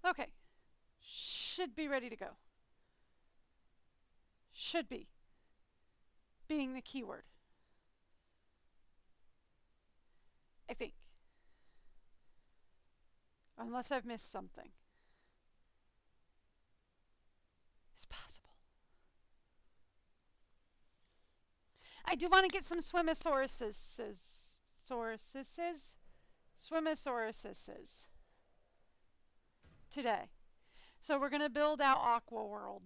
Okay. Should be ready to go. Should be. Being the keyword. I think. Unless I've missed something. It's possible. I do want to get some swimasuaruses today. So we're going to build out Aqua World.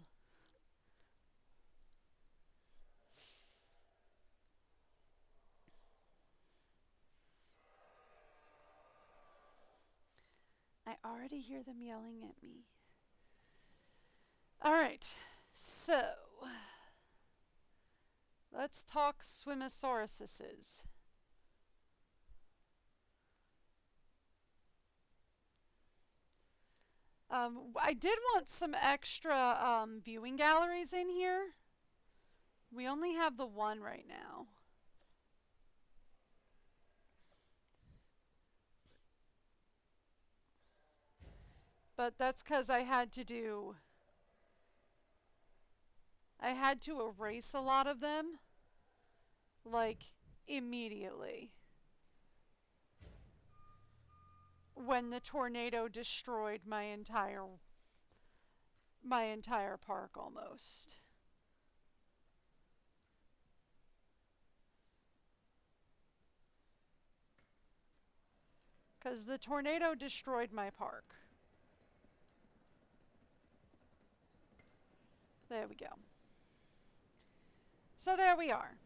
I already hear them yelling at me. All right, so let's talk swimasuaruses. I did want some extra viewing galleries in here. We only have the one right now. But that's because I had to erase a lot of them, like, immediately. When the tornado destroyed my entire park almost. Because the tornado destroyed my park. There we go. So there we are.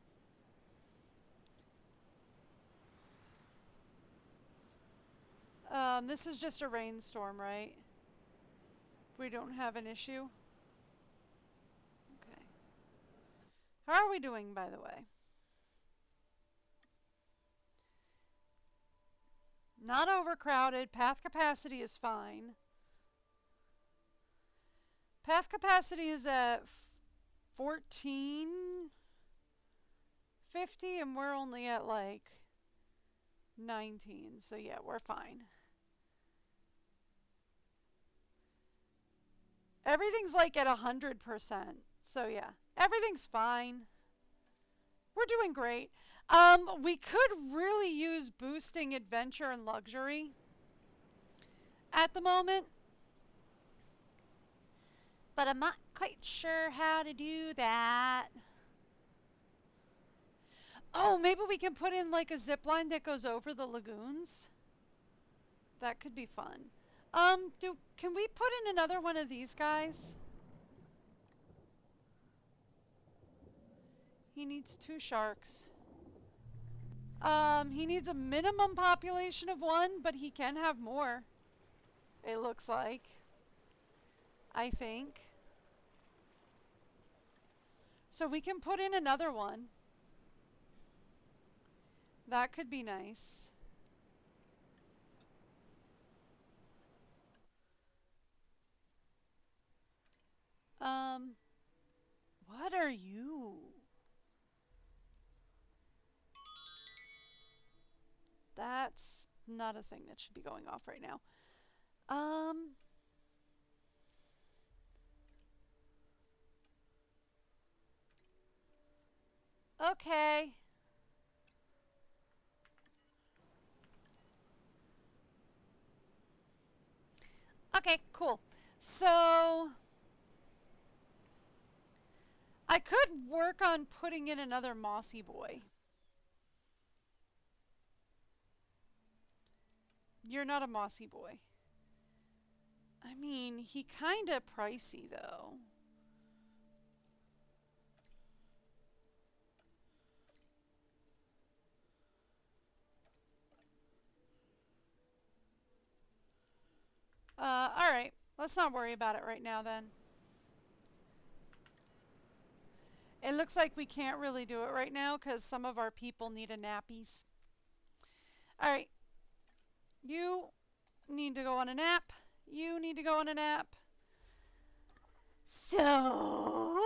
This is just a rainstorm, right? We don't have an issue? Okay. How are we doing, by the way? Not overcrowded. Path capacity is fine. Path capacity is at 1450 and we're only at like 19. So yeah, we're fine. Everything's like at 100%. So yeah, everything's fine. We're doing great. We could really use boosting adventure and luxury at the moment. But I'm not quite sure how to do that. Oh, maybe we can put in like a zip line that goes over the lagoons. That could be fun. Can we put in another one of these guys? He needs 2 sharks. He needs a minimum population of 1, but he can have more. It looks like. I think. So we can put in another one. That could be nice. What are you? That's not a thing that should be going off right now. Okay. Okay, cool. So I could work on putting in another mossy boy. You're not a mossy boy. I mean, he kinda pricey though. Alright. Let's not worry about it right now then. It looks like we can't really do it right now because some of our people need a nappies. Alright. You need to go on a nap. You need to go on a nap. So,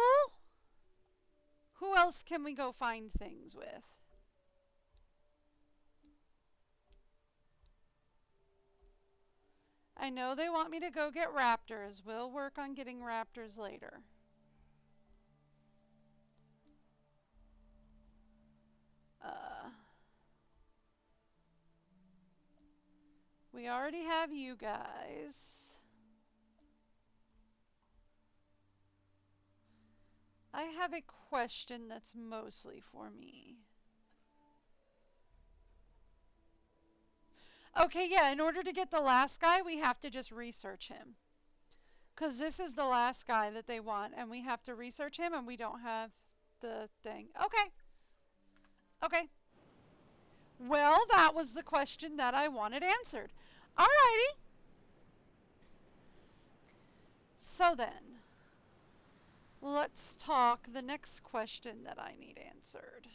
who else can we go find things with? I know they want me to go get raptors. We'll work on getting raptors later. We already have you guys. I have a question that's mostly for me. Okay, yeah, in order to get the last guy, we have to just research him. Because this is the last guy that they want, and we have to research him, and we don't have the thing. Okay. Okay. Well, that was the question that I wanted answered. Alrighty. So then, let's talk the next question that I need answered.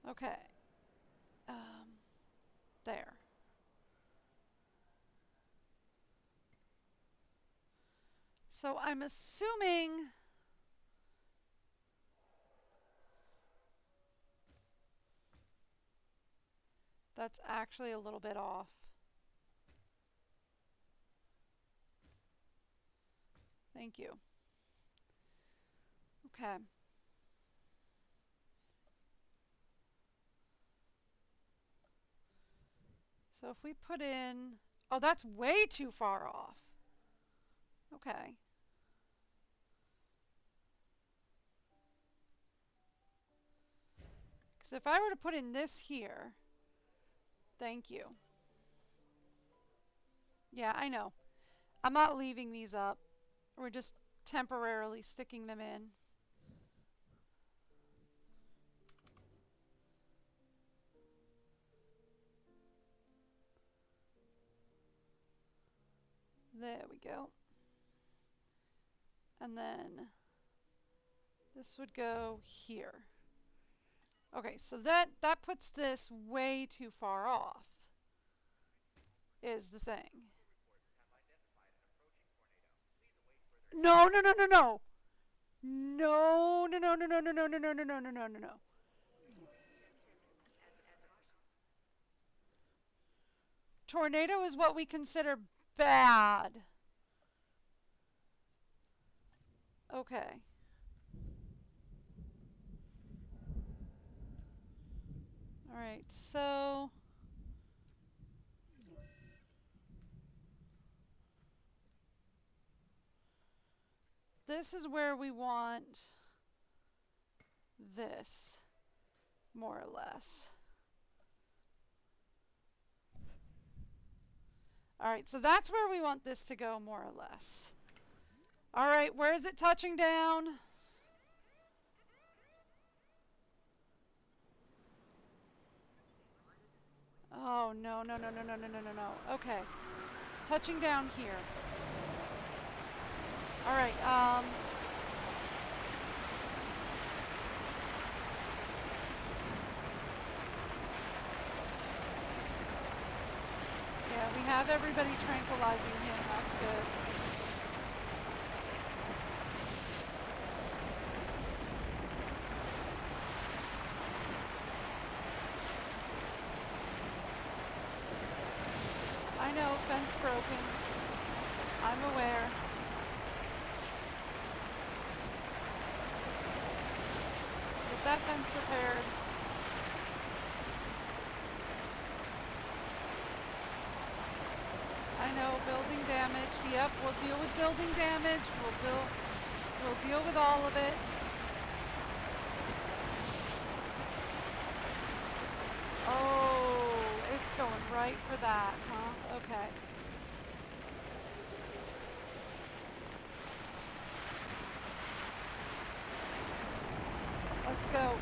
Okay. There. So I'm assuming that's actually a little bit off. Thank you. Okay. So if we put in, oh, that's way too far off. Okay. Because if I were to put in this here, thank you. Yeah, I know. I'm not leaving these up. We're just temporarily sticking them in. There we go. And then this would go here. Okay, so that puts this way too far off, is the thing. No, no, no, no, no. No, no, no, no, no, no, no, no, no, no, no, no, no, no, no. Tornado is what we consider bad. Okay. Alright, so this is where we want this, more or less. Alright, so that's where we want this to go, more or less. Alright, where is it touching down? Oh, no, no, no, no, no, no, no, no, no. Okay. It's touching down here. Alright, yeah, we have everybody tranquilizing him. That's good. I know, fence broken. I'm aware. Get that fence repaired. I know, building damaged. Yep, we'll deal with building damage. We'll deal with all of it. Oh, it's going right for that, huh? Okay. Let's go.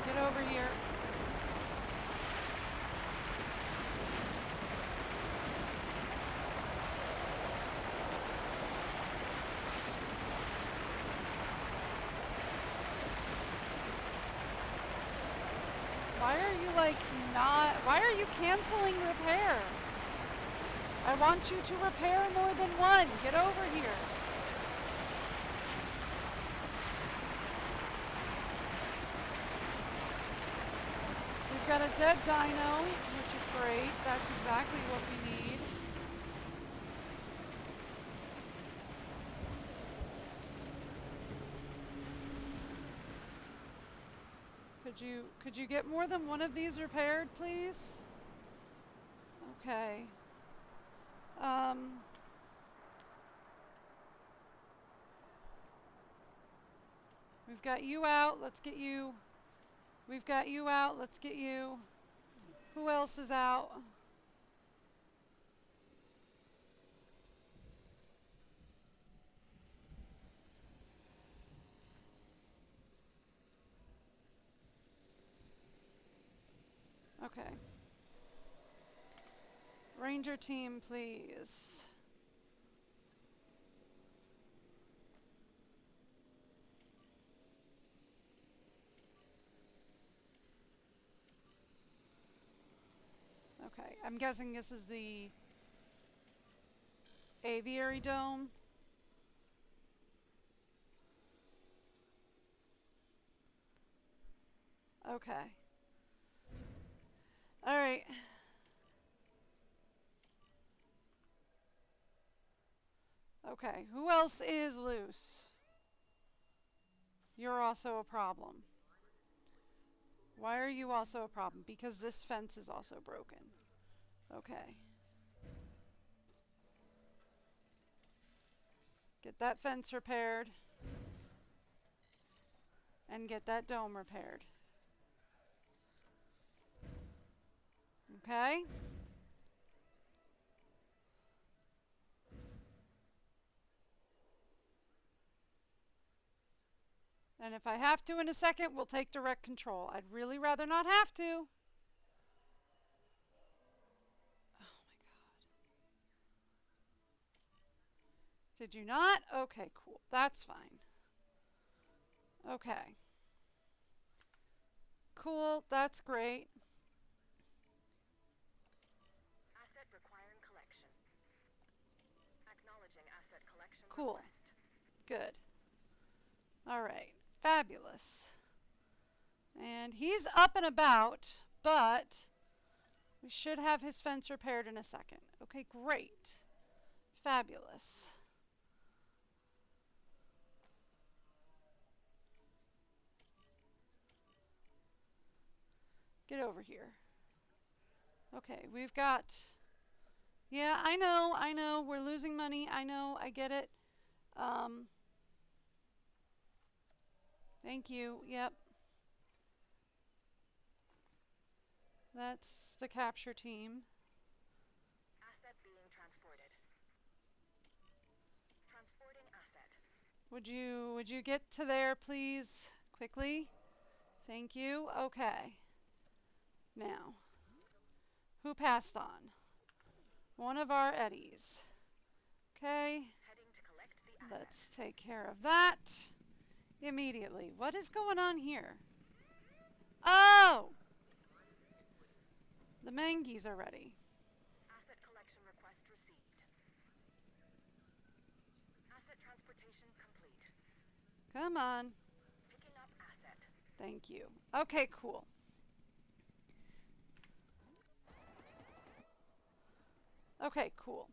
Get over here. like not... Why are you canceling repair? I want you to repair more than one. Get over here. We've got a dead dino, which is great. That's exactly what we need. Could you get more than one of these repaired, please? Okay. We've got you out. Let's get you. We've got you out. Let's get you. Who else is out? Okay. Ranger team, please. Okay, I'm guessing this is the aviary dome. Okay. All right. Okay, who else is loose? You're also a problem. Why are you also a problem? Because this fence is also broken. Okay. Get that fence repaired. And get that dome repaired. Okay? And if I have to in a second, we'll take direct control. I'd really rather not have to. Oh my god. Did you not? Okay, cool. That's fine. Okay. Cool, that's great. Asset requiring collection. Acknowledging asset collection Cool. request. Good. All right. Fabulous. And he's up and about, but we should have his fence repaired in a second. Okay, great. Fabulous. Get over here. Okay, we've got... Yeah, I know. We're losing money. I know, I get it. Thank you. Yep. That's the capture team. Asset being transported. Transporting asset. Would you get to there, please? Quickly. Thank you. Okay. Now, who passed on? One of our eddies. Okay. Heading to collect the asset. Let's take care of that immediately. What is going on here? Oh! The mangies are ready. Asset collection request received. Asset transportation complete. Come on. Picking up asset. Thank you. Okay, cool. Okay, cool.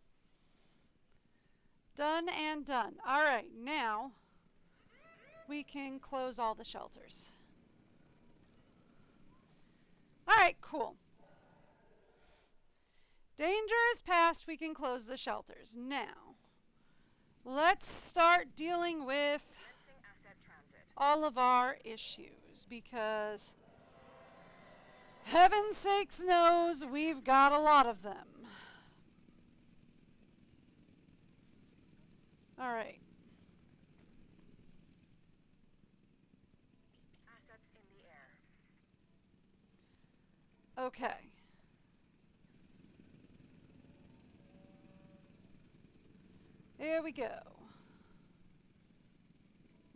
Done and done. All right, now we can close all the shelters. All right, cool. Danger is past. We can close the shelters. Now, let's start dealing with all of our issues because heaven sakes knows we've got a lot of them. All right. Assets in the air. Okay. There we go.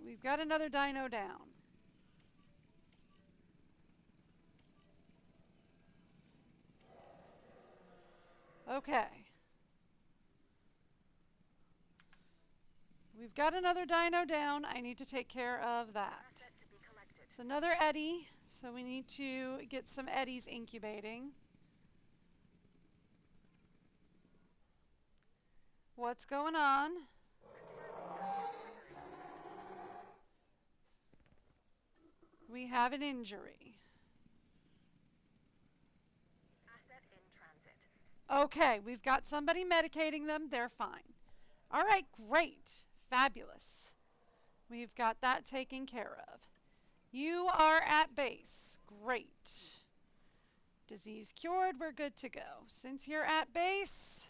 We've got another dino down. Okay. We've got another dino down. I need to take care of that. Asset to be collected. It's another eddy, so we need to get some eddies incubating. What's going on? We have an injury. Asset in transit. Okay, we've got somebody medicating them. They're fine. All right, great. Fabulous. We've got that taken care of. You are at base. Great. Disease cured. We're good to go. Since you're at base,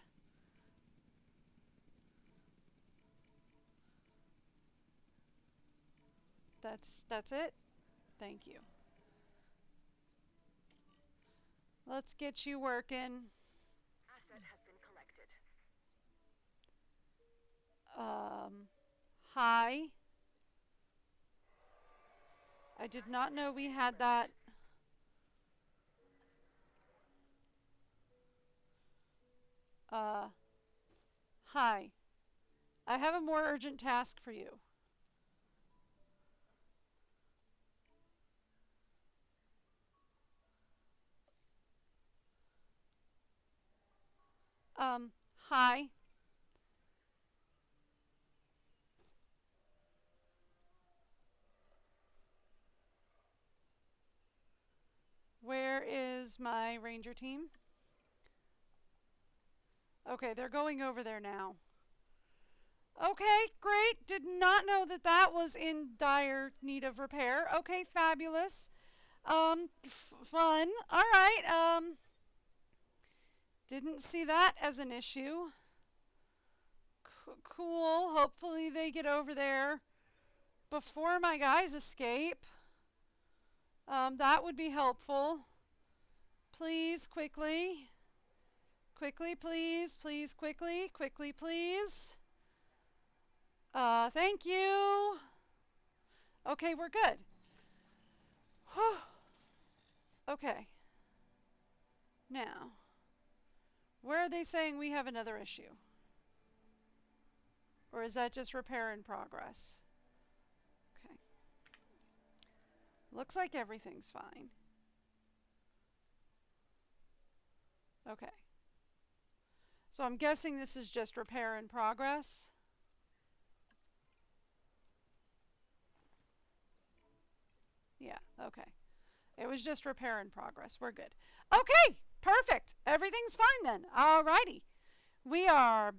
that's it. Thank you. Let's get you working. Asset has been collected. Hi. I did not know we had that. Hi. I have a more urgent task for you. Hi. Where is my ranger team? Okay, they're going over there now. Okay, great. Did not know that that was in dire need of repair. Okay, fabulous. Fun. All right. Didn't see that as an issue. Cool. Hopefully they get over there before my guys escape. That would be helpful. Please, quickly. Quickly, please. Please, quickly. Quickly, please. Thank you. Okay, we're good. Whew. Okay. Now, where are they saying we have another issue? Or is that just repair in progress? Okay. Looks like everything's fine. Okay. So I'm guessing this is just repair in progress. Yeah, okay. It was just repair in progress. We're good. Okay, perfect. Everything's fine then. Alrighty. We are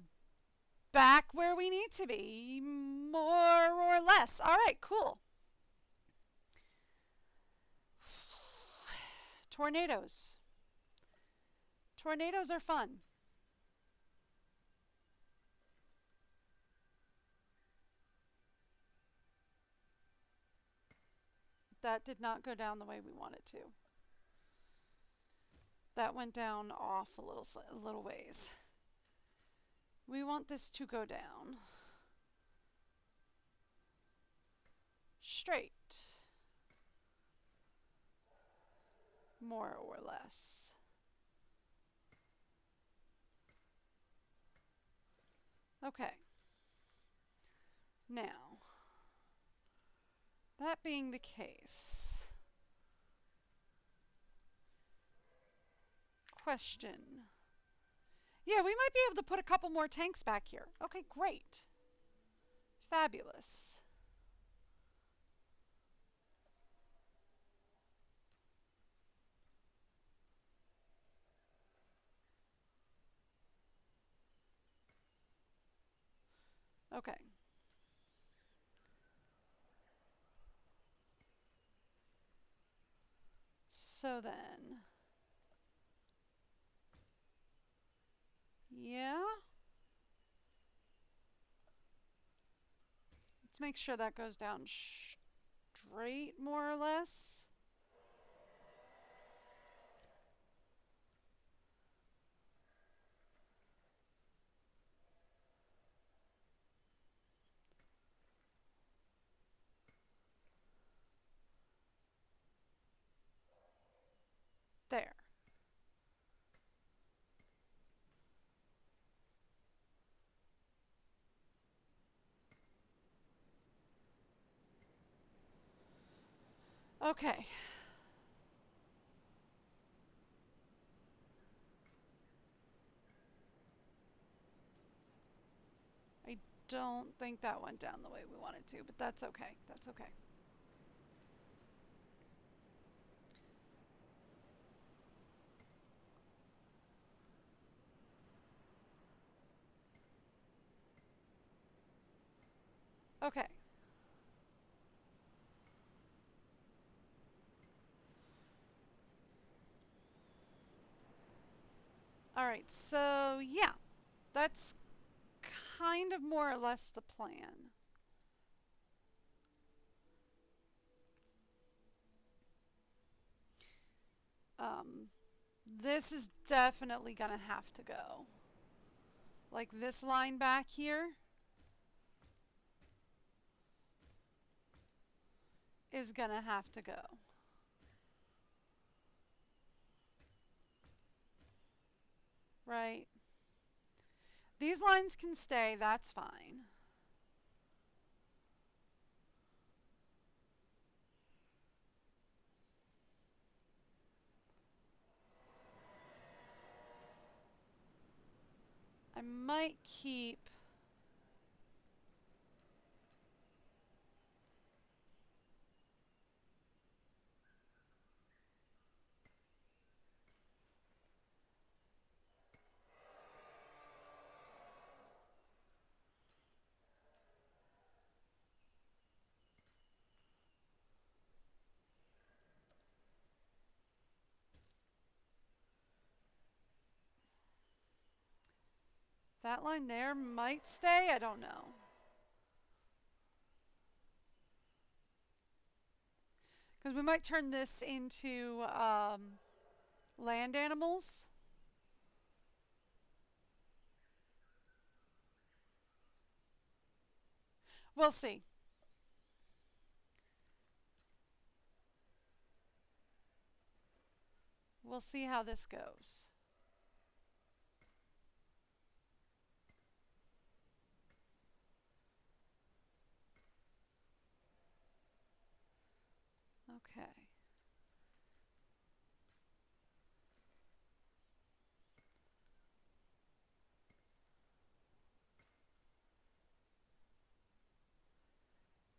back where we need to be, more or less. All right, cool. Tornadoes. Tornadoes are fun. That did not go down the way we wanted to. That went down off a little ways. We want this to go down. Straight. More or less. Okay. Now, that being the case, question. Yeah, we might be able to put a couple more tanks back here. Okay, great. Fabulous. Okay. So then, yeah. Let's make sure that goes down straight, more or less. There. Okay. I don't think that went down the way we wanted to, but that's okay. That's okay. Okay. All right. So, yeah, that's kind of more or less the plan. Um, this is definitely going to have to go. Like this line back here is going to have to go. Right? These lines can stay, that's fine. I might keep that line there might stay, I don't know. Because we might turn this into land animals. We'll see. We'll see how this goes. Okay.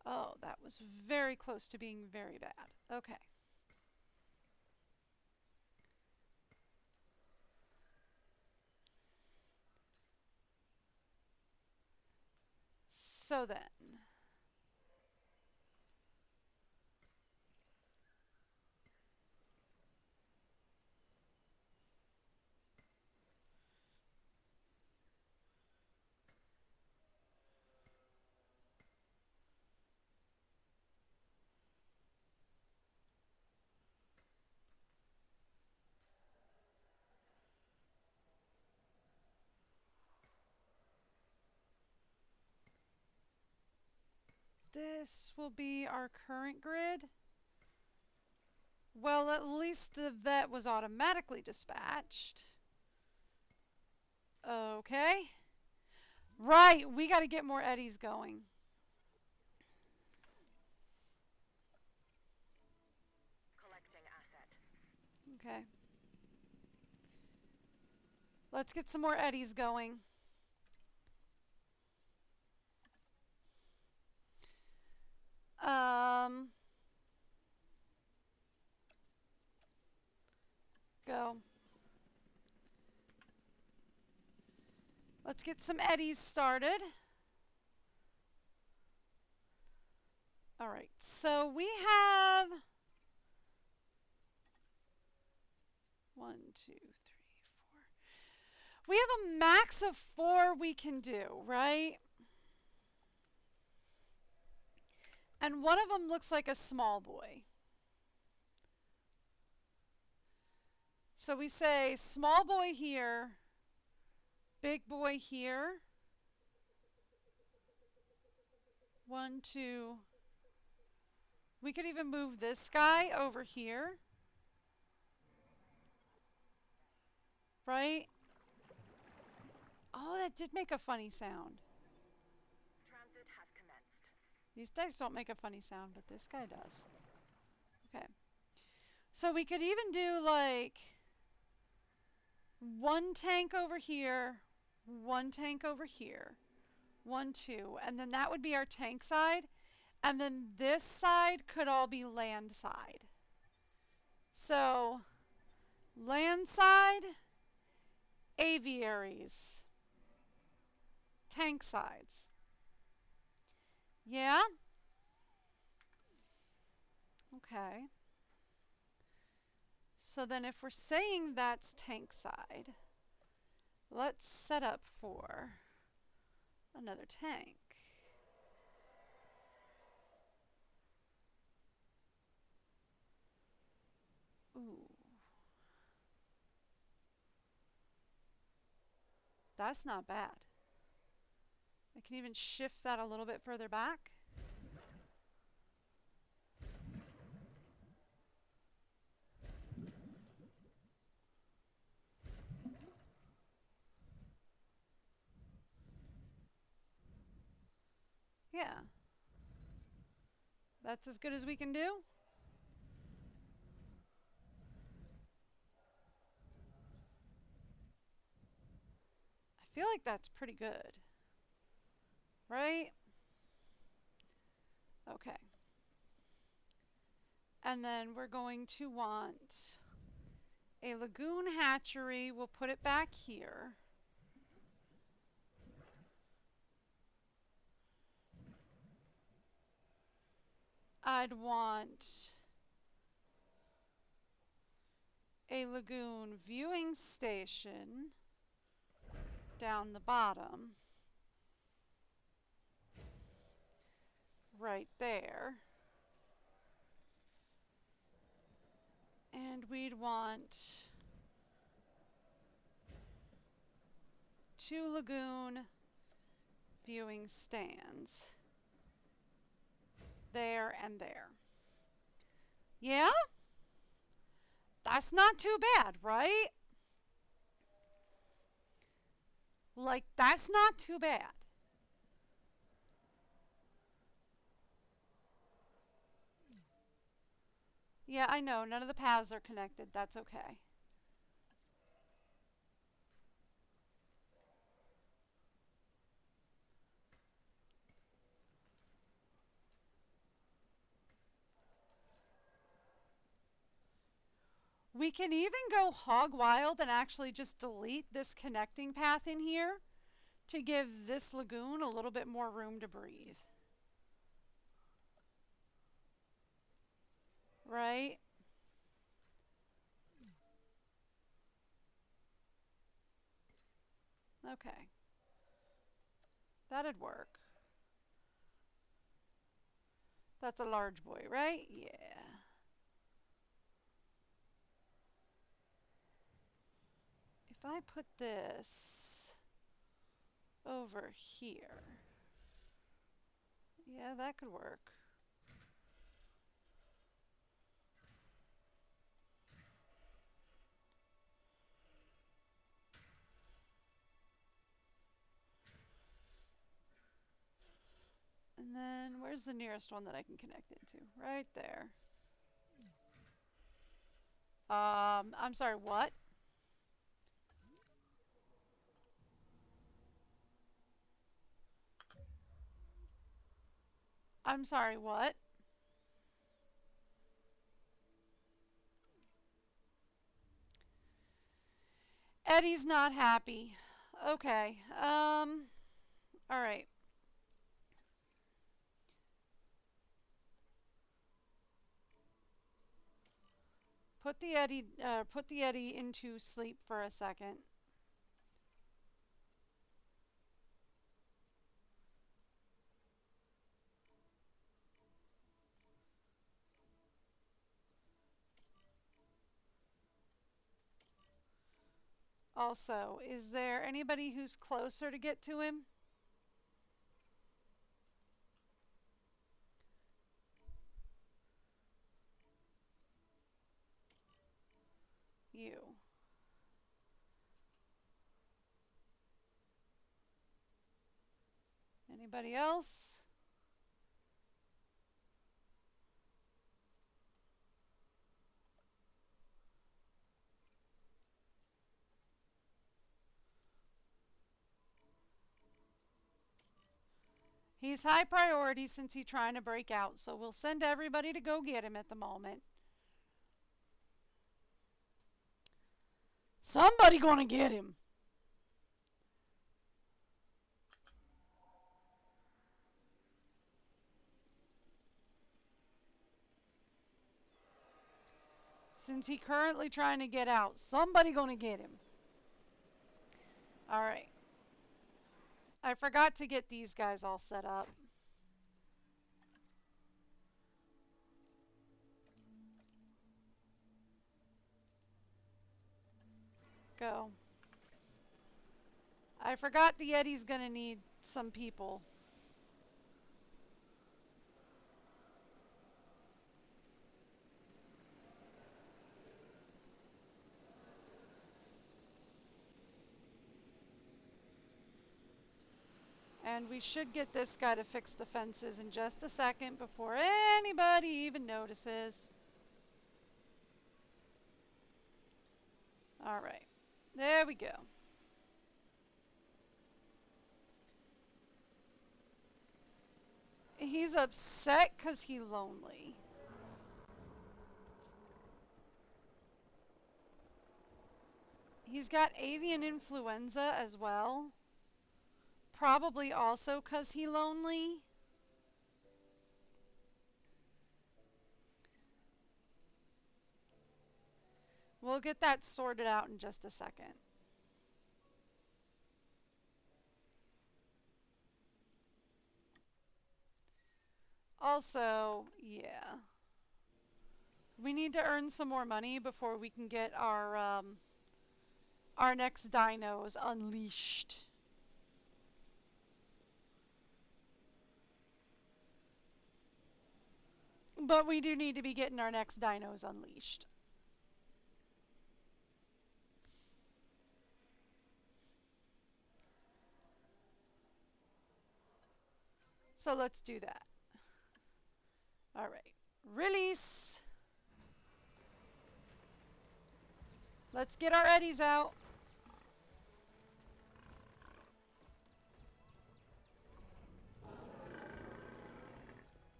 Oh, that was very close to being very bad. Okay. So then, this will be our current grid. Well, at least the vet was automatically dispatched. Okay. Right, we got to get more eddies going. Collecting asset. Okay. Let's get some more eddies going. Go. Let's get some eddies started. All right, so we have 1, 2, 3, 4. We have a max of 4 we can do, right? And one of them looks like a small boy. So we say small boy here, big boy here. 1, 2. We could even move this guy over here. Right? Oh, that did make a funny sound. Transit has commenced. These guys don't make a funny sound, but this guy does. Okay. So we could even do like one tank over here, one tank over here, one, two, and then that would be our tank side. And then this side could all be land side. So land side, aviaries, tank sides. Yeah? Okay. So then if we're saying that's tank side, let's set up for another tank. Ooh. That's not bad. I can even shift that a little bit further back. Yeah. That's as good as we can do. I feel like that's pretty good. Right? Okay. And then we're going to want a lagoon hatchery. We'll put it back here. I'd want a lagoon viewing station down the bottom. Right there. And we'd want 2 lagoon viewing stands. There and there. Yeah? That's not too bad, right? Like, that's not too bad. Yeah, I know, none of the paths are connected. That's okay. We can even go hog wild and actually just delete this connecting path in here to give this lagoon a little bit more room to breathe. Right? Okay. That'd work. That's a large boy, right? Yeah. If I put this over here, yeah, that could work. And then where's the nearest one that I can connect into? Right there. I'm sorry, what? I'm sorry, what? Eddie's not happy. Okay. All right. Put the Eddie into sleep for a second. Also, is there anybody who's closer to get to him? You. Anybody else? He's high priority since he's trying to break out, so we'll send everybody to go get him at the moment. Somebody gonna get him. Since he's currently trying to get out, somebody gonna get him. Alright. I forgot to get these guys all set up. Go. I forgot the Yeti's gonna need some people. And we should get this guy to fix the fences in just a second before anybody even notices. Alright. There we go. He's upset because he's lonely. He's got avian influenza as well. Probably also because he's lonely. We'll get that sorted out in just a second. Also, yeah. We need to earn some more money before we can get our next dinos unleashed. But we do need to be getting our next dinos unleashed. So let's do that. Alright. Release. Let's get our eddies out.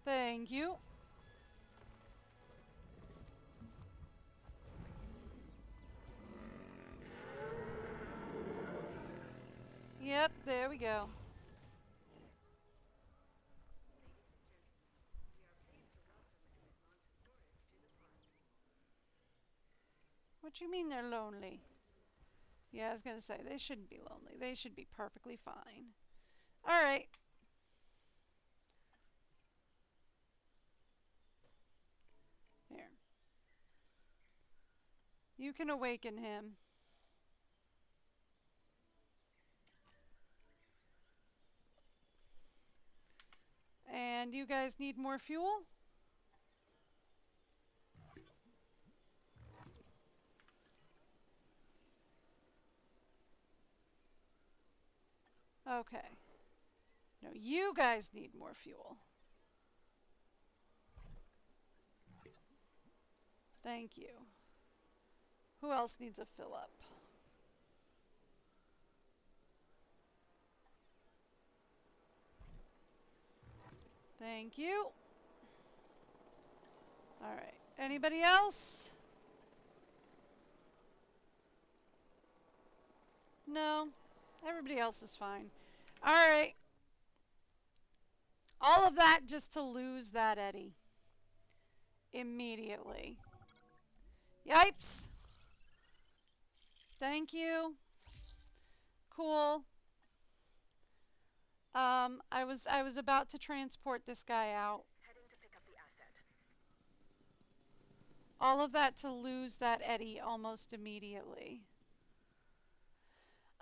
Thank you. Yep, there we go. What you mean they're lonely? Yeah, I was gonna say, they shouldn't be lonely. They should be perfectly fine. Alright. Here. You can awaken him. And you guys need more fuel? Okay. No, you guys need more fuel. Thank you. Who else needs a fill up? Thank you. Alright. Anybody else? No. Everybody else is fine. Alright. All of that just to lose that eddy. Immediately. Yipes. Thank you. Cool. I was about to transport this guy out. Heading to pick up the asset. All of that to lose that eddy almost immediately.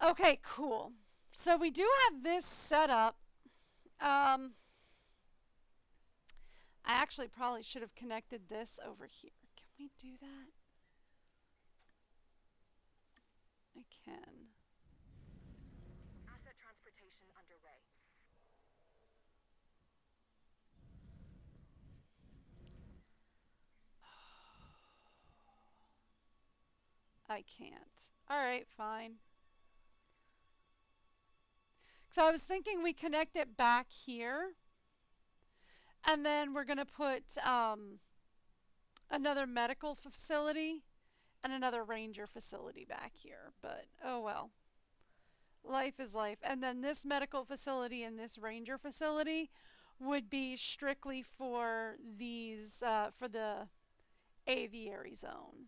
Okay, cool. So we do have this set up. I actually probably should have connected this over here. Can we do that? I can. Asset transportation underway. I can't. Alright, fine. So I was thinking we connect it back here. And then we're going to put another medical facility and another ranger facility back here. But oh well. Life is life. And then this medical facility and this ranger facility would be strictly for these, for the aviary zone.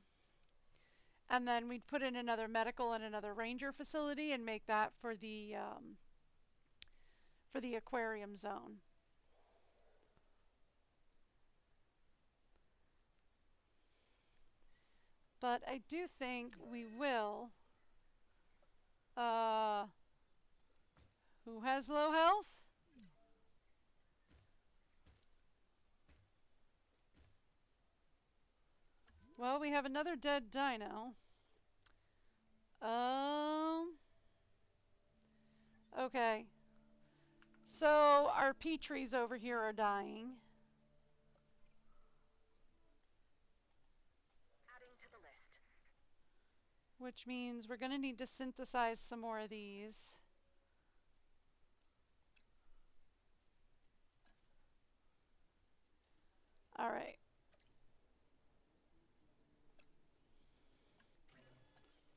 And then we'd put in another medical and another ranger facility and make that for the aquarium zone. But I do think we will. Who has low health? Well, we have another dead dino. Okay. So our Petries over here are dying. Adding to the list. Which means we're going to need to synthesize some more of these. All right.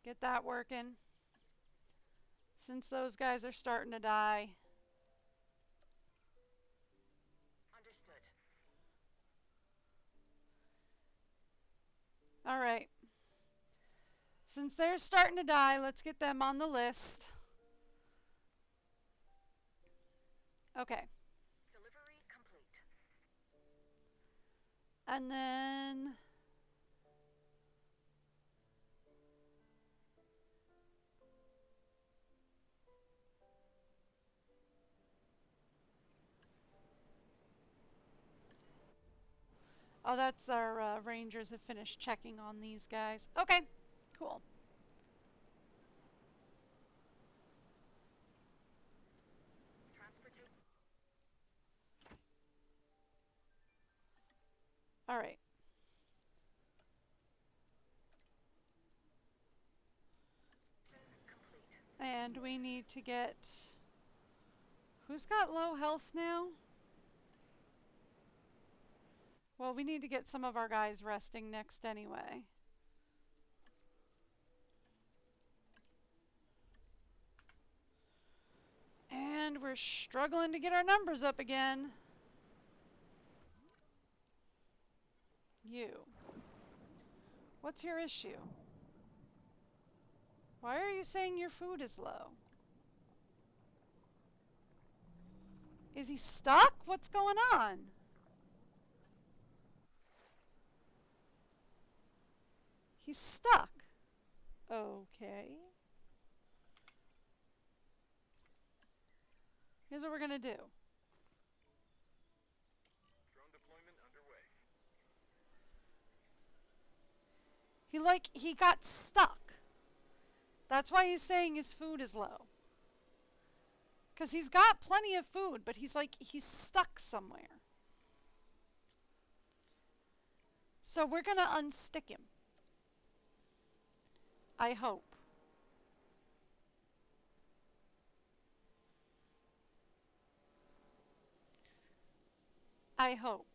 Get that working. Since those guys are starting to die. Understood. All right. Since they're starting to die, let's get them on the list. Okay. Delivery complete. And then oh, that's our rangers have finished checking on these guys. Okay, cool. Transportation All right. complete. And we need to get... Who's got low health now? Well, we need to get some of our guys resting next anyway. And we're struggling to get our numbers up again. You. What's your issue? Why are you saying your food is low? Is he stuck? What's going on? He's stuck. Okay. Here's what we're gonna do. Drone deployment underway. He got stuck. That's why he's saying his food is low. Because he's got plenty of food, but he's stuck somewhere. So we're gonna unstick him. I hope. I hope.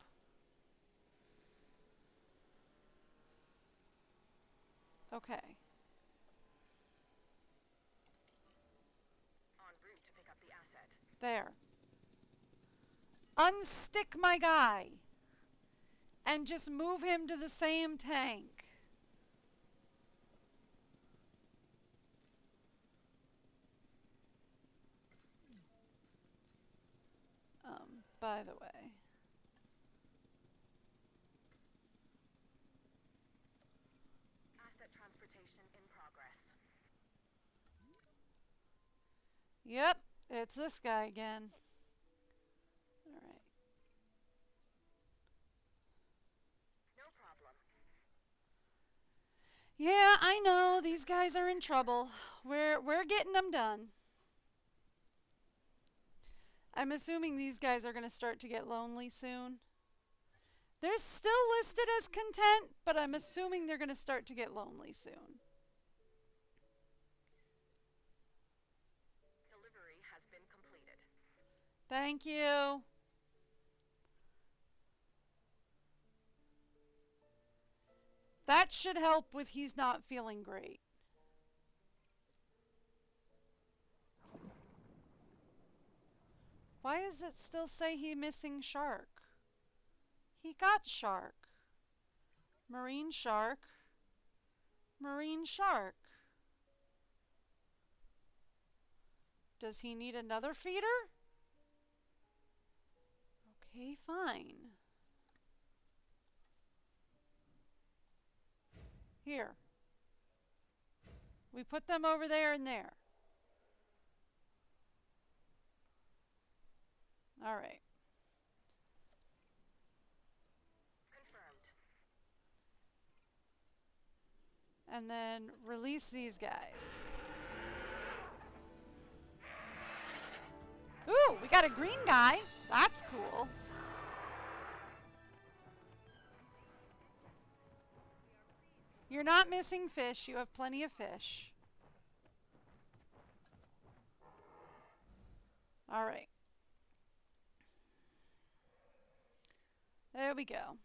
Okay. En route to pick up the asset. There. Unstick my guy. And just move him to the same tank. By the way. Asset transportation in progress. Yep, it's this guy again. Alright. No problem. Yeah, I know, these guys are in trouble. We're getting them done. I'm assuming these guys are going to start to get lonely soon. They're still listed as content, but I'm assuming they're going to start to get lonely soon. Delivery has been completed. Thank you. That should help with he's not feeling great. Why does it still say he missing shark? He got shark. Marine shark. Marine shark. Does he need another feeder? Okay, fine. Here. We put them over there and there. All right. Confirmed. And then release these guys. Ooh, we got a green guy. That's cool. You're not missing fish. You have plenty of fish. All right. There we go.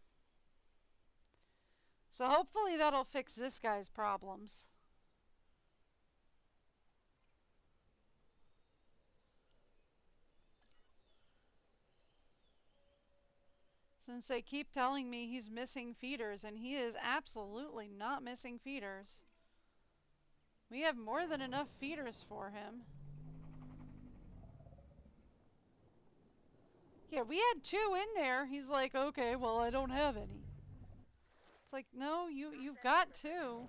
So hopefully that'll fix this guy's problems. Since they keep telling me he's missing feeders, and he is absolutely not missing feeders. We have more than enough feeders for him. Yeah, we had 2 in there. He's like, okay, well, I don't have any. It's like, no, you've got 2.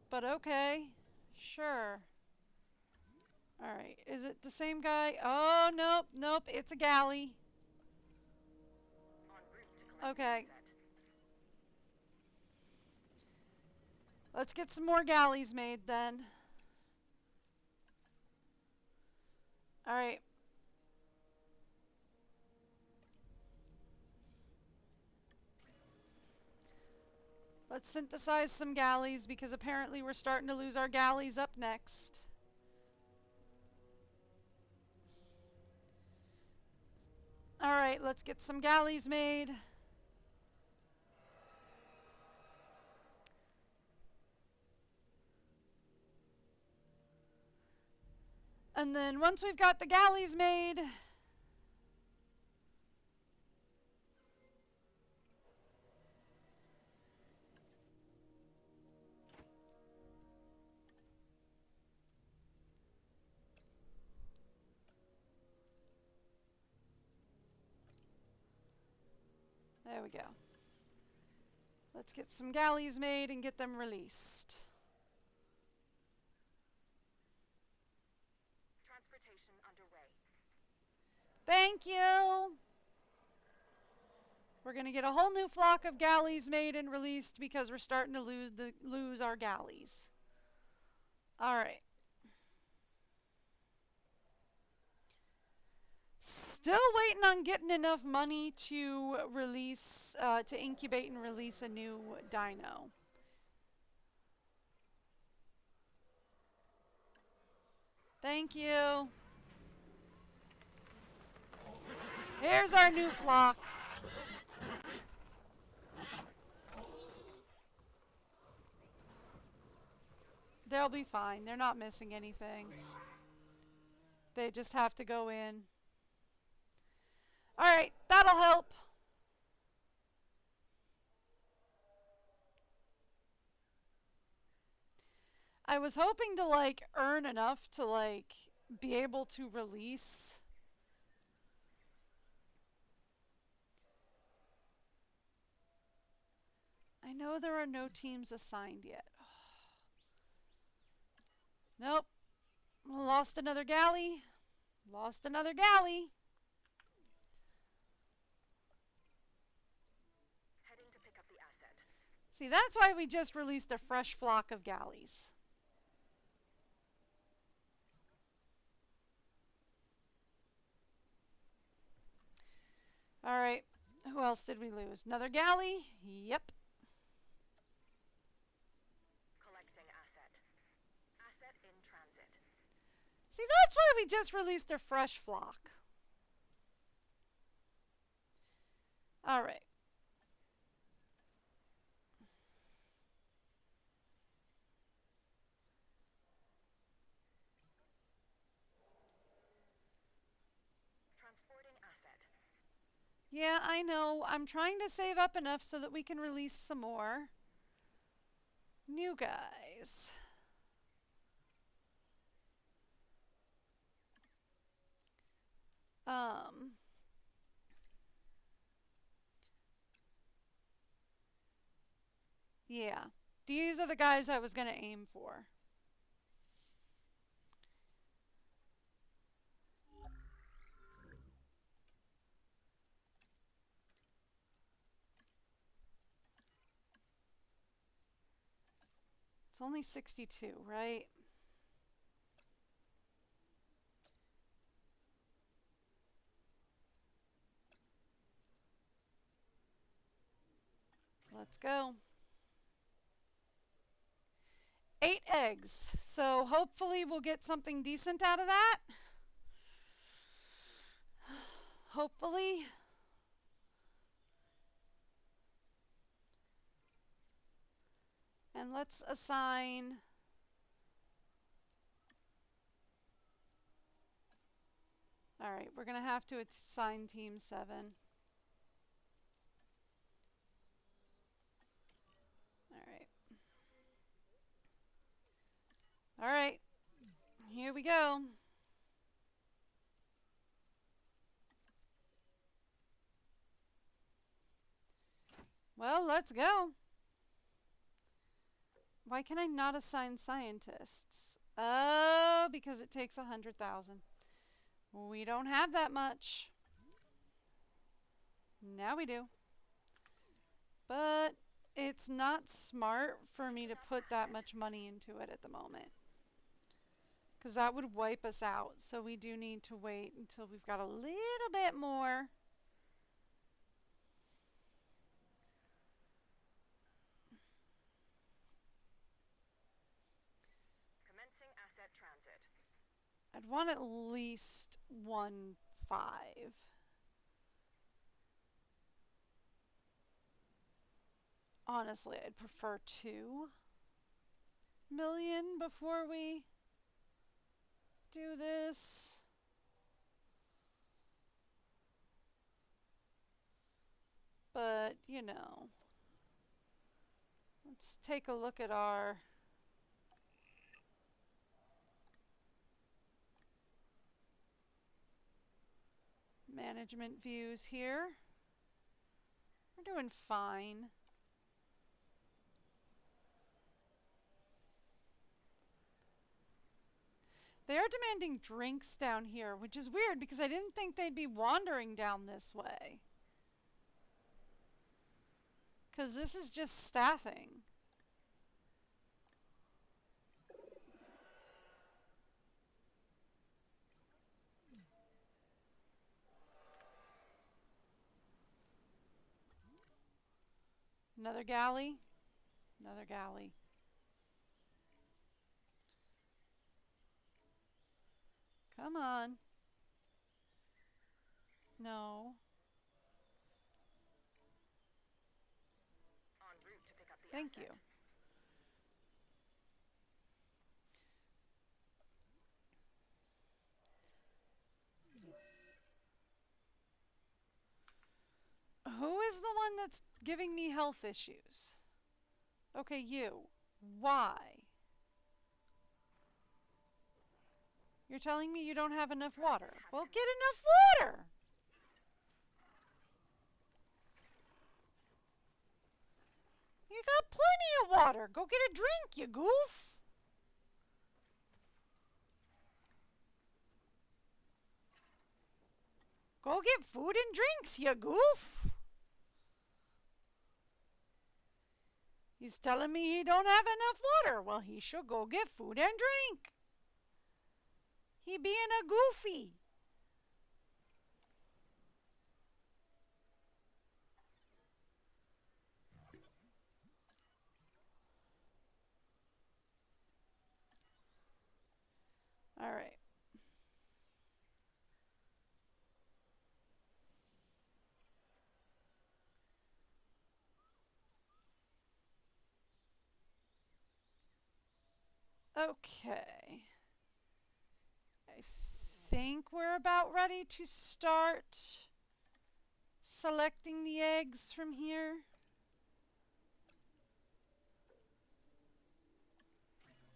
But okay, sure. Alright, is it the same guy? Oh, nope, nope, it's a galley. En route to collect the Okay. asset. Let's get some more galleys made then. Alright. Let's synthesize some galleys because apparently we're starting to lose our galleys up next. Alright, let's get some galleys made. And then once we've got the galleys made, there we go. Let's get some galleys made and get them released. Transportation underway. Thank you! We're going to get a whole new flock of galleys made and released because we're starting to lose our galleys. Alright. Still waiting on getting enough money to release, to incubate and release a new dino. Thank you. Here's our new flock. They'll be fine. They're not missing anything. They just have to go in. Alright, that'll help. I was hoping to like earn enough to like be able to release. I know there are no teams assigned yet. Nope. Lost another galley. Lost another galley. Heading to pick up the asset. See, that's why we just released a fresh flock of galleys. Alright, who else did we lose? Another galley? Yep. Collecting asset. Asset in transit. See, that's why we just released a fresh flock. All right. Transporting asset. Yeah, I know. I'm trying to save up enough so that we can release some more new guys. Um, yeah. These are the guys I was going to aim for. It's only 62, right? Let's go. 8 eggs. So hopefully we'll get something decent out of that. Hopefully. And let's assign. All right, we're going to have to assign team 7. All right. All right. Here we go. Well, let's go. Why can I not assign scientists? Oh, because it takes 100,000. We don't have that much. Now we do. But it's not smart for me to put that much money into it at the moment, because that would wipe us out. So we do need to wait until we've got a little bit more. Commencing asset transit. I'd want at least 1.5. Honestly, I'd prefer 2 million before we do this. But, you know, let's take a look at our management views here. We're doing fine. They are demanding drinks down here, which is weird because I didn't think they'd be wandering down this way. Because this is just staffing. Another galley. Another galley. Come on. No. En route to pick up the Thank asset. you. Who is the one that's giving me health issues? Okay, you. Why? You're telling me you don't have enough water. Well, get enough water! You got plenty of water. Go get a drink, you goof. Go get food and drinks, you goof. He's telling me he don't have enough water. Well, he should go get food and drink. He being a goofy. All right. Okay. I think we're about ready to start selecting the eggs from here.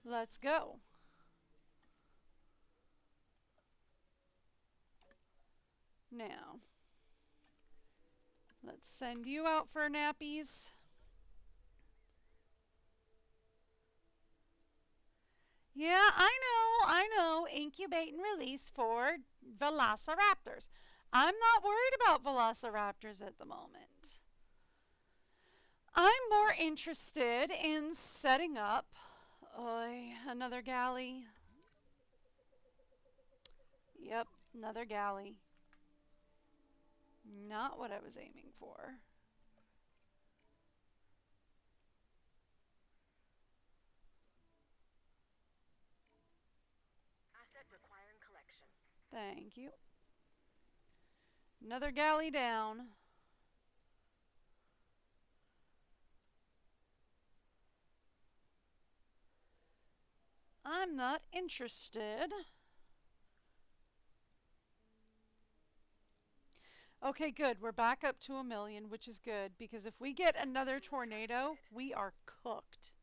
Let's go. Now, let's send you out for nappies. Yeah, I know. Incubate and release for velociraptors. I'm not worried about velociraptors at the moment. I'm more interested in setting up another galley. Yep, another galley. Not what I was aiming for. Asset requiring collection. Thank you. Another galley down. I'm not interested. Okay, good. We're back up to 1,000,000, which is good because if we get another tornado, we are cooked.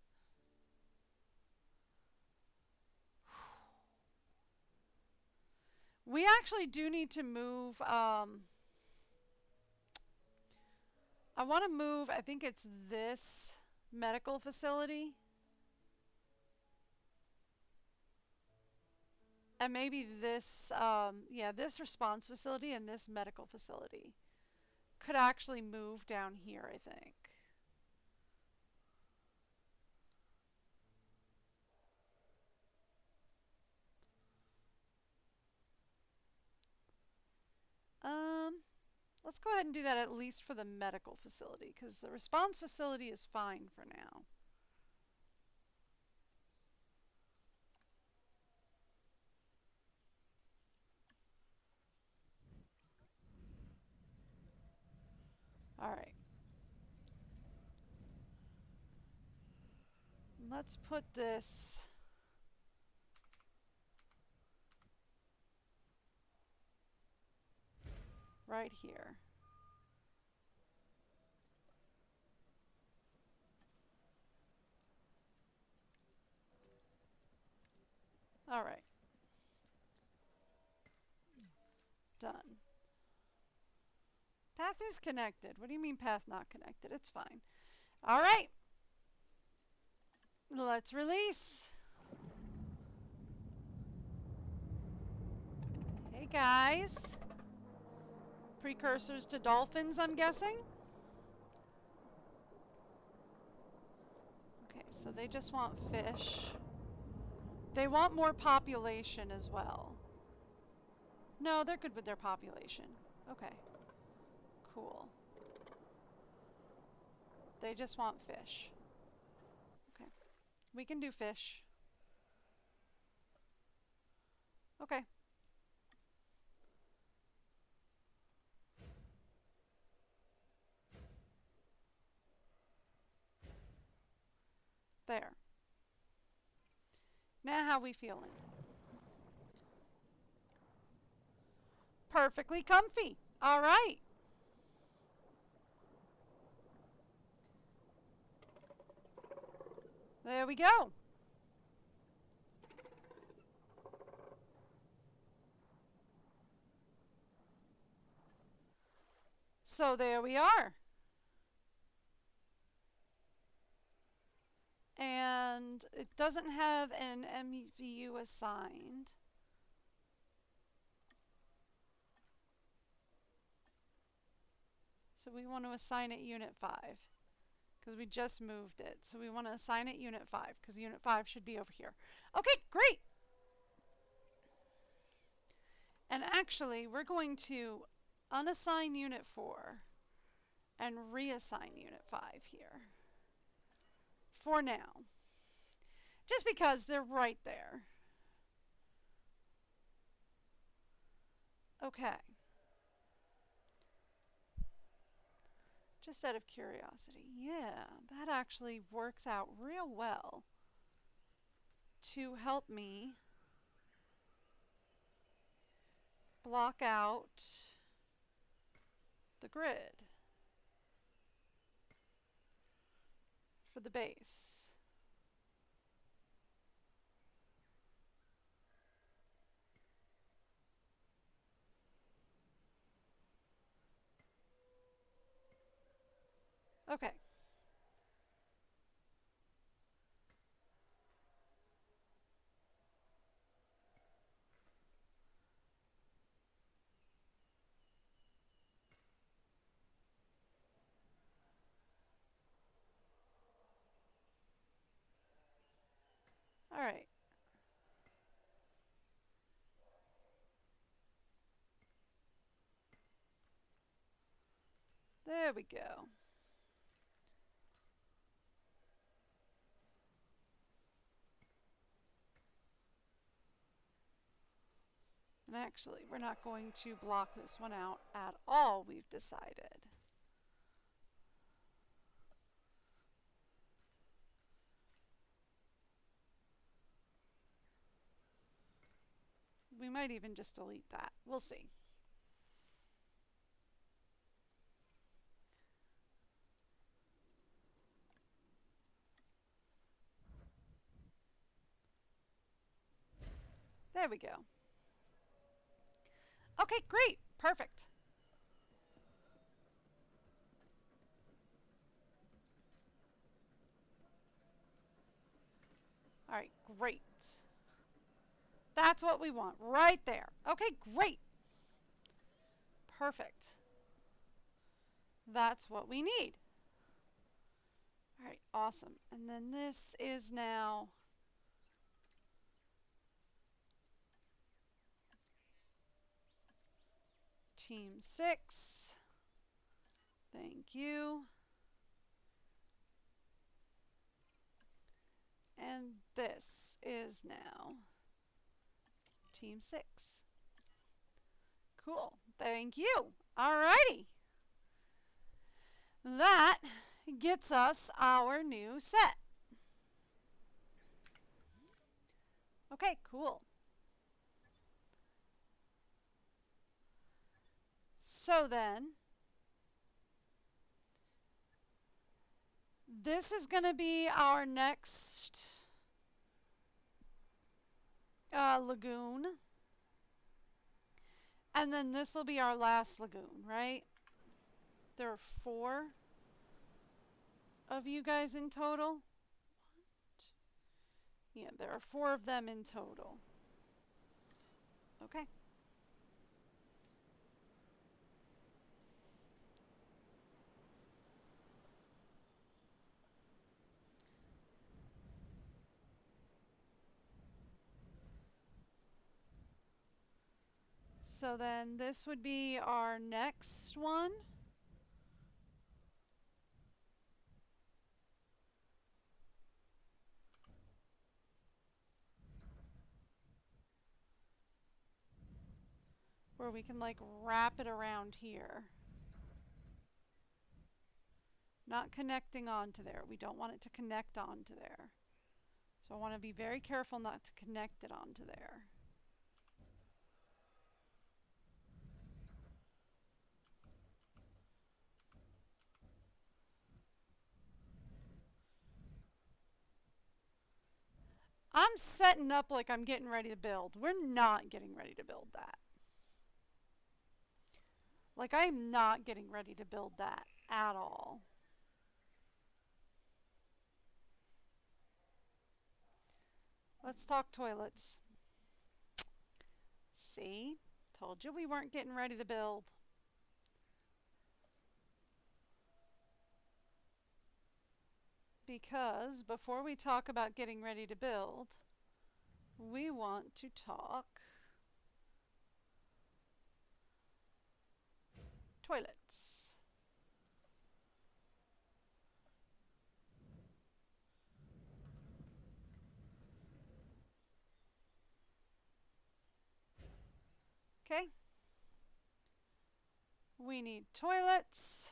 We actually do need to move. I want to move, I think it's this medical facility. And maybe this, yeah, this response facility and this medical facility could actually move down here, I think. Let's go ahead and do that at least for the medical facility because the response facility is fine for now. All right. Let's put this right here. All right. Done. Path is connected. What do you mean path not connected? It's fine. All right. Let's release. Hey guys. Precursors to dolphins, I'm guessing. Okay, so they just want fish. They want more population as well. No, they're good with their population. Okay. Cool. They just want fish. Okay. We can do fish. Okay. There. Now how we feeling? Perfectly comfy. All right. There we go. So there we are. And it doesn't have an MVU assigned. So we want to assign it Unit 5 because we just moved it. So we want to assign it Unit 5 because Unit 5 should be over here. Okay, great. And actually, we're going to unassign Unit 4 and reassign Unit 5 here for now. Just because they're right there. Okay. Just out of curiosity. Yeah, that actually works out real well. to help me block out the grid for the base. Okay. All right. There we go. And actually, we're not going to block this one out at all, we've decided. We might even just delete that. We'll see. There we go. Okay, great. Perfect. All right, great. That's what we want right there. Okay, great. Perfect. That's what we need. All right, awesome. And then this is now Team 6. Thank you. And this is now Team 6. Cool. Thank you. Alrighty. That gets us our new set. Okay, cool. So then, this is going to be our next lagoon. And then this will be our last lagoon, right? There are 4 of you guys in total. Yeah, there are 4 of them in total. Okay. So then this would be our next one. Where we can like wrap it around here. Not connecting onto there. We don't want it to connect onto there. So I want to be very careful not to connect it onto there. I'm setting up like I'm getting ready to build. We're not getting ready to build that. Like I'm not getting ready to build that at all. Let's talk toilets. See? Told you we weren't getting ready to build. Because before we talk about getting ready to build, we want to talk toilets. Okay? We need toilets.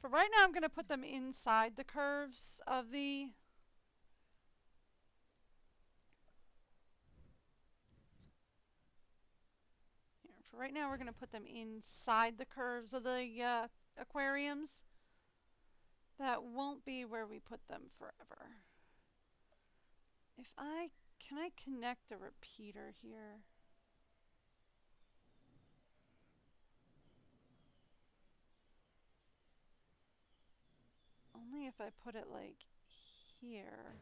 For right now, I'm going to put them inside the curves of the... Here, for right now, we're going to put them inside the curves of the aquariums. That won't be where we put them forever. Can I connect a repeater here? Only if I put it like here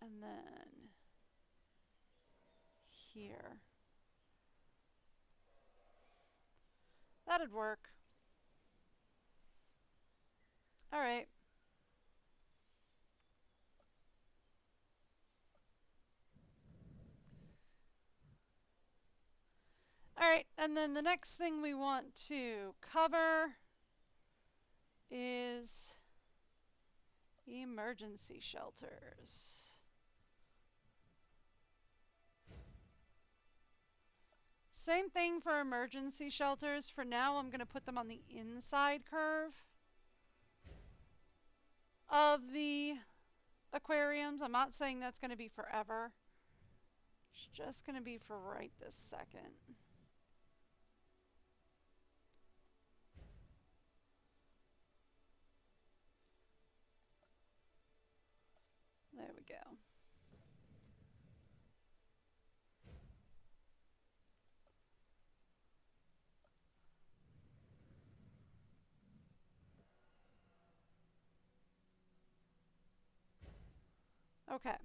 and then here. That'd work. All right. All right, and then the next thing we want to cover is emergency shelters. Same thing for emergency shelters. For now, I'm going to put them on the inside curve of the aquariums. I'm not saying that's going to be forever. It's just going to be for right this second. There we go. Okay.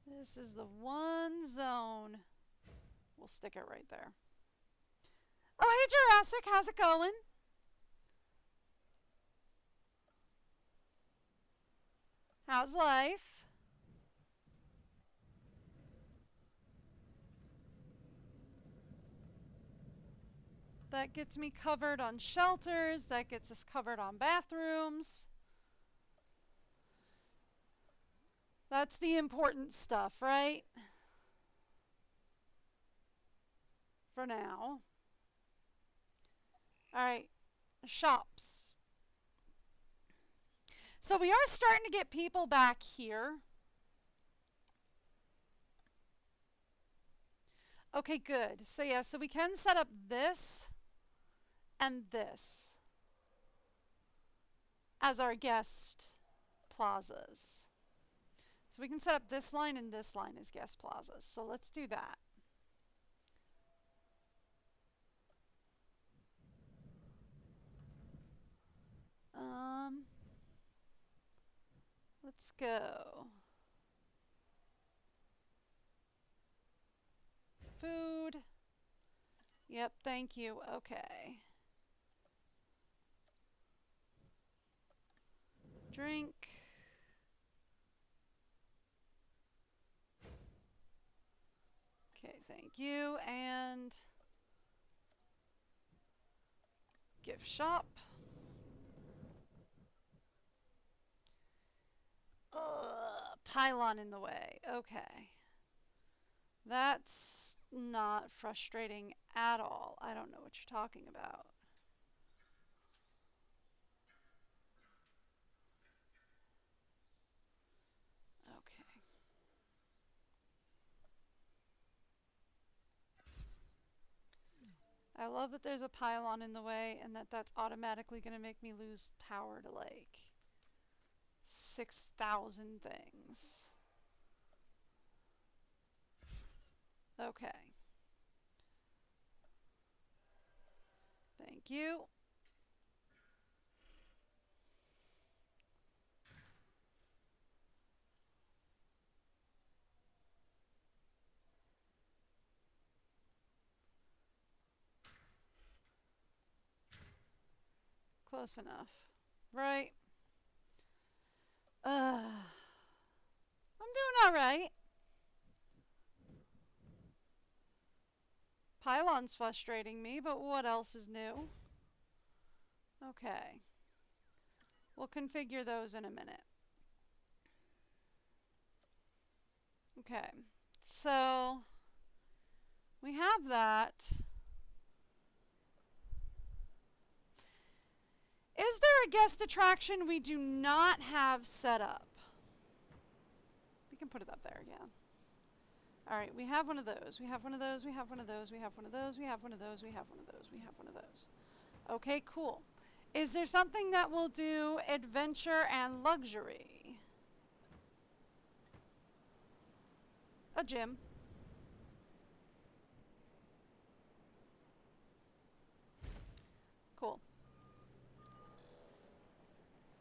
This is the one zone. We'll stick it right there. Oh, hey, Jurassic. How's it going? How's life? That gets me covered on shelters. That gets us covered on bathrooms. That's the important stuff, right? For now. All right, shops. So we are starting to get people back here. Okay, good. So yeah, so we can set up this and this as our guest plazas. So we can set up this line and this line as guest plazas. So let's do that. Let's go. Food. Yep, thank you. Okay. Drink. Okay, thank you. And gift shop. Pylon in the way. Okay. That's not frustrating at all. I don't know what you're talking about. Okay. I love that there's a pylon in the way and that's automatically going to make me lose power to like 6,000 things. Okay. Thank you. Close enough. Right? I'm doing all right. pylon's frustrating me, but what else is new? Okay. We'll configure those in a minute. Okay. So we have that. Is there a guest attraction we do not have set up? We can put it up there, yeah. Alright, we have one of those. We have one of those. We have one of those. We have one of those. We have one of those. We have one of those. We have one of those. Okay, cool. Is there something that will do adventure and luxury? A gym. Cool.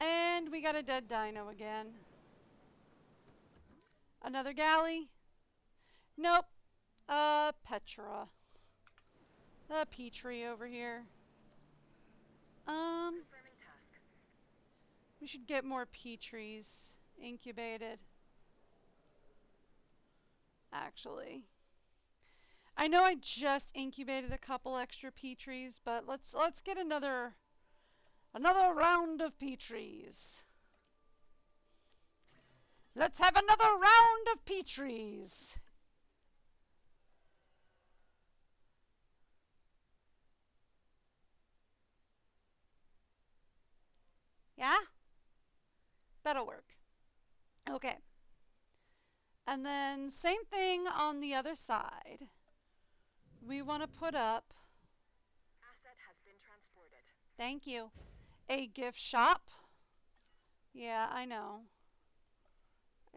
And we got a dead dino again. Another galley? Nope. Petra. A Petrie over here. Confirming task. We should get more Petries incubated. Actually. I know I just incubated a couple extra Petries, but let's get another round of Petries. Let's have another round of Petries. Yeah? That'll work. Okay. And then same thing on the other side. We want to put up, Asset has been transported. thank you, a gift shop. Yeah, I know.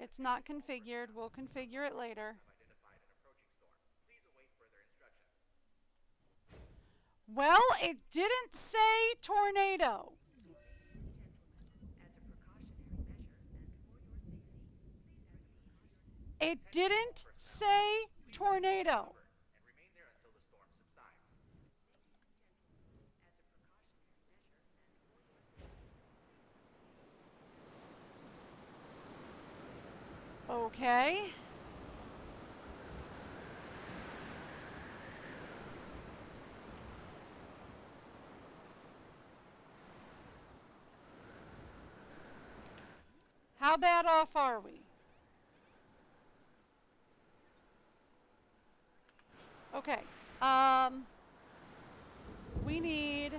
It's not configured. We'll configure it later. Well, it didn't say tornado. It didn't say tornado. Okay. How bad off are we? Okay. We need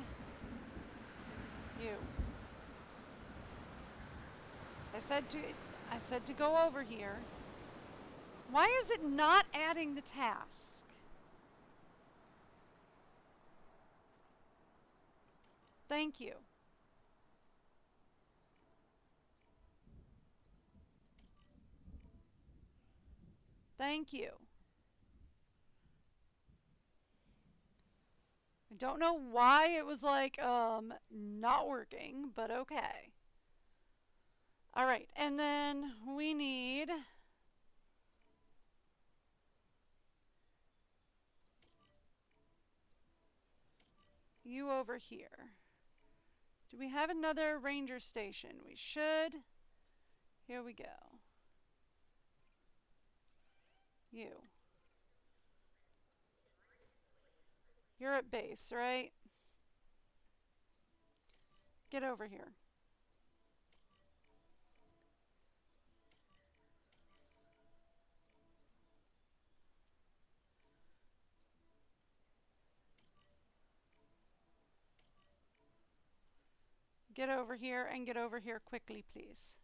you. I said to go over here. Why is it not adding the task? Thank you. Thank you. I don't know why it was like, not working, but okay. All right, and then we need you over here. Do we have another ranger station? We should. Here we go. You. You're at base, right? Get over here. Get over here and get over here quickly, please.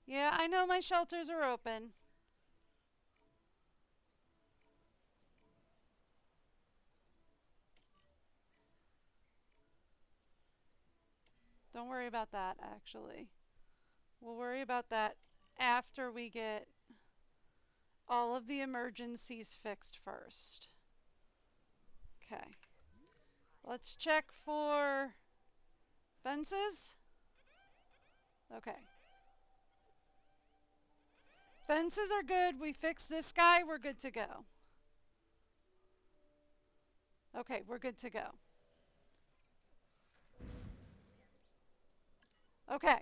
Yeah, I know my shelters are open. Don't worry about that, actually. We'll worry about that after we get all of the emergencies fixed first. Okay. Let's check for fences. Okay. Fences are good. We fixed this guy. We're good to go. Okay, we're good to go. Okay.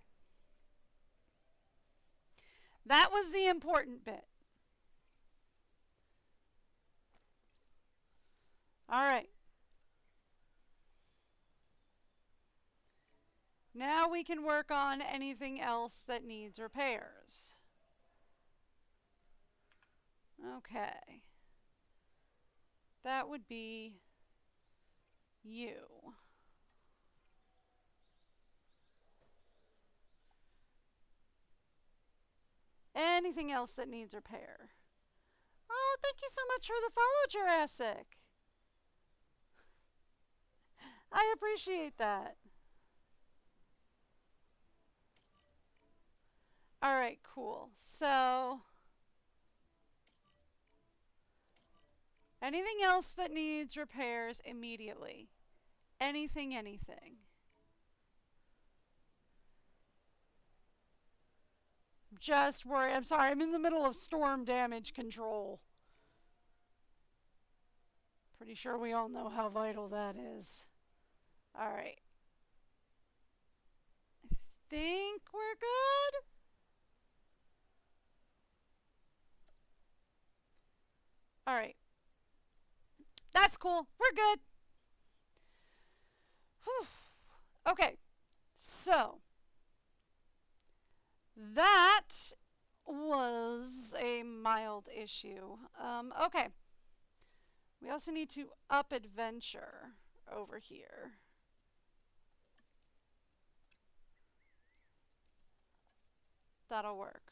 That was the important bit. All right. Now we can work on anything else that needs repairs. Okay. That would be you. Anything else that needs repair? Oh, thank you so much for the follow, Jurassic. I appreciate that. Alright, cool. So, anything else that needs repairs immediately? Anything, anything. Just worry. I'm sorry, I'm in the middle of storm damage control. Pretty sure we all know how vital that is. Alright. I think we're good. Alright. That's cool. We're good. Whew. Okay. So, that was a mild issue. Okay. We also need to up adventure over here. That'll work.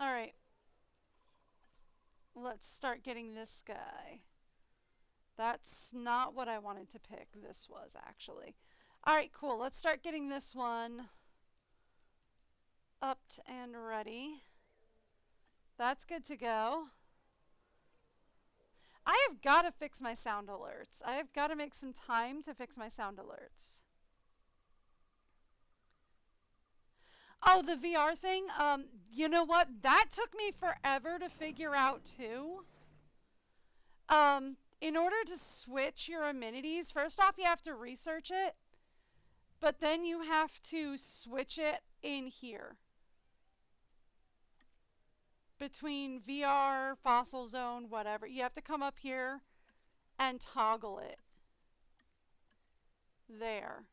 Alright. Let's start getting this guy. That's not what I wanted to pick. This was, actually. Alright, cool. Let's start getting this one upped and ready. That's good to go. I have got to fix my sound alerts. I have got to make some time to fix my sound alerts. Oh, the VR thing? You know what? That took me forever to figure out too. In order to switch your amenities, first off, you have to research it, but then you have to switch it in here. Between VR, Fossil Zone, whatever. You have to come up here and toggle it. There.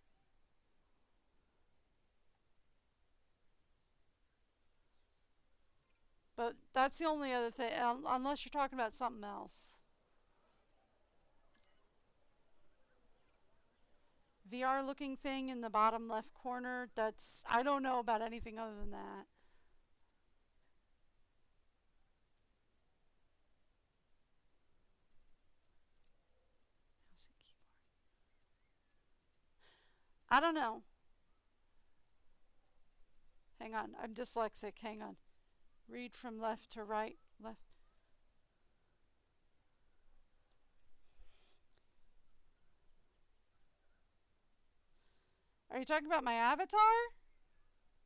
But that's the only other thing, unless you're talking about something else. VR looking thing in the bottom left corner, that's, I don't know about anything other than that. I don't know. Hang on, I'm dyslexic, hang on. Read from left to right, left. Are you talking about my avatar?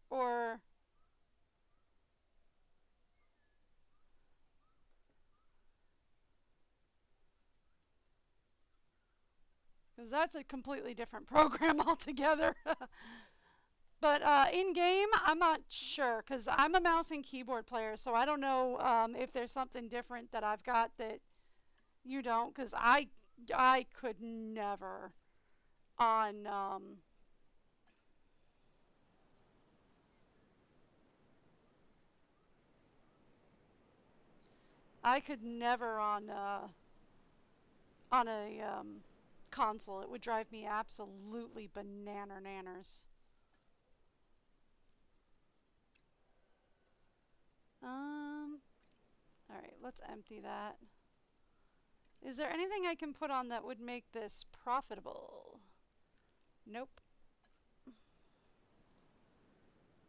Or... because that's a completely different program altogether. But in game, I'm not sure because I'm a mouse and keyboard player, so I don't know if there's something different that I've got that you don't. Because I could never on I could never on a console. It would drive me absolutely nanners. Alright, let's empty that. Is there anything I can put on that would make this profitable? Nope.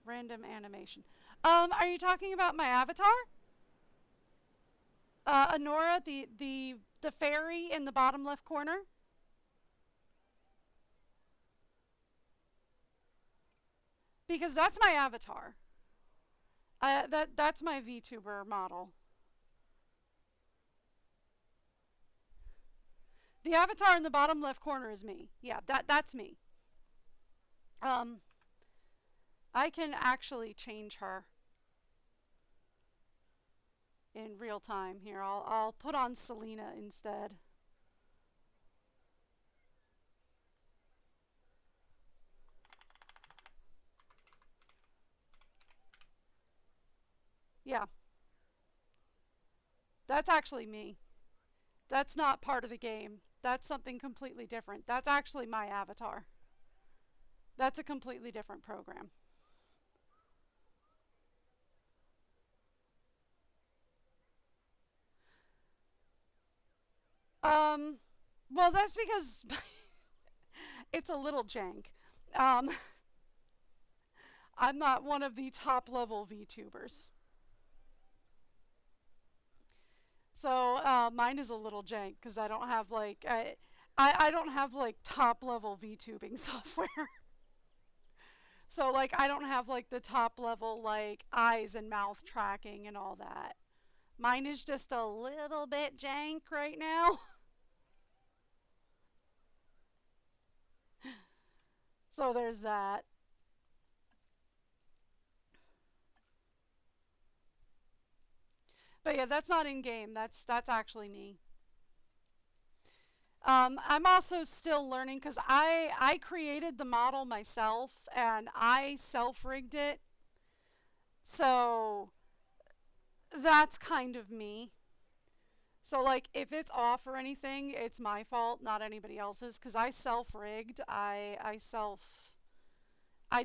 Random animation. Are you talking about my avatar? Honora, the fairy in the bottom left corner? Because that's my avatar. That's my VTuber model. The avatar in the bottom left corner is me. Yeah, that's me. I can actually change her. in real time. Here, I'll put on Selena instead. Yeah, that's actually me. That's not part of the game. That's something completely different. That's actually my avatar. That's a completely different program. Um, well, that's because it's a little jank. Um, I'm not one of the top level VTubers. So mine is a little jank because I don't have like I don't have like top level VTubing software. So like I don't have like the top level like eyes and mouth tracking and all that. Mine is just a little bit jank right now. So there's that. But yeah, that's not in game. That's actually me. I'm also still learning because I created the model myself and I self rigged it. So that's kind of me. So like if it's off or anything, it's my fault, not anybody else's. Because I self rigged. I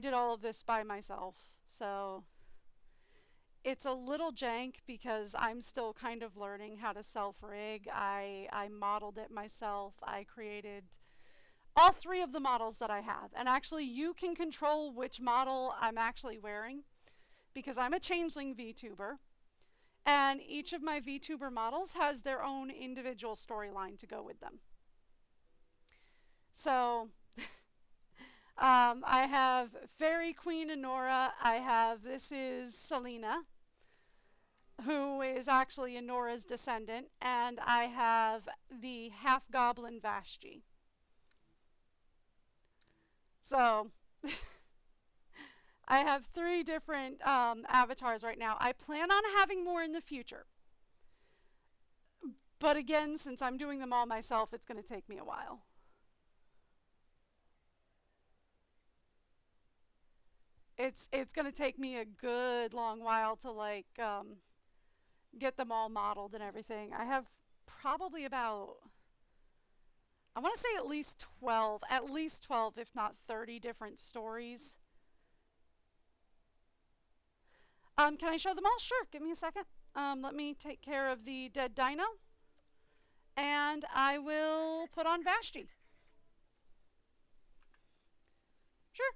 did all of this by myself. So it's a little jank because I'm still kind of learning how to self rig. I modeled it myself. I created all three of the models that I have. And actually, you can control which model I'm actually wearing because I'm a changeling VTuber. And each of my VTuber models has their own individual storyline to go with them. So I have Fairy Queen Enora. I have, this is Selena, who is actually Enora's descendant. And I have the half goblin Vashti. So I have three different avatars right now. I plan on having more in the future. But again, since I'm doing them all myself, it's going to take me a while. It's going to take me a good long while to like get them all modeled and everything. I have probably about, I want to say at least 12, if not 30 different stories. Can I show them all? Sure, give me a second. Let me take care of the dead dino. And I will put on Vashti. Sure.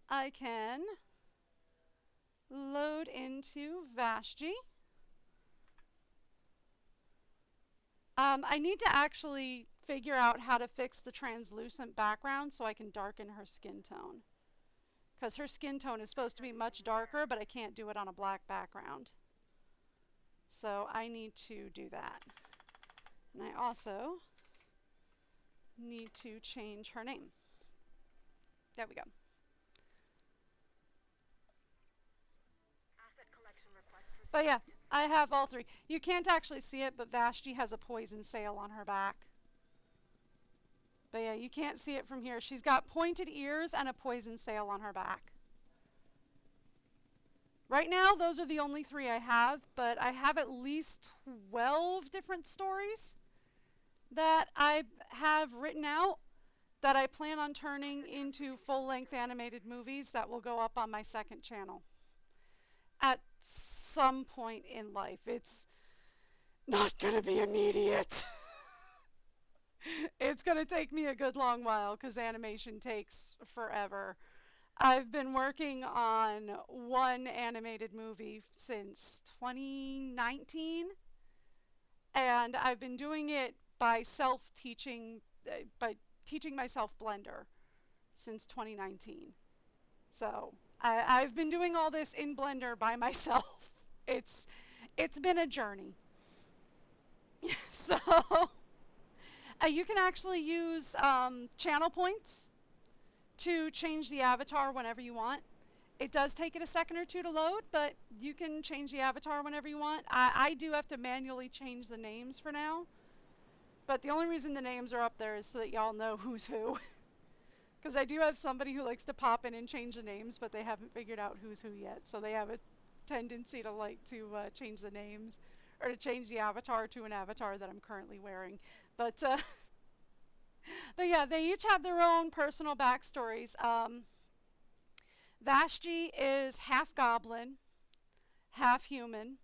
I can load into Vashti. I need to actually figure out how to fix the translucent background so I can darken her skin tone. Because her skin tone is supposed to be much darker, but I can't do it on a black background. So I need to do that. And I also need to change her name. There we go. But yeah, I have all three. You can't actually see it, but Vashti has a poison sail on her back. But yeah, you can't see it from here. She's got pointed ears and a poison sail on her back. Right now, those are the only three I have, but I have at least 12 different stories that I have written out that I plan on turning into full-length animated movies that will go up on my second channel at some point in life. It's not going to be immediate. It's going to take me a good long while because animation takes forever. I've been working on one animated movie since 2019, and I've been doing it by self-teaching, by teaching myself Blender since 2019. So I've been doing all this in Blender by myself. It's been a journey. So you can actually use channel points to change the avatar whenever you want. It does take it a second or two to load, but you can change the avatar whenever you want. I do have to manually change the names for now. But the only reason the names are up there is so that y'all know who's who. Because I do have somebody who likes to pop in and change the names, but they haven't figured out who's who yet. So they have a tendency to like to change the names or to change the avatar to an avatar that I'm currently wearing. But yeah, they each have their own personal backstories. Vashti is half goblin, half human.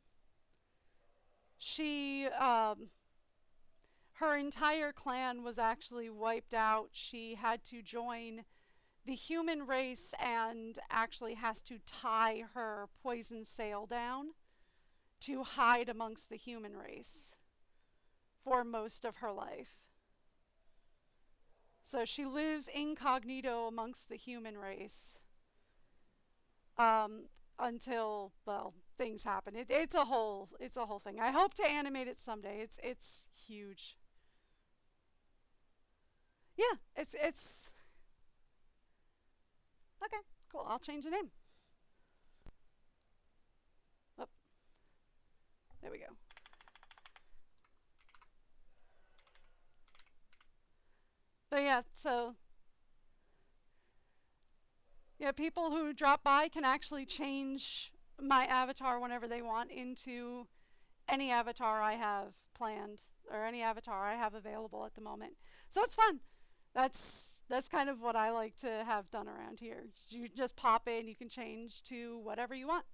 Her entire clan was actually wiped out. She had to join the human race and actually has to tie her poison sail down to hide amongst the human race for most of her life. So she lives incognito amongst the human race. Until, well, things happen. It's a whole thing. I hope to animate it someday. It's huge. Yeah, it's okay. Cool. I'll change the name. Oh, there we go. But yeah, so yeah, people who drop by can actually change my avatar whenever they want into any avatar I have planned or any avatar I have available at the moment. So it's fun. That's kind of what I like to have done around here. You just pop in, you can change to whatever you want.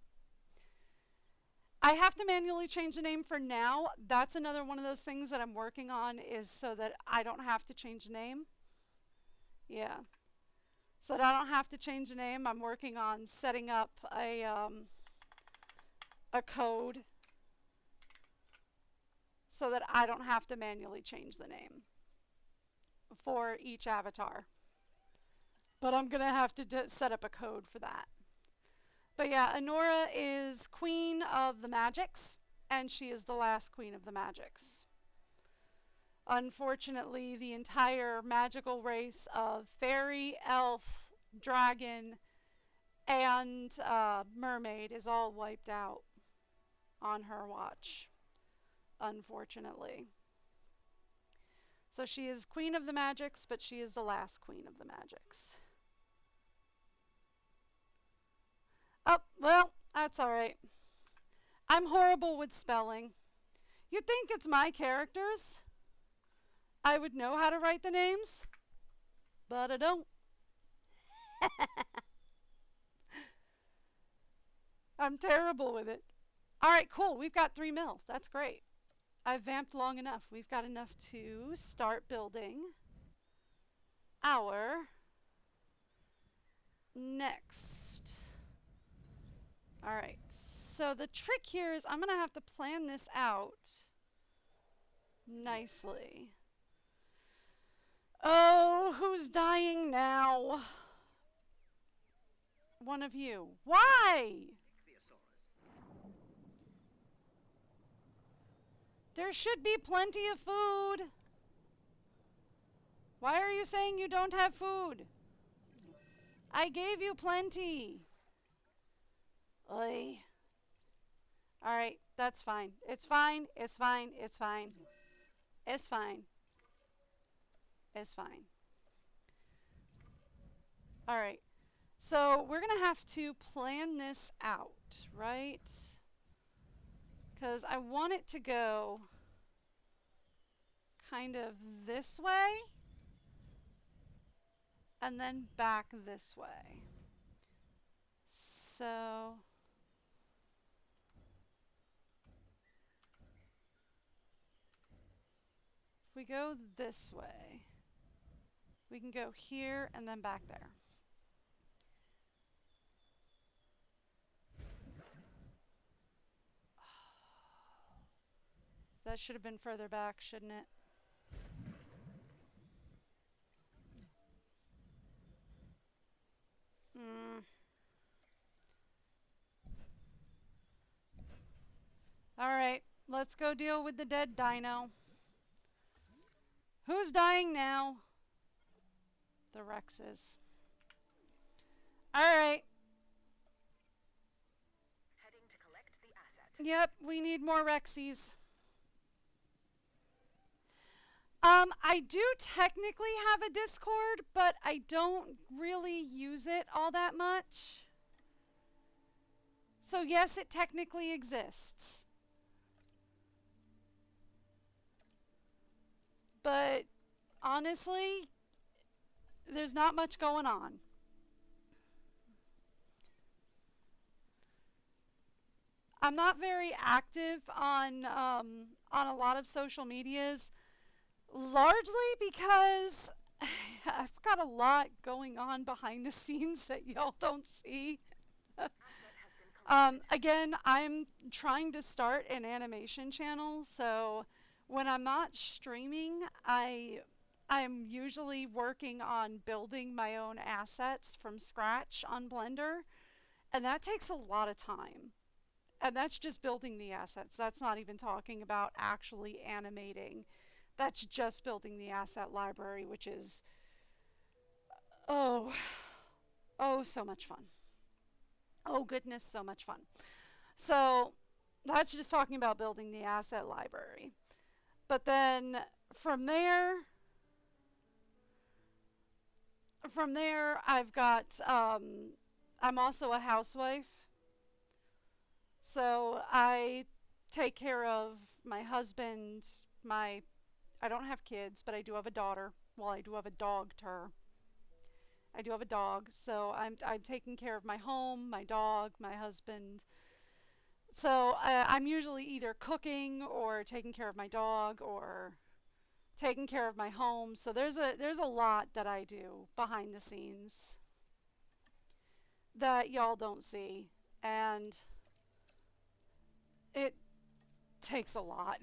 I have to manually change the name for now. That's another one of those things that I'm working on, is so that I don't have to change the name. Yeah. So that I don't have to change the name, I'm working on setting up a code so that I don't have to manually change the name for each avatar. But I'm going to have to set up a code for that. But yeah, Anora is queen of the magics, and she is the last queen of the magics. Unfortunately, the entire magical race of fairy, elf, dragon, and mermaid is all wiped out on her watch, unfortunately. So she is queen of the magics, but she is the last queen of the magics. Oh, well, that's alright. I'm horrible with spelling. You'd think it's my characters. I would know how to write the names, but I don't. I'm terrible with it. Alright, cool. We've got 3 mil. That's great. I've vamped long enough. We've got enough to start building our next. Alright, so the trick here is I'm going to have to plan this out nicely. Oh, who's dying now? One of you. Why? There should be plenty of food. Why are you saying you don't have food? I gave you plenty. Oy. Alright, that's fine. It's fine. It's fine. It's fine. It's fine. It's fine. Alright. So we're going to have to plan this out, right? Because I want it to go kind of this way and then back this way. So if we go this way, we can go here and then back there. That should have been further back, shouldn't it? Alright, let's go deal with the dead dino. Who's dying now? The Rexes. Alright. Yep, we need more Rexies. I do technically have a Discord, but I don't really use it all that much. So yes, it technically exists. But honestly, there's not much going on. I'm not very active on a lot of social medias, largely because I've got a lot going on behind the scenes that y'all don't see. Asset has been collected. Again, I'm trying to start an animation channel, so when I'm not streaming, I'm usually working on building my own assets from scratch on Blender, and that takes a lot of time. And that's just building the assets. That's not even talking about actually animating. That's just building the asset library, which is oh, oh, so much fun. Oh, goodness, so much fun. So that's just talking about building the asset library. But then from there, I've got, I'm also a housewife. So I take care of my husband, I don't have kids, but I do have a daughter. Well, I do have a dog, Tur. I do have a dog, so I'm taking care of my home, my dog, my husband. So I'm usually either cooking or taking care of my dog or taking care of my home. So there's a lot that I do behind the scenes that y'all don't see, and it takes a lot.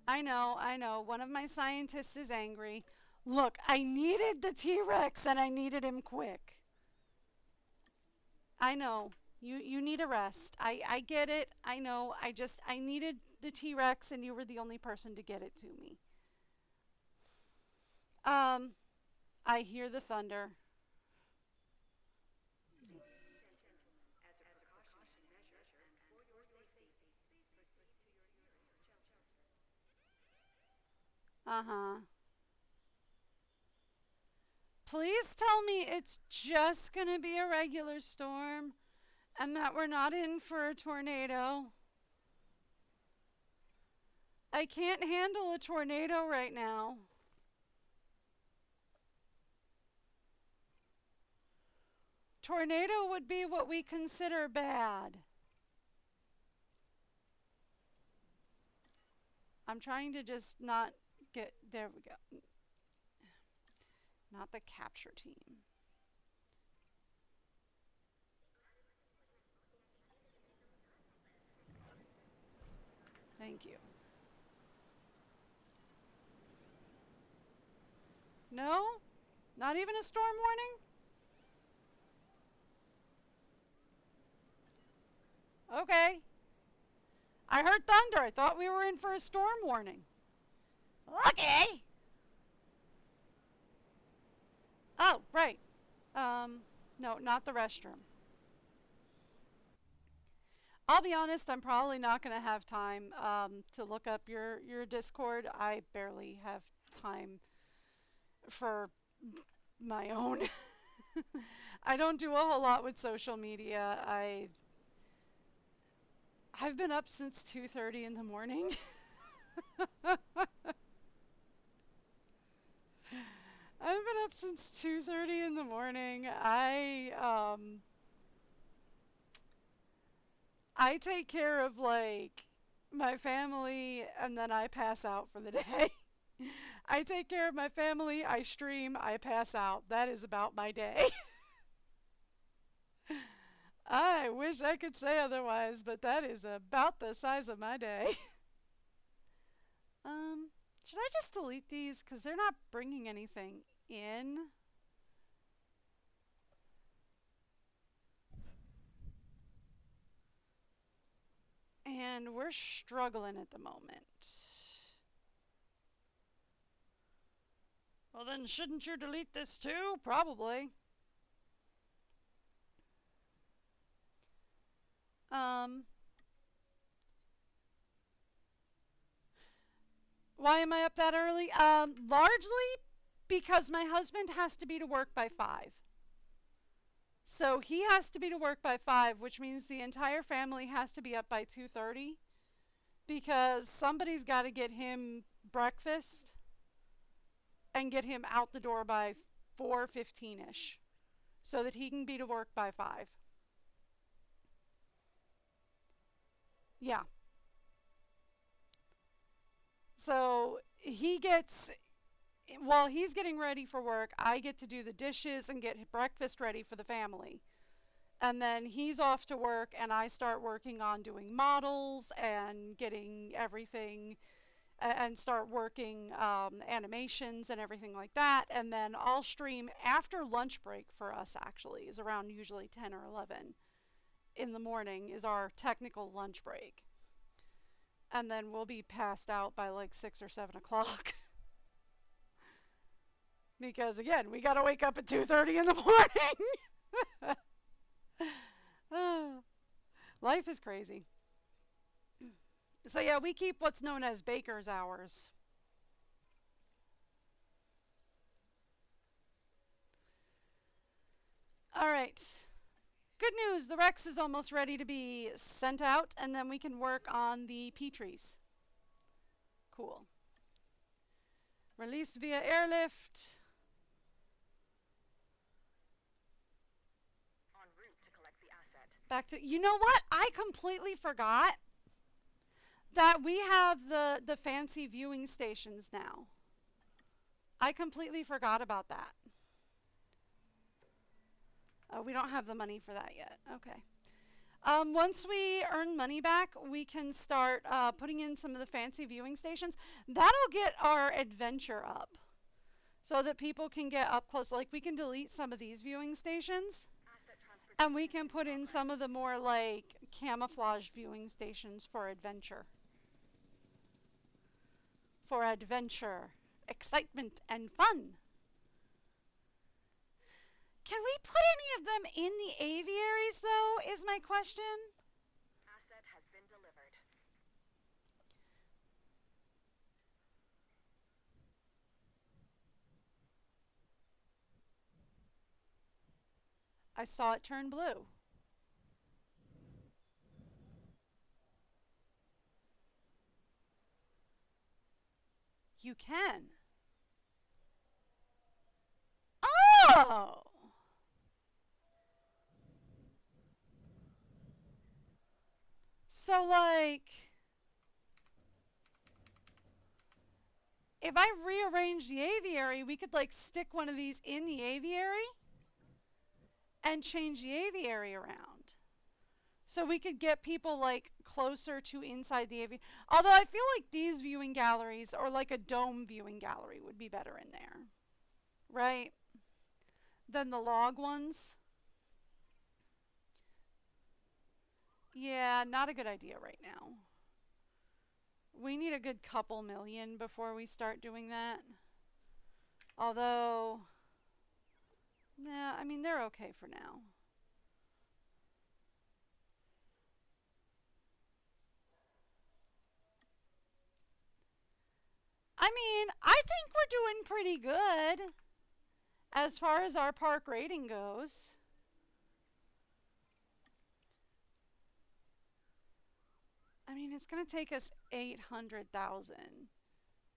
I know. One of my scientists is angry. Look, I needed the T Rex and I needed him quick. I know. You need a rest. I get it. I know. I needed the T Rex and you were the only person to get it to me. Um, I hear the thunder. Uh huh. Please tell me it's just gonna be a regular storm and that we're not in for a tornado. I can't handle a tornado right now. Tornado would be what we consider bad. I'm trying to just not get. There we go. Not the capture team. Thank you. No? Not even a storm warning? Okay. I heard thunder. I thought we were in for a storm warning. Okay. Oh, right. No, not the restroom. I'll be honest, I'm probably not going to have time to look up your Discord. I barely have time for my own. I don't do a whole lot with social media. I've been up since 2:30 in the morning. I've been up since 2:30 in the morning. I take care of like my family and then I pass out for the day. I take care of my family, I stream, I pass out. That is about my day. I wish I could say otherwise, but that is about the size of my day. um, should I just delete these cuz they're not bringing anything in? And we're struggling at the moment. Well, then shouldn't you delete this too? Probably. Um, why am I up that early? Largely because my husband has to be to work by 5. So he has to be to work by 5, which means the entire family has to be up by 2:30 because somebody's got to get him breakfast and get him out the door by 4:15ish so that he can be to work by 5. Yeah. So he gets, while he's getting ready for work, I get to do the dishes and get breakfast ready for the family. And then he's off to work, and I start working on doing models and getting everything and start working animations and everything like that. And then I'll stream after lunch break for us, actually, is around usually 10 or 11 in the morning, is our technical lunch break. And then we'll be passed out by like 6 or 7 o'clock. Because again, we gotta wake up at 2:30 in the morning. Life is crazy. So yeah, we keep what's known as baker's hours. All right. Good news, the Rex is almost ready to be sent out, and then we can work on the p13s. Cool. Release via airlift. En route to collect the asset. Back to, you know what? I completely forgot that we have the fancy viewing stations now. I completely forgot about that. Oh, we don't have the money for that yet. Okay. Once we earn money back, we can start putting in some of the fancy viewing stations. That'll get our adventure up so that people can get up close. Like, we can delete some of these viewing stations, and we can put in some of the more, like, camouflage viewing stations for adventure. For adventure, excitement, and fun. Can we put any of them in the aviaries, though, is my question? Asset has been delivered. I saw it turn blue. You can. Oh! So, like, if I rearrange the aviary, we could, like, stick one of these in the aviary and change the aviary around. So we could get people, like, closer to inside the aviary. Although I feel like these viewing galleries, or like a dome viewing gallery, would be better in there. Right? Than the log ones. Yeah, not a good idea right now. We need a good couple million before we start doing that. Although, nah, I mean, they're okay for now. I mean, I think we're doing pretty good as far as our park rating goes. I mean, it's going to take us 800,000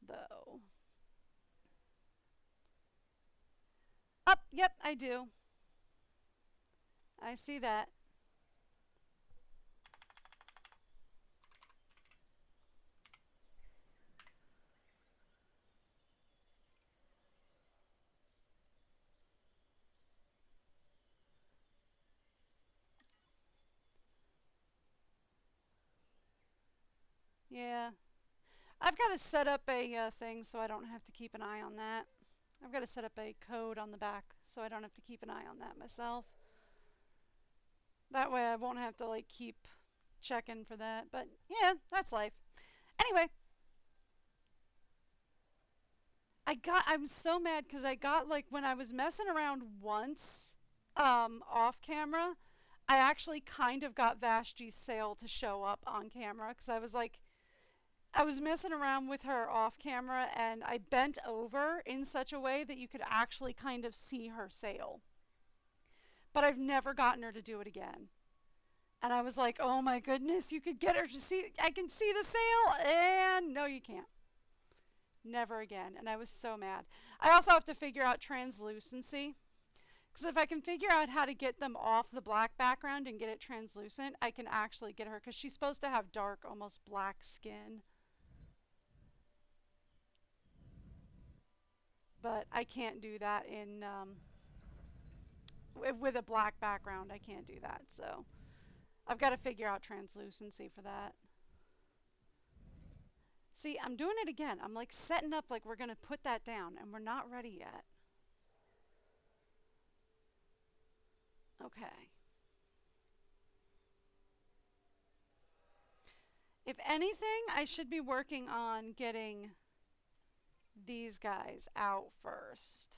though. Up, yep, I do. I see that. Yeah. I've got to set up a thing so I don't have to keep an eye on that. I've got to set up a code on the back so I don't have to keep an eye on that myself. That way I won't have to like keep checking for that. But yeah, that's life. Anyway, I'm so mad because I got like when I was messing around once off camera, I actually kind of got Vashti's sail to show up on camera because I was like, I was messing around with her off camera and I bent over in such a way that you could actually kind of see her sail. But I've never gotten her to do it again. And I was like, oh my goodness, you could get her to see, I can see the sail. And no, you can't. Never again. And I was so mad. I also have to figure out translucency. Because if I can figure out how to get them off the black background and get it translucent, I can actually get her. Because she's supposed to have dark, almost black skin. But I can't do that in with a black background. I can't do that, so I've got to figure out translucency for that. See, I'm doing it again. I'm like setting up like we're going to put that down and we're not ready yet. Okay. If anything, I should be working on getting these guys out first.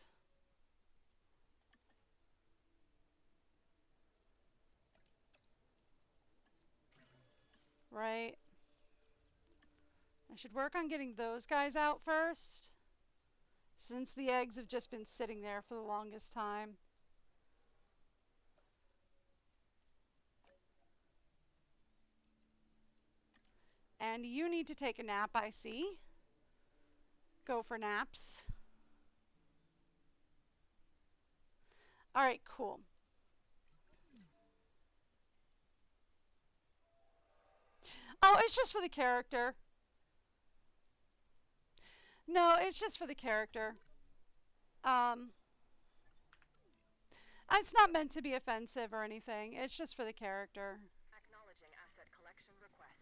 Right? I should work on getting those guys out first, since the eggs have just been sitting there for the longest time. And you need to take a nap, I see. Go for naps. Alright, cool. Oh, it's just for the character. No, it's just for the character. It's not meant to be offensive or anything. It's just for the character. Acknowledging asset collection request.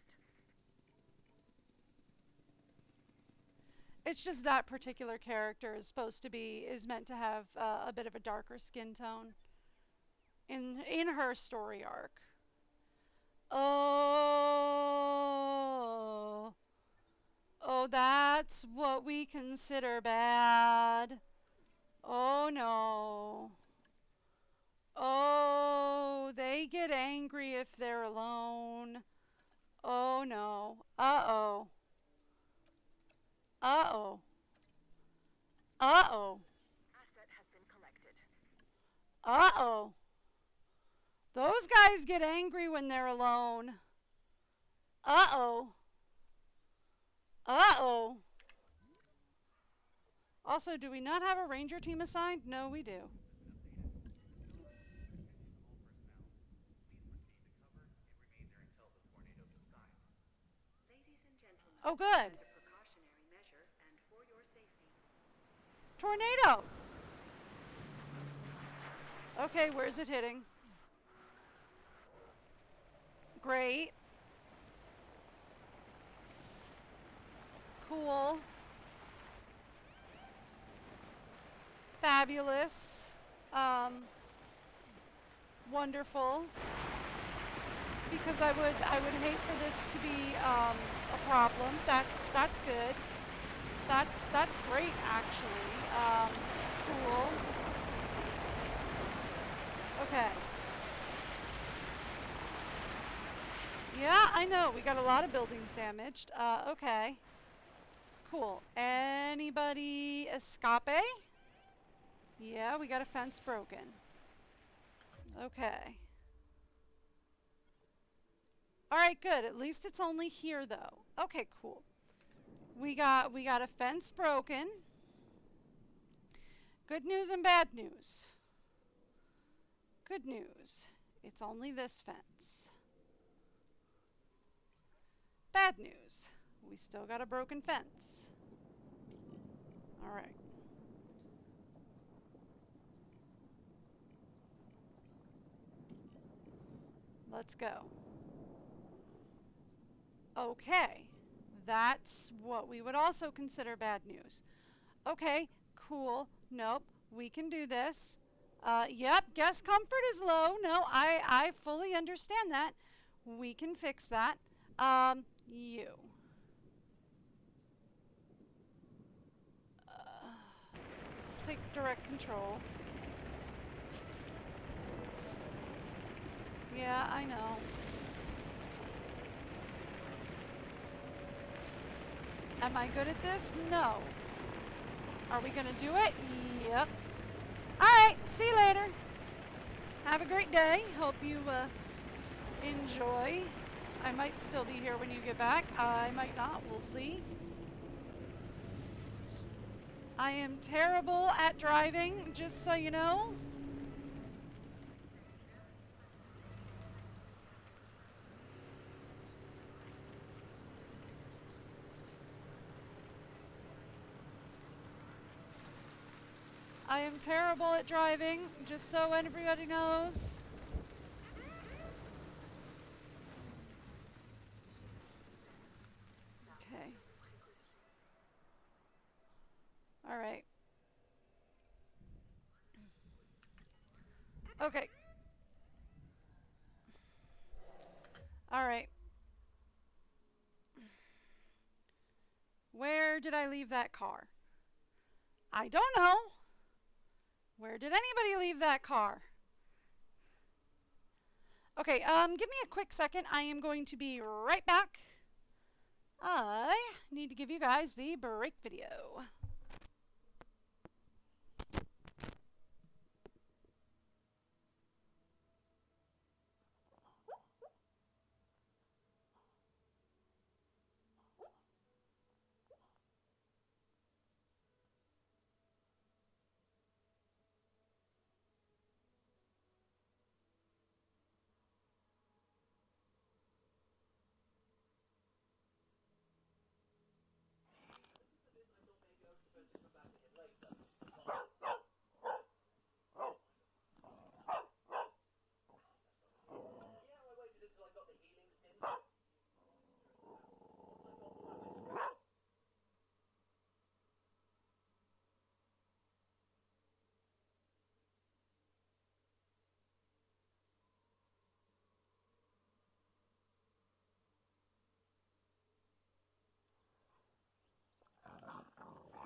It's just that particular character is meant to have a bit of a darker skin tone in her story arc. Oh. Oh, that's what we consider bad. Oh no. Oh, they get angry if they're alone. Oh no. Uh-oh. Uh-oh. Uh-oh. Asset has been collected. Uh-oh. Those guys get angry when they're alone. Uh-oh. Uh-oh. Also, do we not have a ranger team assigned? No, we do. Oh, good. As a precautionary measure and for your safety. Tornado. Okay, where's it hitting? Great. Cool. Fabulous. Wonderful. Because I would hate for this to be a problem. That's good. That's great actually. Cool. Okay. Yeah, I know. We got a lot of buildings damaged. Okay. Cool. Anybody escape? Yeah, we got a fence broken. Okay. Alright, good. At least it's only here though. Okay, cool. We got a fence broken. Good news and bad news. Good news. It's only this fence. Bad news. We still got a broken fence. Alright. Let's go. Okay. That's what we would also consider bad news. Okay, cool. Nope. We can do this. Yep, guest comfort is low. No, I fully understand that. We can fix that. You. Let's take direct control. Yeah, I know. Am I good at this? No. Are we gonna do it? Yep. Alright, see you later. Have a great day. Hope you enjoy. I might still be here when you get back. I might not. We'll see. I am terrible at driving, just so you know. I am terrible at driving, just so everybody knows. Okay. All right. Okay. All right. Where did I leave that car? I don't know. Where did anybody leave that car? Okay, give me a quick second. I am going to be right back. I need to give you guys the break video.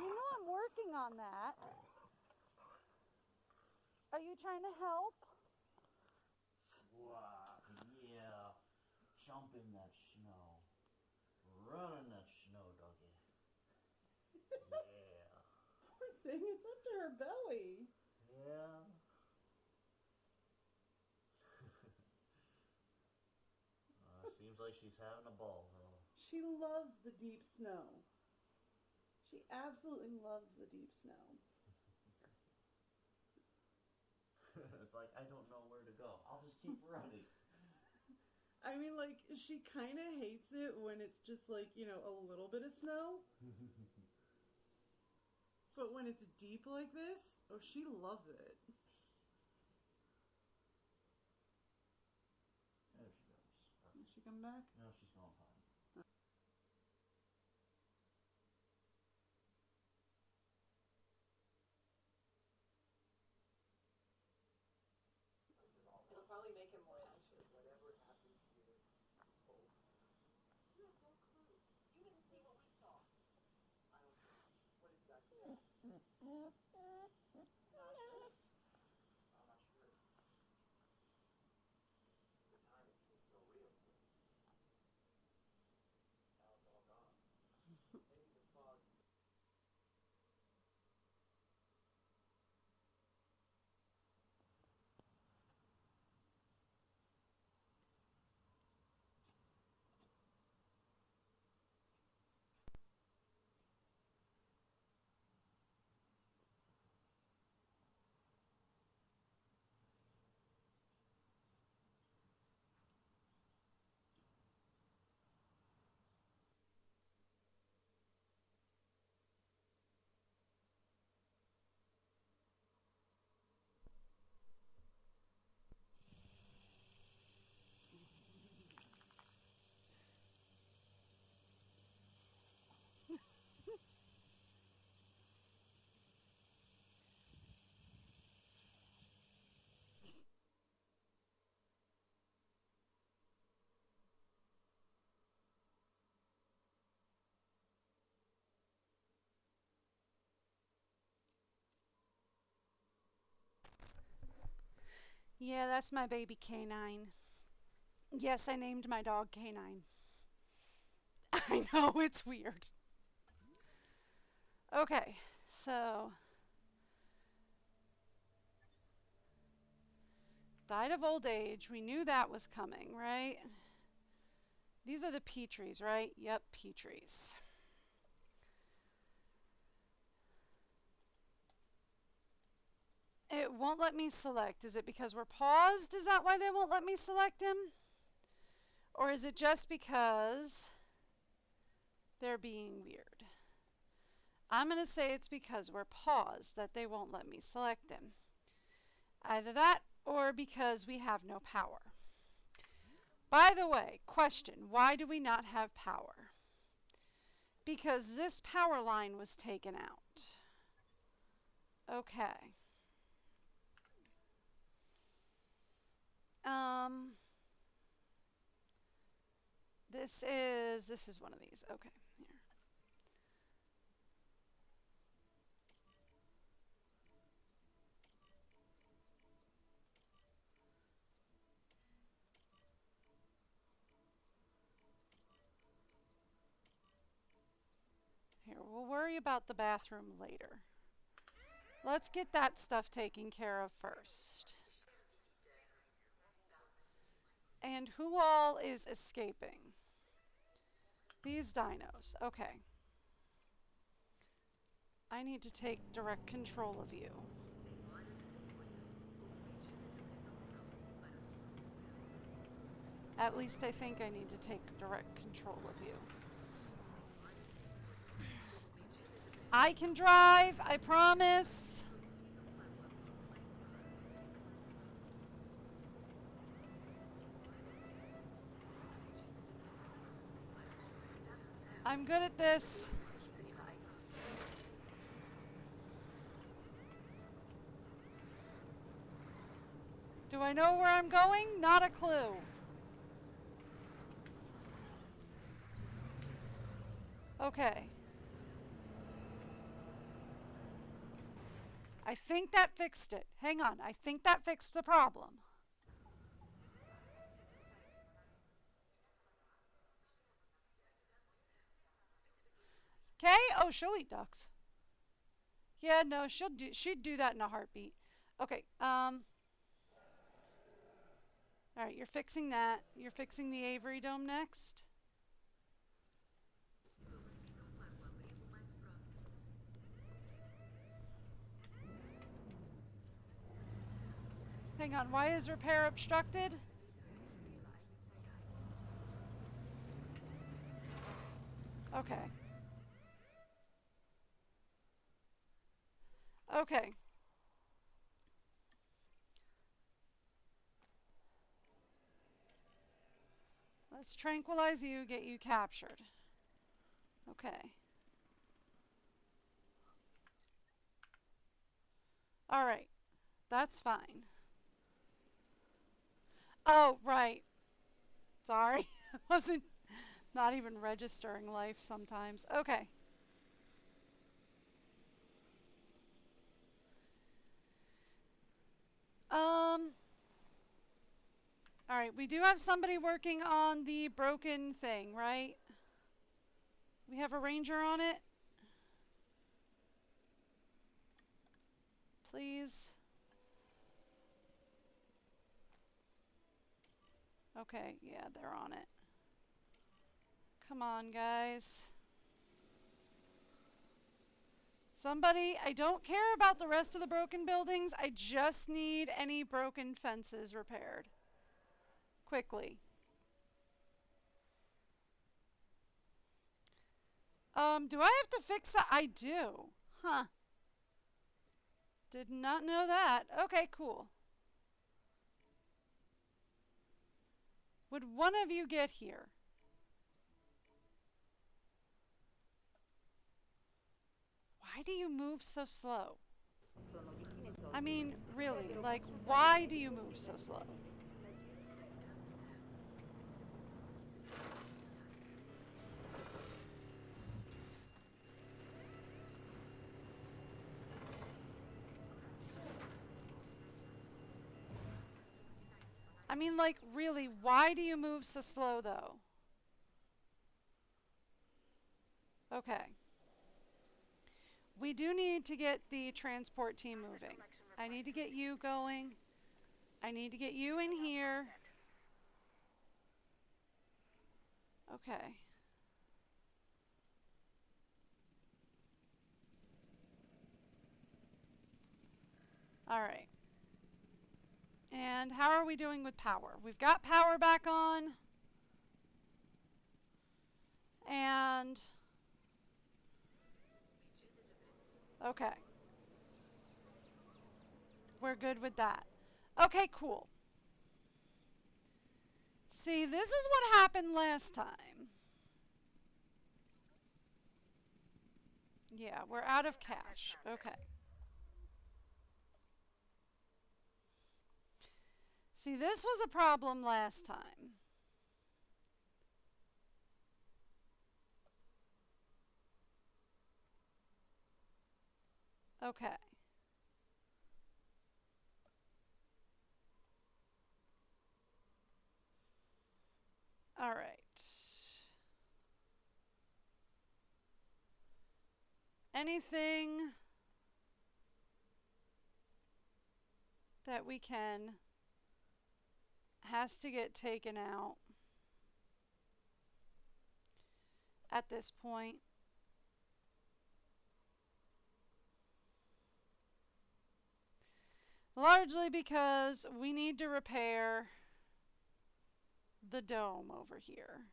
You know I'm working on that. Are you trying to help? Wow, yeah. Jump in that snow. Run in that snow, doggy. Yeah. Poor thing, it's up to her belly. Yeah. Seems like she's having a ball, though. She loves the deep snow. She absolutely loves the deep snow. It's like, I don't know where to go. I'll just keep running. I mean, like, she kind of hates it when it's just like, you know, a little bit of snow. But when it's deep like this, oh, she loves it. There she goes. Did she come back? No, she's going fine. It'll probably make him more anxious. Yeah, that's my baby canine. Yes, I named my dog Canine. I know, it's weird. Okay, so died of old age. We knew that was coming, right? These are the p13s, right? Yep, p13s. It won't let me select. Is it because we're paused? Is that why they won't let me select him? Or is it just because they're being weird? I'm going to say it's because we're paused that they won't let me select him. Either that or because we have no power. By the way, question, why do we not have power? Because this power line was taken out. Okay. This is one of these. Okay, here. Here, we'll worry about the bathroom later. Let's get that stuff taken care of first. And who all is escaping? These dinos. Okay. I need to take direct control of you. At least I think I need to take direct control of you. I can drive, I promise. I'm good at this. Do I know where I'm going? Not a clue. Okay. I think that fixed it. Hang on, I think that fixed the problem. Okay? Oh, she'll eat ducks. Yeah, no, she'd do that in a heartbeat. Okay, alright, you're fixing that. You're fixing the Avery Dome next. Hang on, why is repair obstructed? Okay. Okay. Let's tranquilize you, get you captured. Okay. Alright. That's fine. Oh, right. Sorry. Wasn't not even registering life sometimes. Okay. Alright, we do have somebody working on the broken thing, right? We have a ranger on it? Please. Okay, yeah, they're on it. Come on, guys. Somebody, I don't care about the rest of the broken buildings. I just need any broken fences repaired. Quickly. Do I have to fix that? I do. Huh. Did not know that. Okay, cool. Would one of you get here? Why do you move so slow? I mean, really, like, why do you move so slow? I mean, like, really, why do you move so slow, though? Okay. We do need to get the transport team moving. I need to get you going. I need to get you in here. Okay. All right. And how are we doing with power? We've got power back on. And okay. We're good with that. Okay, cool. See, this is what happened last time. Yeah, we're out of cash. Okay. See, this was a problem last time. Okay. All right. Anything that we can has to get taken out at this point. Largely because we need to repair the dome over here.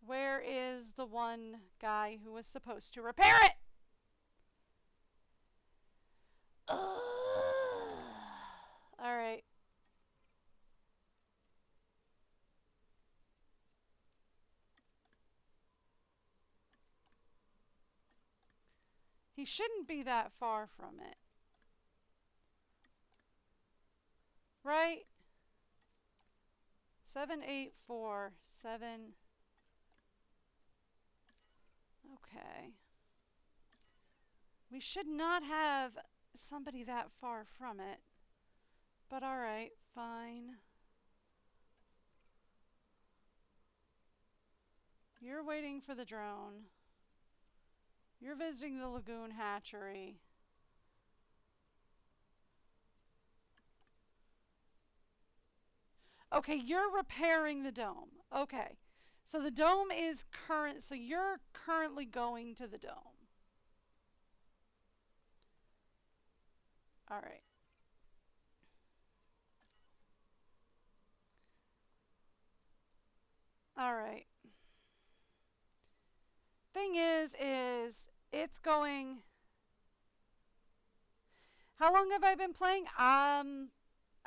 Where is the one guy who was supposed to repair it? All right. He shouldn't be that far from it. Right? 784, 7. Okay. We should not have somebody that far from it. But alright, fine. You're waiting for the drone. You're visiting the lagoon hatchery. Okay, you're repairing the dome. Okay. So the dome is current, so you're currently going to the dome. All right. All right. Thing is it's going. How long have I been playing? How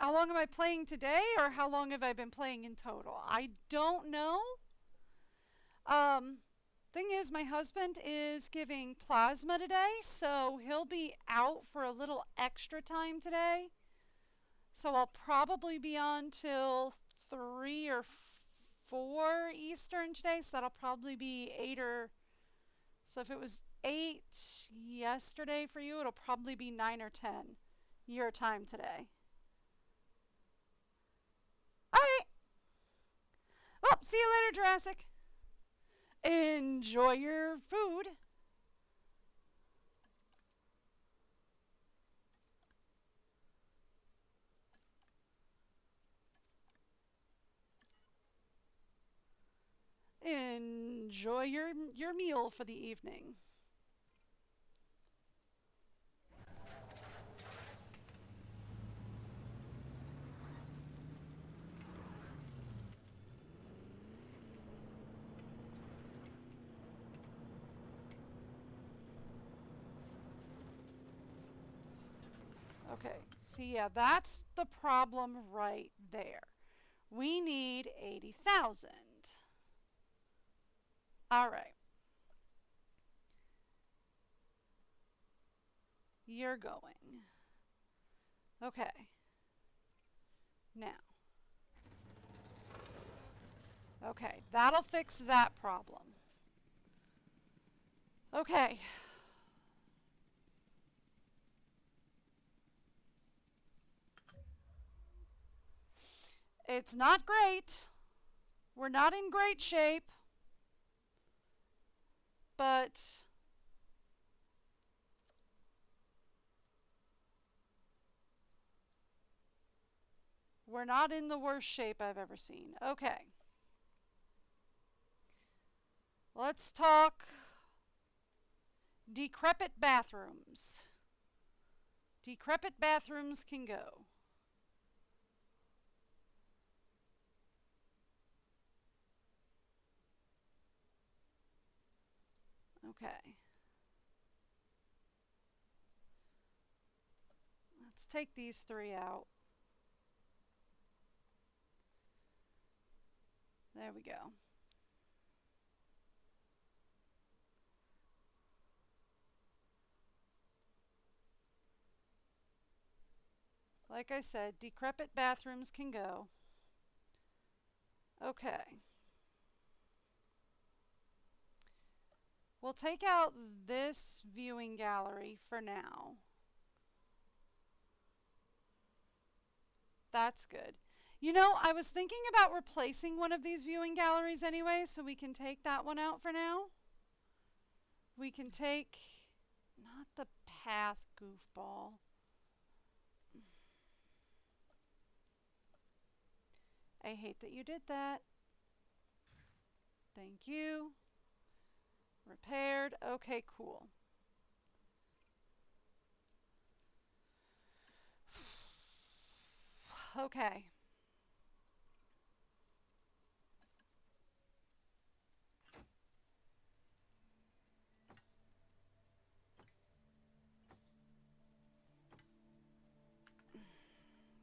long am I playing today, or how long have I been playing in total? I don't know. Thing is, my husband is giving plasma today, so he'll be out for a little extra time today. So I'll probably be on till 3 or 4 Eastern today, so that'll probably be 8 or... So if it was 8 yesterday for you, it'll probably be 9 or 10 your time today. Alright. Well, see you later, Jurassic. Enjoy your food. Enjoy your meal for the evening. Okay, see, yeah, that's the problem right there. We need 80,000. All right. You're going. Okay. Now. Okay, that'll fix that problem. Okay. It's not great. We're not in great shape. But we're not in the worst shape I've ever seen. Okay. Let's talk decrepit bathrooms. Decrepit bathrooms can go. Okay. Let's take these 3 out. There we go. Like I said, decrepit bathrooms can go. Okay. We'll take out this viewing gallery for now. That's good. You know, I was thinking about replacing one of these viewing galleries anyway, so we can take that one out for now. We can take, not the path goofball. I hate that you did that. Thank you. Repaired. Okay, cool. Okay.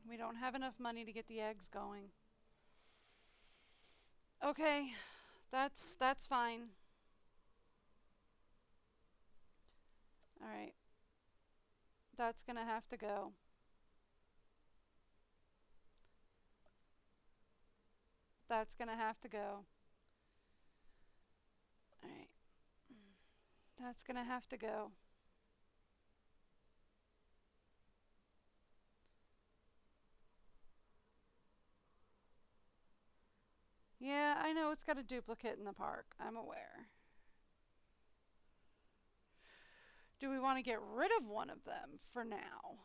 We don't have enough money to get the eggs going. Okay, that's fine. All right. That's gonna have to go. That's gonna have to go. All right. That's gonna have to go. Yeah, I know it's got a duplicate in the park. I'm aware. Do we want to get rid of one of them for now?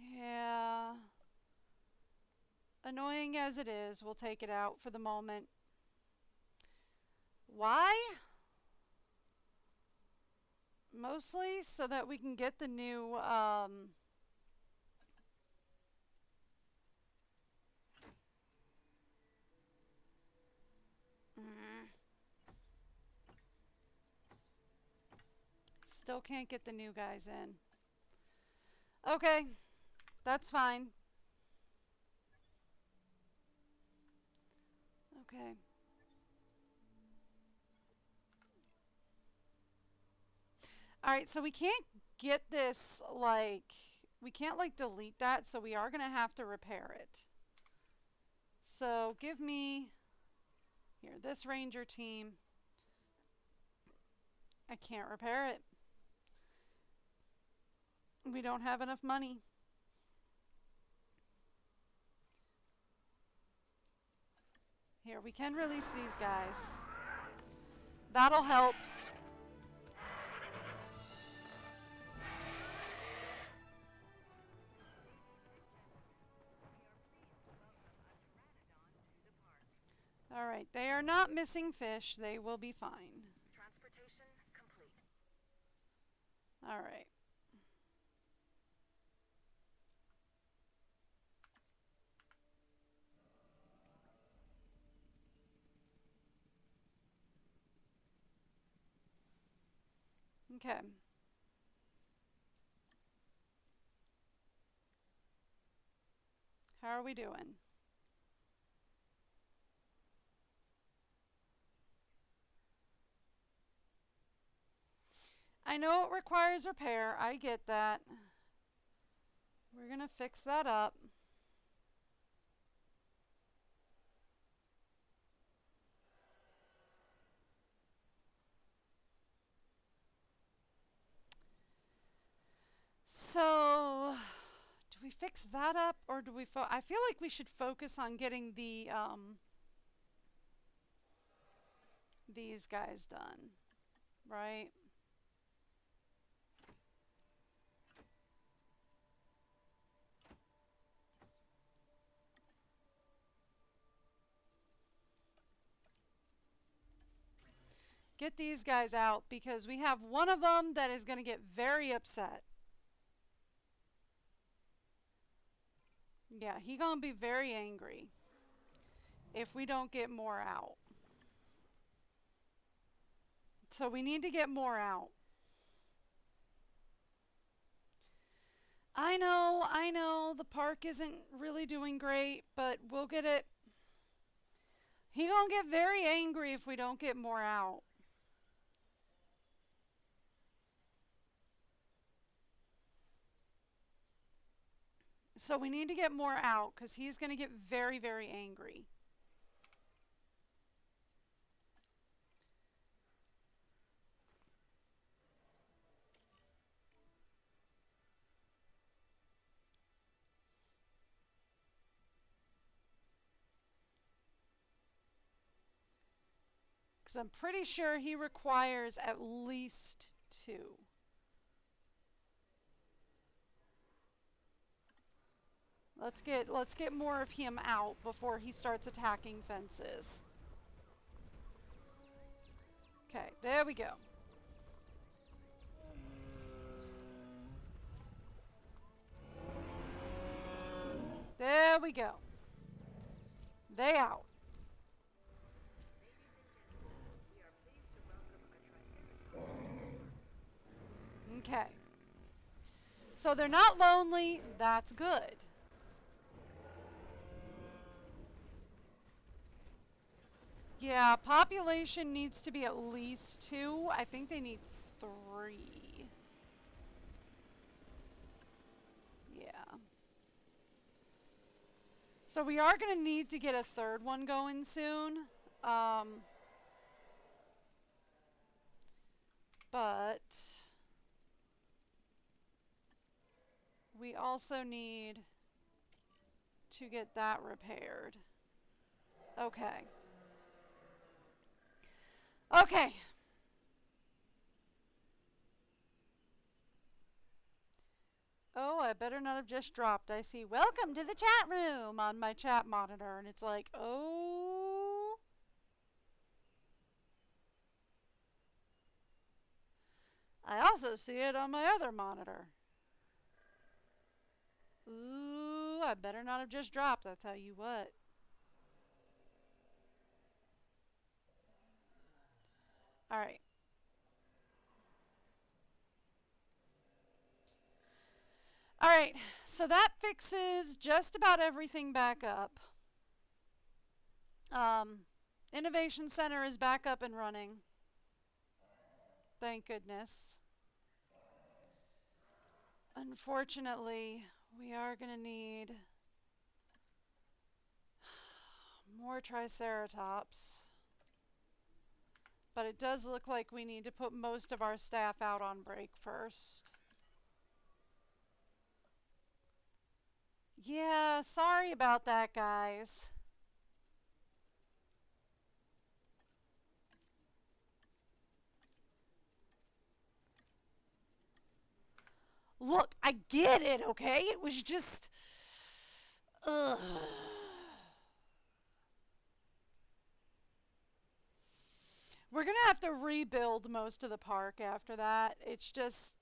Yeah. Annoying as it is, we'll take it out for the moment. Why? Mostly so that we can get the new, still can't get the new guys in. Okay, that's fine. Okay. Alright, so we can't get this, like, we can't, like, delete that, so we are going to have to repair it. So give me, here, this ranger team. I can't repair it. We don't have enough money. Here, we can release these guys. That'll help. Alright, they are not missing fish. They will be fine. Transportation complete. Alright. Okay. How are we doing? I know it requires repair. I get that. We're going to fix that up. So, do we fix fix that up, or do we I feel like we should focus on getting the these guys done, right? Get these guys out because we have one of them that is going to get very upset. Yeah, he going to be very angry if we don't get more out. So we need to get more out. I know, the park isn't really doing great, but we'll get it. He gonna get very angry if we don't get more out. So we need to get more out because he's gonna get very, very angry. Because I'm pretty sure he requires at least 2. Let's get more of him out before he starts attacking fences. Okay, there we go. There we go. They out. Okay. So they're not lonely. That's good. Yeah, population needs to be at least 2. I think they need 3. Yeah. So we are going to need to get a third one going soon. But we also need to get that repaired. Okay. Okay. Oh, I better not have just dropped. I see welcome to the chat room on my chat monitor. And it's like, oh. I also see it on my other monitor. Ooh, I better not have just dropped. I'll tell you what. All right. All right, so that fixes just about everything back up. Innovation Center is back up and running. Thank goodness. Unfortunately, we are going to need more Triceratops. But it does look like we need to put most of our staff out on break first. Yeah, sorry about that, guys. Look, I get it, okay? It was just... Ugh. We're going to have to rebuild most of the park after that. It's just...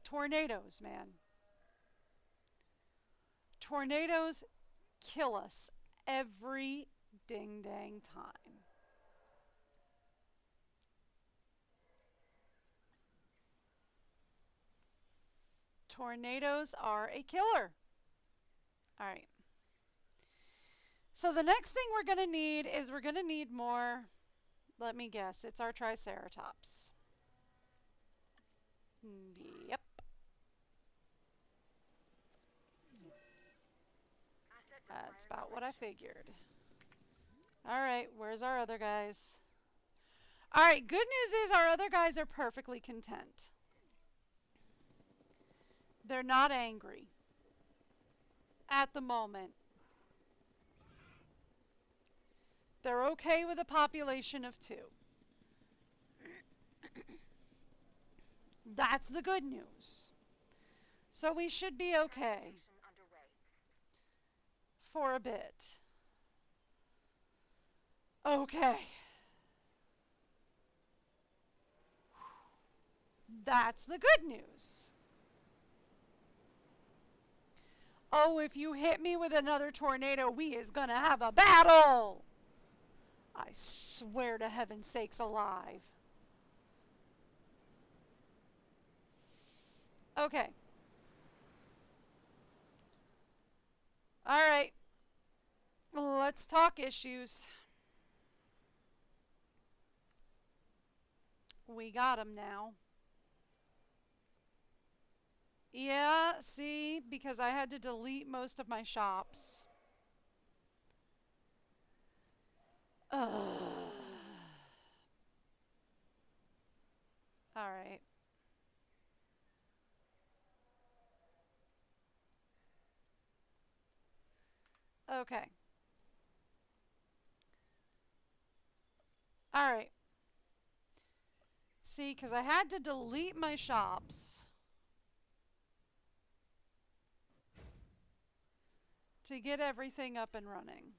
tornadoes, man. Tornadoes kill us every ding-dang time. Tornadoes are a killer. All right. So the next thing we're going to need is we're going to need more, let me guess, it's our Triceratops. Yep. That's about what I figured. All right, where's our other guys? All right, good news is our other guys are perfectly content. They're not angry. at the moment. They're okay with a population of 2. That's the good news. So we should be okay for a bit. Okay. That's the good news. Oh, if you hit me with another tornado, we is gonna have a battle. I swear to heaven sakes alive. Okay. All right. Let's talk issues. We got them now. Yeah, see, because I had to delete most of my shops. Ugh. All right. Okay. All right. See, because I had to delete my shops to get everything up and running.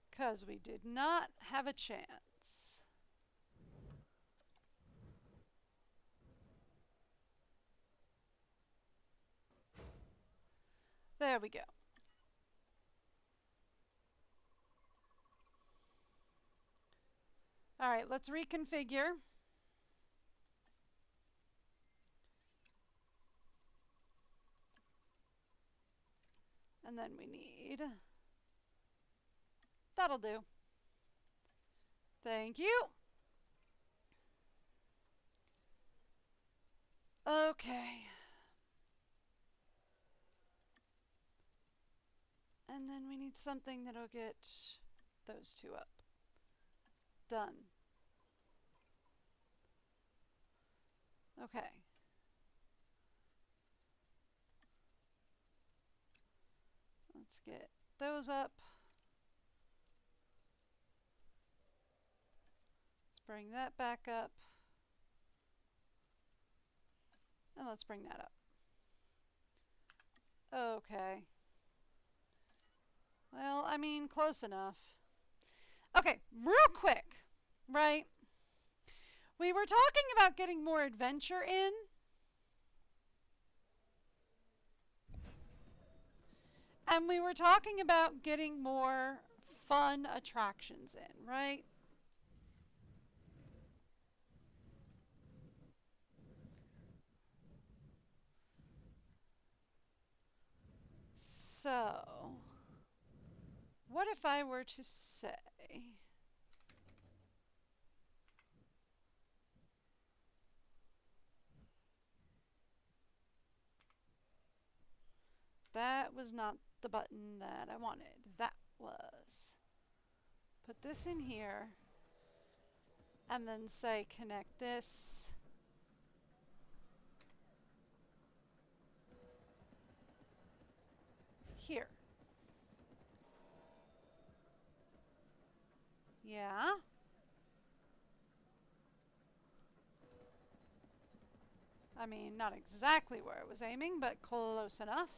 Because we did not have a chance. There we go. All right, let's reconfigure. And then we need, that'll do. Thank you. Okay. And then we need something that'll get those 2 up. Done. Okay. Let's get those up. Let's bring that back up. And let's bring that up. Okay. Well, I mean, close enough. Okay, real quick, right? We were talking about getting more adventure in. And we were talking about getting more fun attractions in, right? So, what if I were to say, that was not the button that I wanted. That was. Put this in here. And then say connect this. Here. Yeah. I mean, not exactly where I was aiming, but close enough.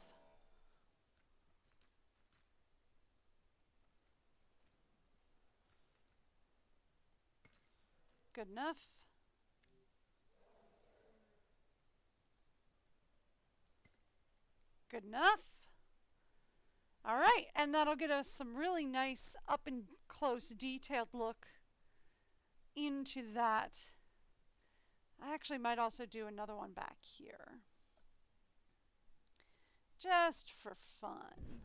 Good enough. Good enough. All right, and that'll get us some really nice up and close detailed look into that. I actually might also do another one back here. Just for fun.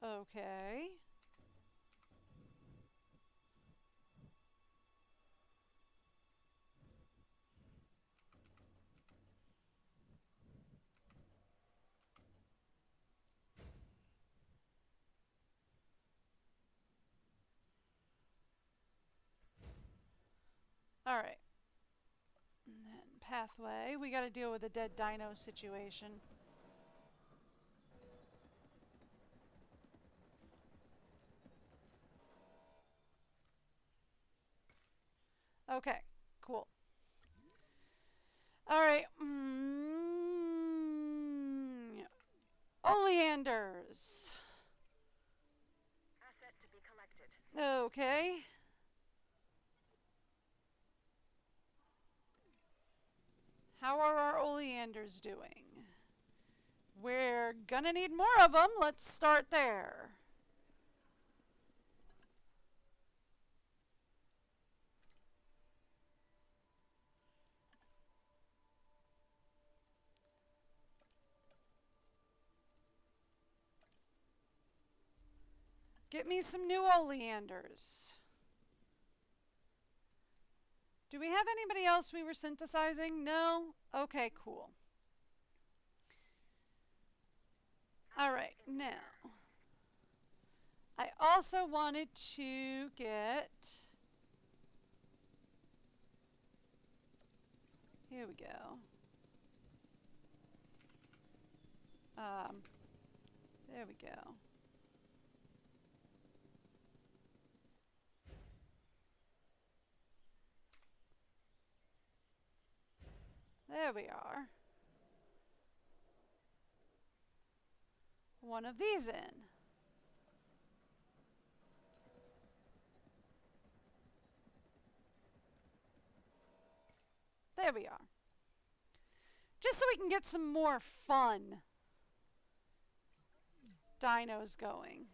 Okay. Alright. And then pathway. We gotta deal with a dead dino situation. Okay, cool. Alright. Oleanders. Asset to be collected. Okay. How are our oleanders doing? We're gonna need more of them. Let's start there. Get me some new oleanders. Do we have anybody else we were synthesizing? No? Okay, cool. Alright, now. I also wanted to get... Here we go. There we go. There we are. One of these in. There we are. Just so we can get some more fun dinos going.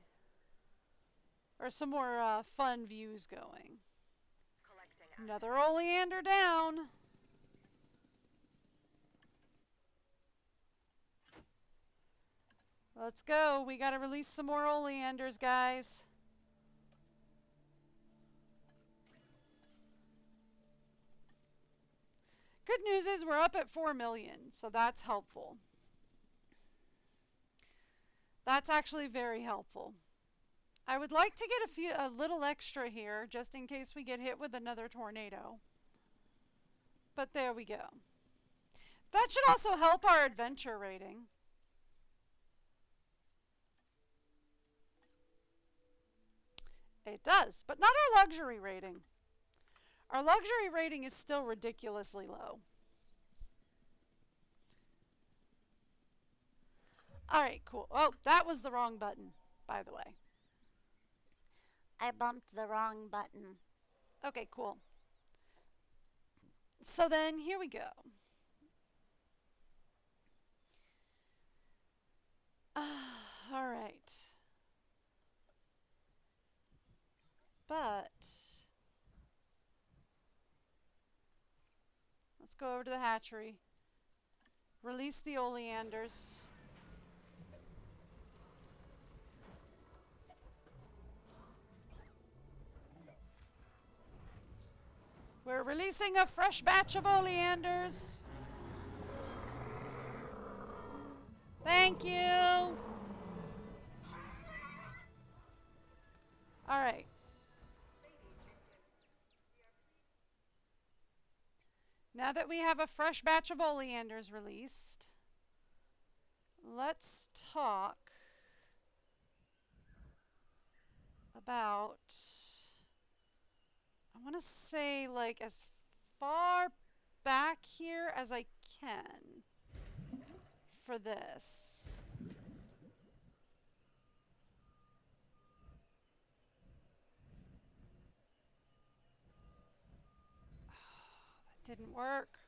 Or some more fun views going. Another oleander down. Let's go. We gotta release some more oleanders, guys. Good news is we're up at 4 million, so that's helpful. That's actually very helpful. I would like to get a little extra here, just in case we get hit with another tornado. But there we go. That should also help our adventure rating. It does, but not our luxury rating. Our luxury rating is still ridiculously low. Alright, cool. Oh, that was the wrong button, by the way. I bumped the wrong button. Okay, cool. So then, here we go. Alright. But... let's go over to the hatchery. Release the oleanders. We're releasing a fresh batch of oleanders. Thank you. All right. Now that we have a fresh batch of oleanders released, let's talk about, I want to say, like, as far back here as I can for this. That didn't work.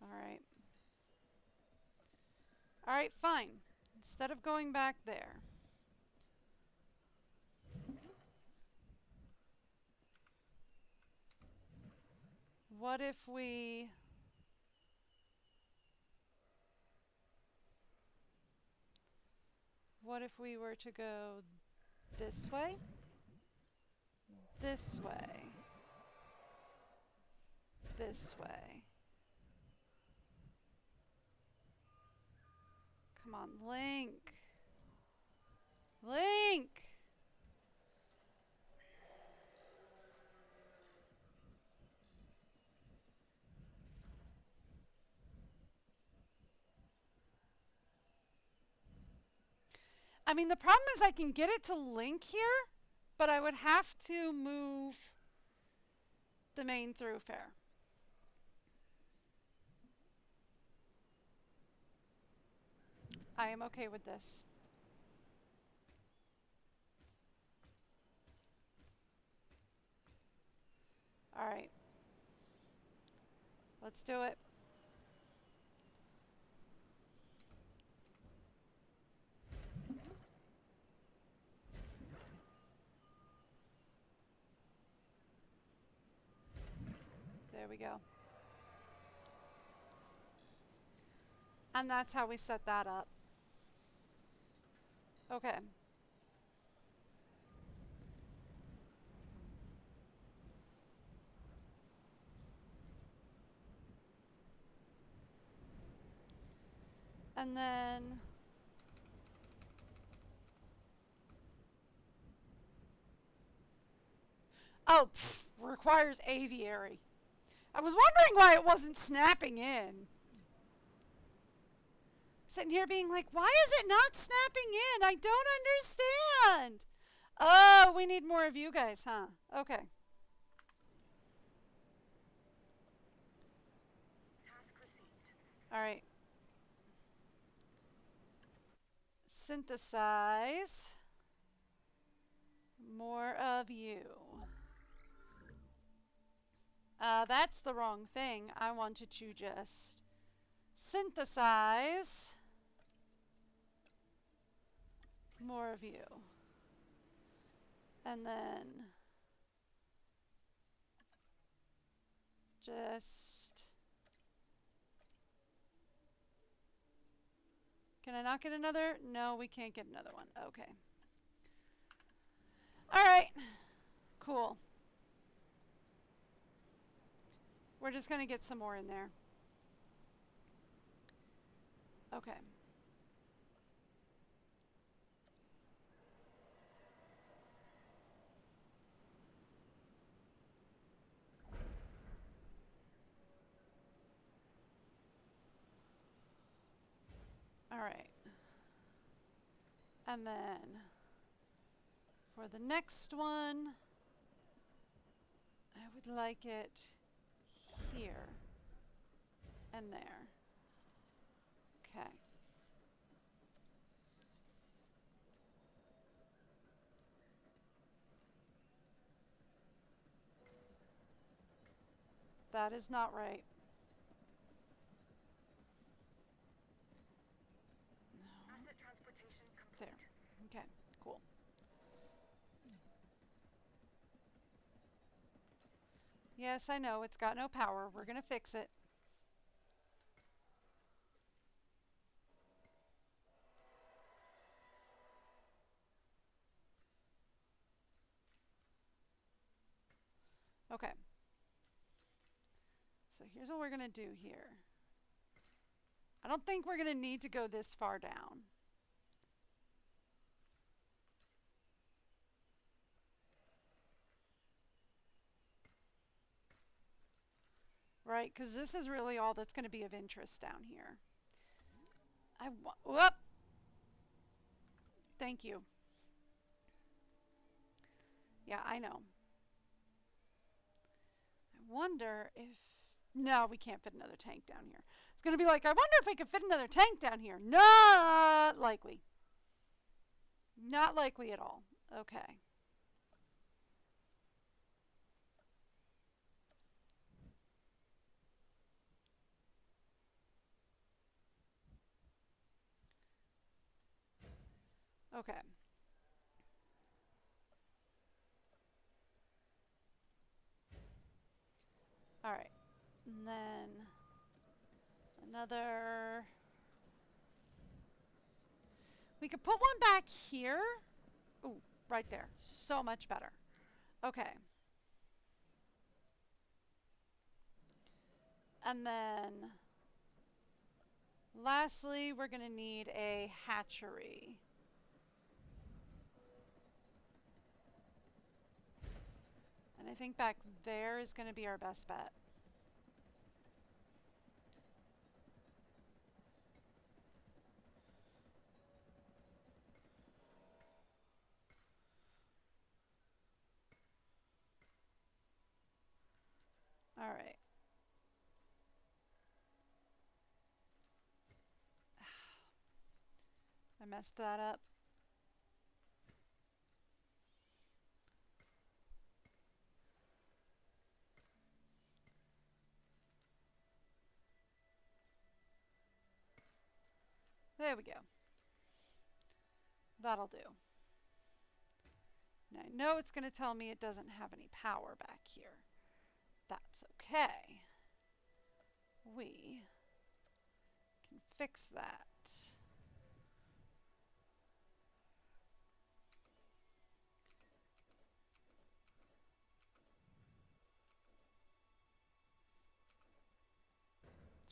All right. All right, fine. Instead of going back there. What if we... what if we were to go this way? This way. This way. Come on, Link. Link! I mean, the problem is I can get it to link here, but I would have to move the main thoroughfare. I am okay with this. All right. Let's do it. There we go. And that's how we set that up. Okay. And then oh, requires aviary. I was wondering why it wasn't snapping in. Sitting here being like, why is it not snapping in? I don't understand. Oh, we need more of you guys, huh? Okay. Task received. All right. Synthesize more of you. That's the wrong thing. I wanted to just synthesize more of you. And then just... Can I not get another? No, we can't get another one. Okay. All right. Cool. We're just going to get some more in there. Okay. All right. And then for the next one, I would like it here and there. Okay. That is not right. Asset transportation complete. There. Okay, cool. Yes, I know, it's got no power. We're gonna fix it. Okay. So here's what we're gonna do here. I don't think we're gonna need to go this far down. Right, because this is really all that's going to be of interest down here. Whoop! Thank you. Yeah, I know. I wonder if... No, we can't fit another tank down here. It's going to be like, I wonder if we could fit another tank down here. Not likely. Not likely at all. Okay. Okay. All right. And then another... We could put one back here. Ooh, right there. So much better. Okay. And then lastly, we're going to need a hatchery. And I think back there is going to be our best bet. All right. I messed that up. There we go. That'll do. Now I know it's going to tell me it doesn't have any power back here. That's okay. We can fix that. Let's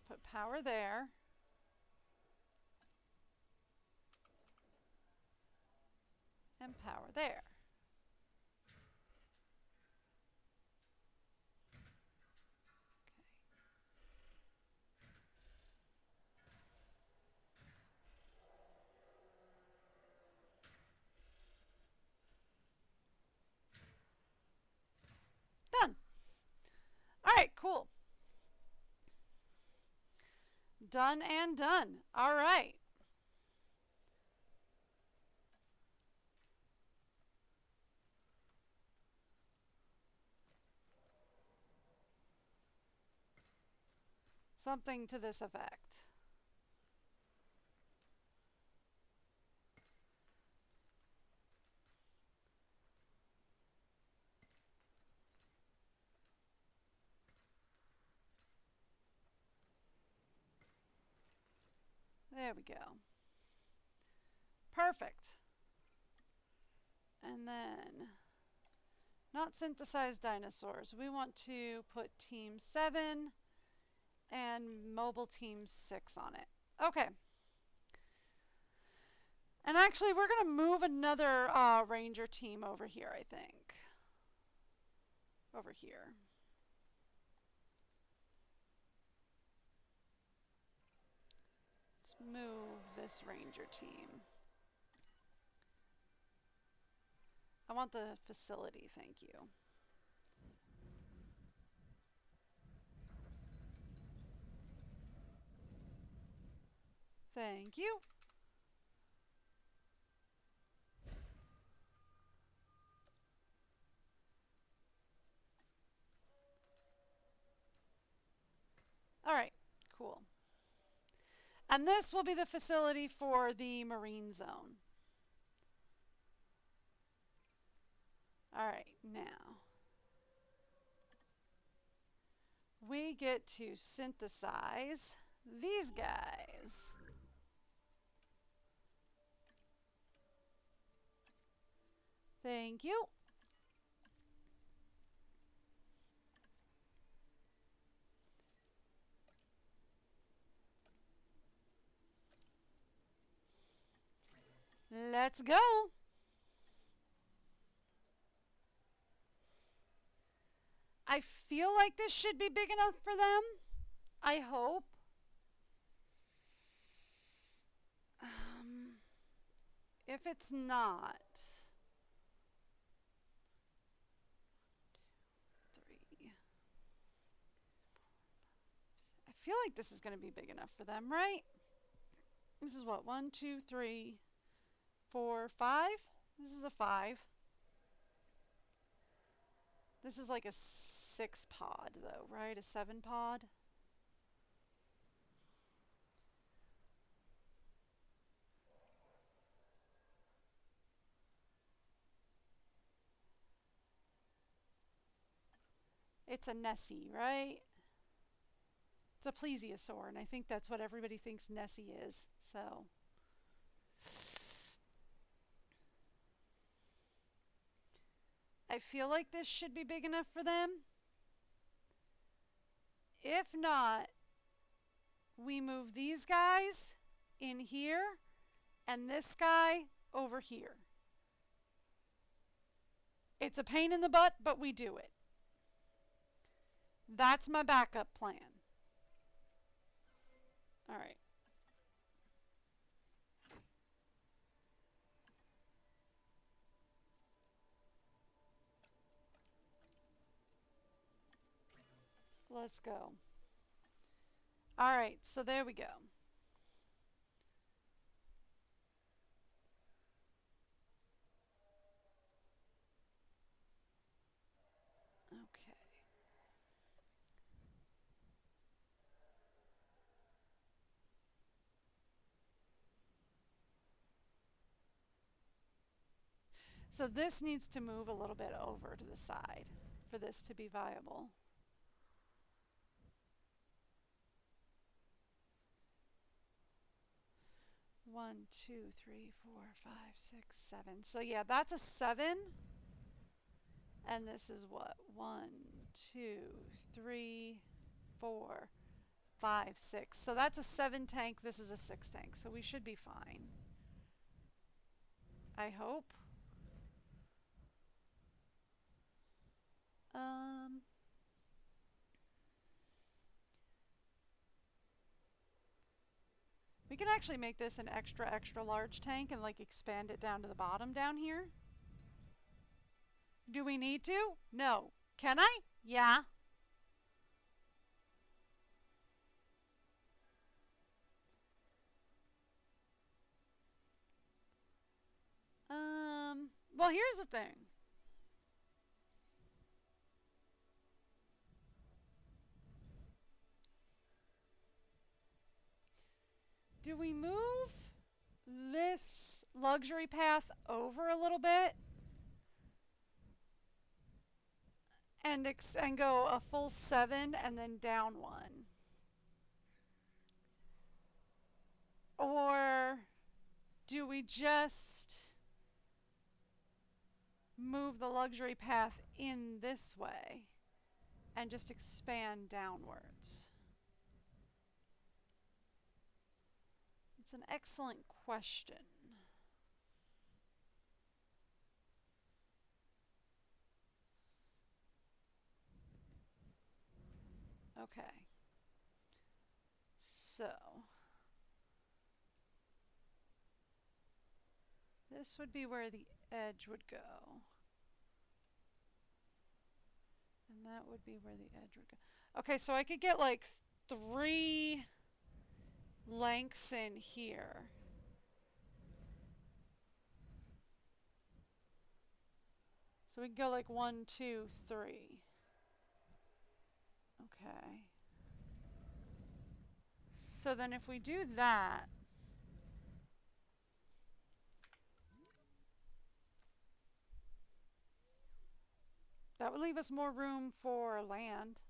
put power there. And power there. Done. All right, cool. Done and done. All right. Something to this effect. There we go. Perfect. And then, not synthesized dinosaurs. We want to put team 7 and mobile team 6 on it. Okay. And actually, we're going to move another ranger team over here, I think. Over here. Let's move this ranger team. I want the facility, thank you. Thank you. All right, cool. And this will be the facility for the marine zone. All right, now we get to synthesize these guys. Thank you. Let's go. I feel like this should be big enough for them. I hope. If it's not, 3. I feel like this is going to be big enough for them, right? This is what, 1, 2, 3, 4, 5? This is a 5. This is like a 6 pod though, right? A 7 pod. It's a Nessie, right? It's a plesiosaur, and I think that's what everybody thinks Nessie is, so. I feel like this should be big enough for them. If not, we move these guys in here and this guy over here. It's a pain in the butt, but we do it. That's my backup plan. All right. Let's go. All right, so there we go. Okay. So this needs to move a little bit over to the side for this to be viable. One, two, three, four, five, six, seven. So yeah, that's a 7. And this is what? 1, 2, 3, 4, 5, 6. So that's a 7 tank. This is a 6 tank. So we should be fine. I hope. We can actually make this an extra, extra large tank and like expand it down to the bottom down here. Do we need to? No. Can I? Yeah. Well, here's the thing. Do we move this luxury path over a little bit and go a full 7 and then down 1? Or do we just move the luxury path in this way and just expand downwards? It's an excellent question. Okay. So this would be where the edge would go. And that would be where the edge would go. Okay, so I could get like 3 lengths in here. So we can go like 1, 2, 3. Okay. So then if we do that, that would leave us more room for land.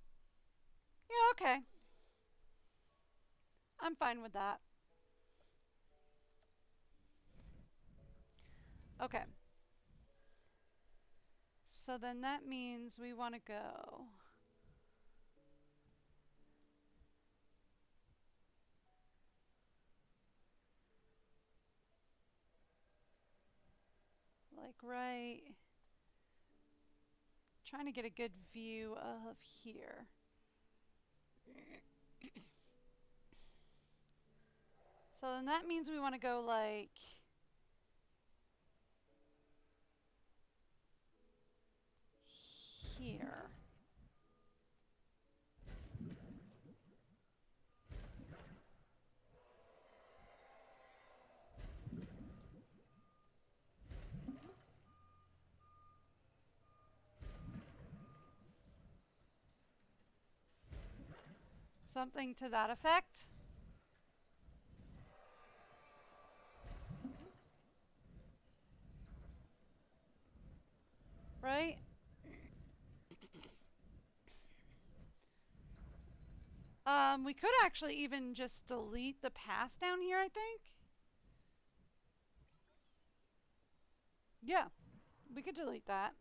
Yeah, okay. I'm fine with that. Okay. So then that means we want to go like right, trying to get a good view of here. So then that means we want to go like here. Something to that effect. Right? We could actually even just delete the path down here, I think. Yeah, we could delete that.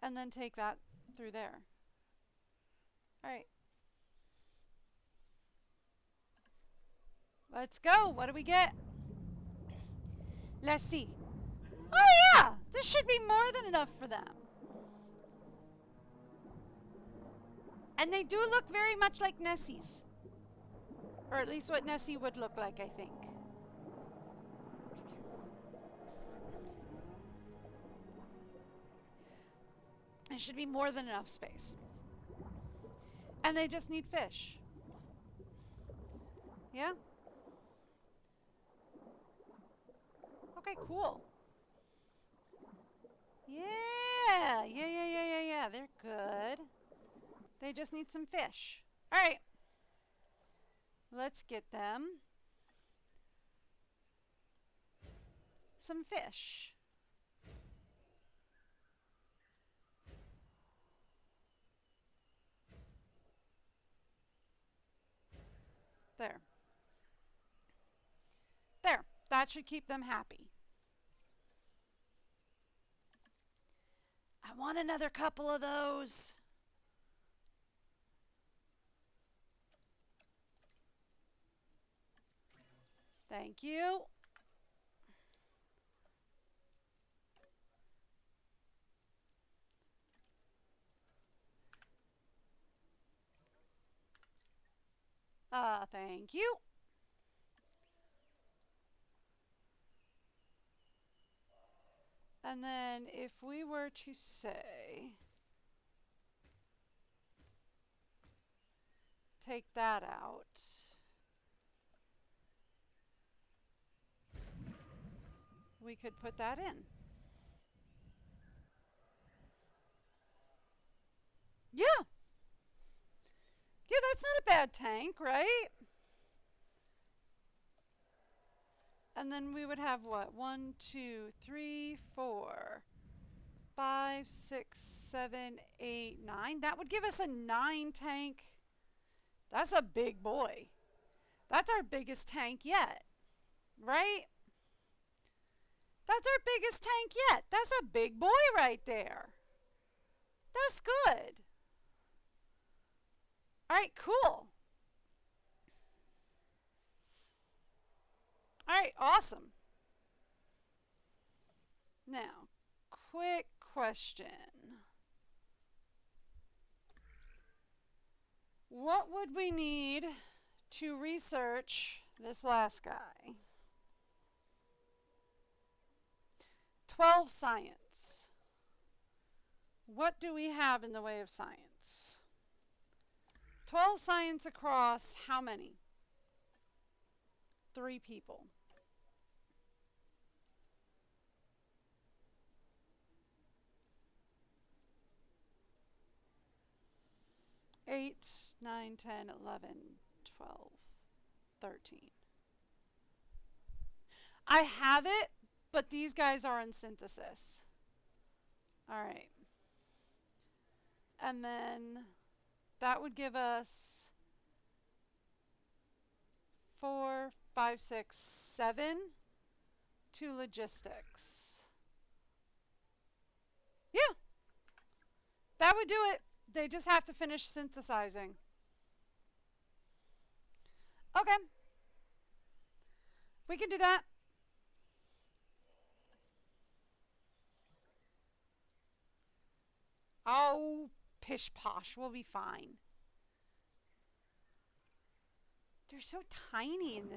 And then take that through there. Alright. Let's go. What do we get? Let's see. Oh yeah! This should be more than enough for them. And they do look very much like Nessies. Or at least what Nessie would look like, I think. It should be more than enough space. And they just need fish. Yeah? Okay, cool. Yeah. They're good. They just need some fish. All right. Let's get them some fish. There. There. That should keep them happy. I want another couple of those. Thank you. Thank you. And then if we were to say, take that out. We could put that in. Yeah. Yeah, that's not a bad tank, right? And then we would have what? 1, 2, 3, 4, 5, 6, 7, 8, 9. That would give us a 9 tank. That's a big boy. That's our biggest tank yet, right? That's our biggest tank yet. That's a big boy right there. That's good. All right, cool. All right, awesome. Now, quick question. What would we need to research this last guy? 12 science. What do we have in the way of science? 12 science across how many? 3 people. 8, 9, 10, 11, 12, 13. I have it, but these guys are in synthesis. All right. And then that would give us 4, 5, 6, 7 to logistics. Yeah. That would do it. They just have to finish synthesizing. Okay. We can do that. Oh, pish posh. We'll be fine. They're so tiny in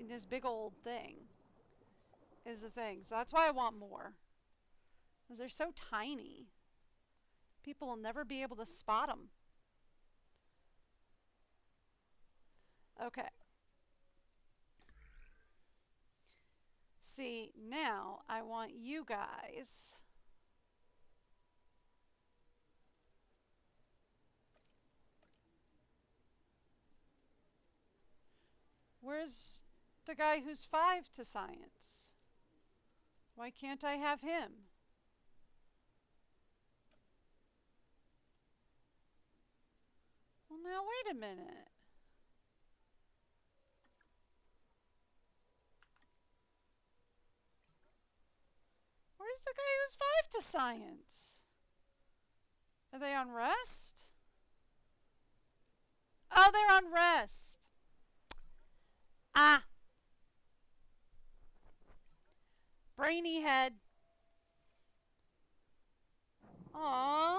this big old thing. Is the thing. So that's why I want more. Because they're so tiny. People will never be able to spot them. Okay. See, now I want you guys where's the guy who's 5 to science? Why can't I have him? Well, now wait a minute. Where's the guy who's 5 to science? Are they on rest? Oh, they're on rest. Ah. Brainy head. Aww.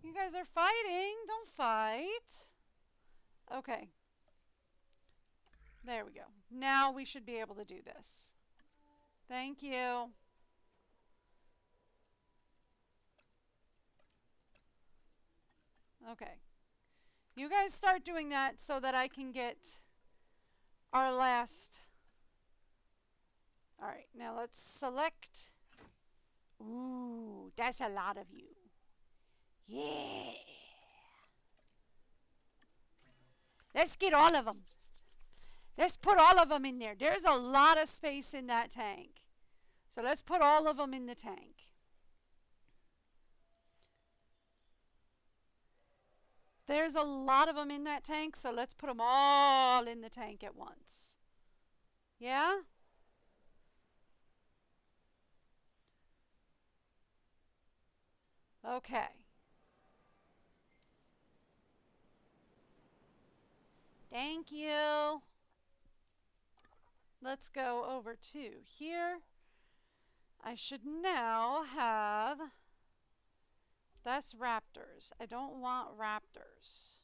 You guys are fighting. Don't fight. Okay. There we go. Now we should be able to do this. Thank you. Okay. You guys start doing that so that I can get our last. All right, now let's select. Ooh, that's a lot of you. Yeah. Let's get all of them. Let's put all of them in there. There's a lot of space in that tank. So let's put all of them in the tank. There's a lot of them in that tank, so let's put them all in the tank at once. Yeah? Okay. Thank you. Let's go over to here. I should now have. That's raptors. I don't want raptors.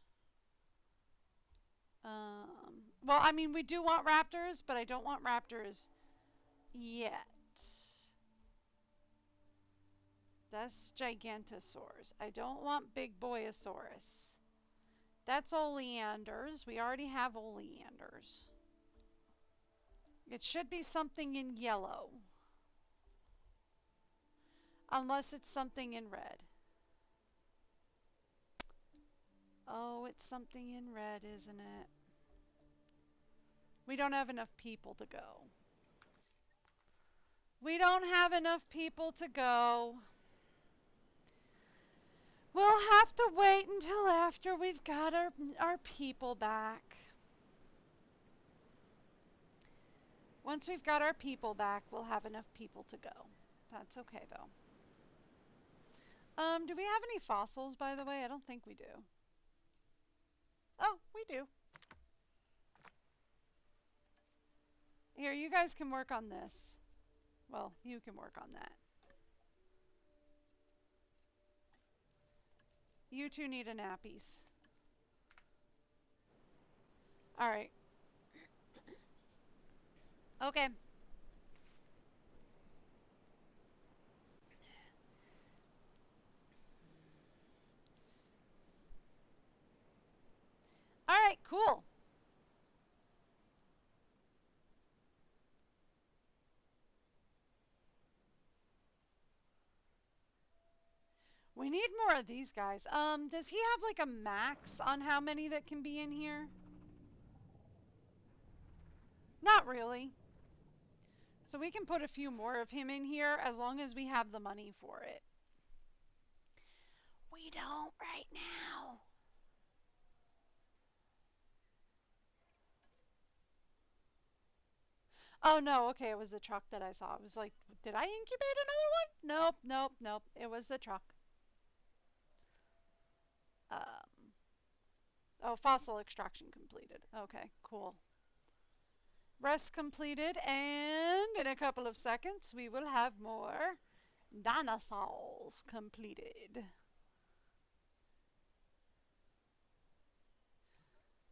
Well, I mean, we do want raptors, but I don't want raptors yet. That's gigantosaurs. I don't want big boyosaurus. That's oleanders. We already have oleanders. It should be something in yellow. Unless it's something in red. Oh, it's something in red, isn't it? We don't have enough people to go. We don't have enough people to go. We'll have to wait until after we've got our people back. Once we've got our people back, we'll have enough people to go. That's okay, though. Do we have any fossils, by the way? I don't think we do. Oh, we do. Here, you guys can work on this. Well, you can work on that. You two need a nappies. Alright. Okay. Alright, cool. We need more of these guys. Does he have like a max on how many that can be in here? Not really. So we can put a few more of him in here as long as we have the money for it. We don't right now. Oh no, okay, it was the truck that I saw. I was like, did I incubate another one? Nope, nope, nope. It was the truck. Oh, fossil extraction completed. Okay, cool. Rest completed, and in a couple of seconds we will have more dinosaurs completed.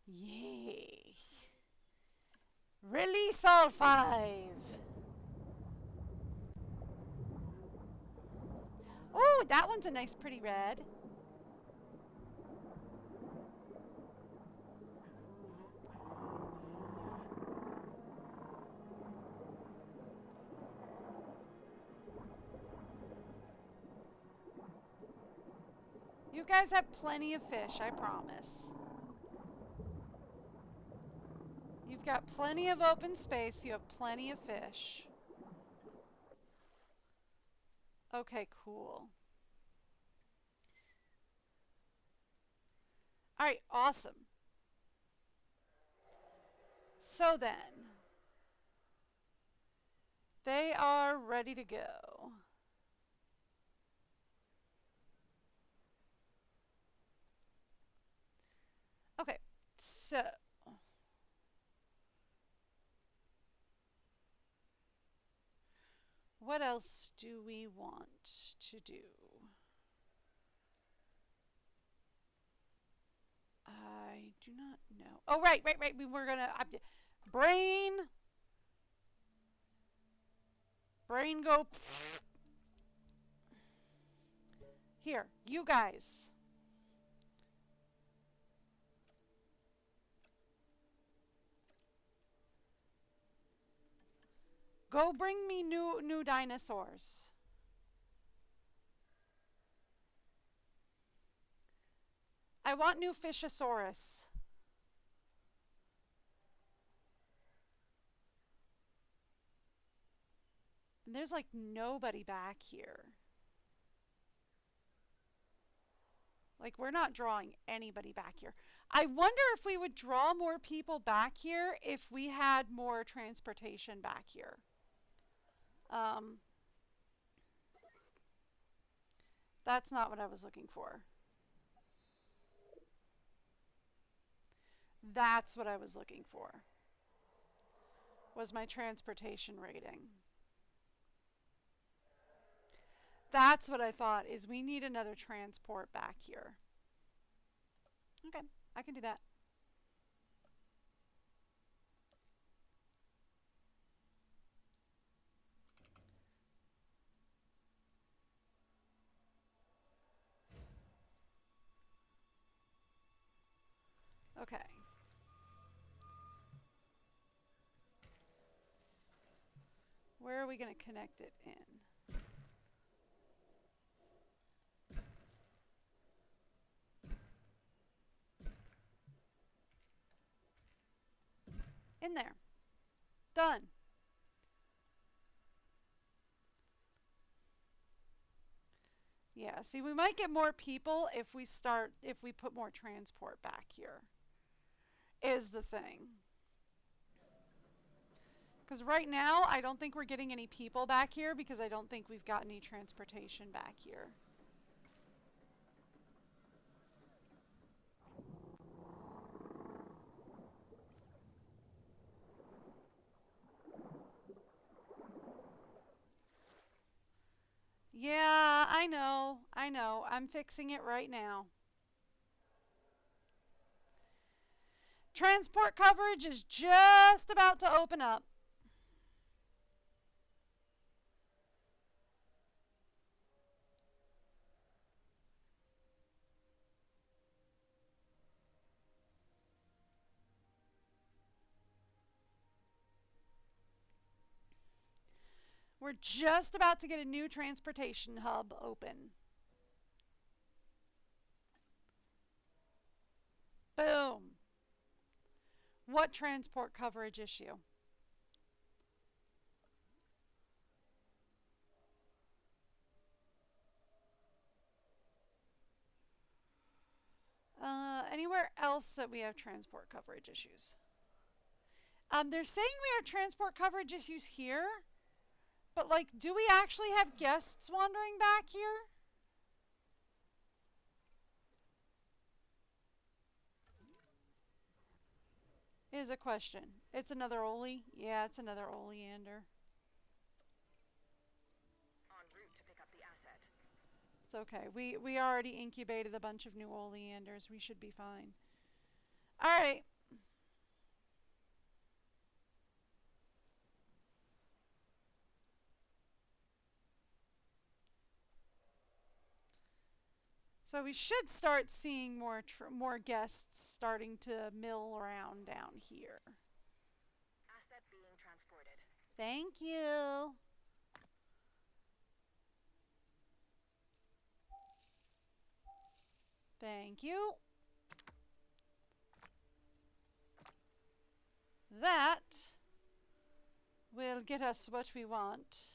Yay. Release all 5. Oh, that one's a nice pretty red. You guys have plenty of fish, I promise. You've got plenty of open space. You have plenty of fish. Okay, cool. All right, awesome. So then, they are ready to go. Okay, so what else do we want to do? I do not know. Oh, right. We were gonna brain go. Here, you guys. Go bring me new dinosaurs. I want new fishosaurus. And there's like nobody back here. Like, we're not drawing anybody back here. I wonder if we would draw more people back here if we had more transportation back here. That's not what I was looking for. That's what I was looking for. Was my transportation rating. That's what I thought, is we need another transport back here. Okay, I can do that. Okay. Where are we going to connect it in? In there. Done. Yeah, see, we might get more people if we put more transport back here. Is the thing. Because right now, I don't think we're getting any people back here because I don't think we've got any transportation back here. Yeah, I know. I'm fixing it right now. Transport coverage is just about to open up. We're just about to get a new transportation hub open. Boom. What transport coverage issue? Anywhere else that we have transport coverage issues? They're saying we have transport coverage issues here, but like, do we actually have guests wandering back here? Is a question. It's another Oli? Yeah, it's another oleander. En route to pick up the asset. It's okay. We already incubated a bunch of new oleanders. We should be fine. Alright. So we should start seeing more guests starting to mill around down here. Asset being transported. Thank you. Thank you. That will get us what we want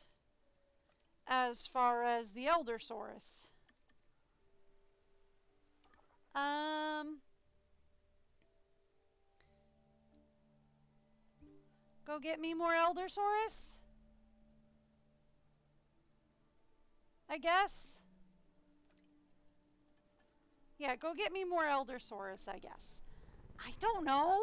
as far as the Eldersaurus. Go get me more Eldersaurus? I guess. Yeah, go get me more Eldersaurus, I guess. I don't know.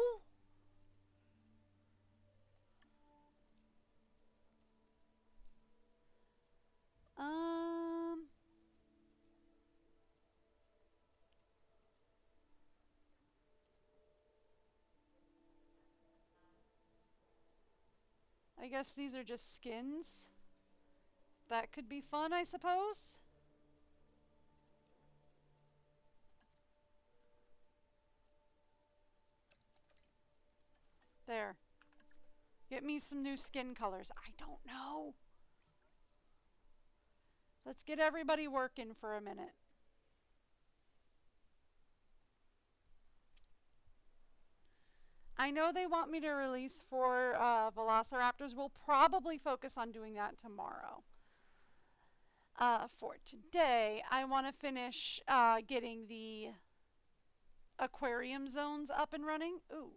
I guess these are just skins. That could be fun, I suppose. There. Get me some new skin colors. I don't know. Let's get everybody working for a minute. I know they want me to release 4 velociraptors. We'll probably focus on doing that tomorrow. For today, I want to finish getting the aquarium zones up and running. Ooh,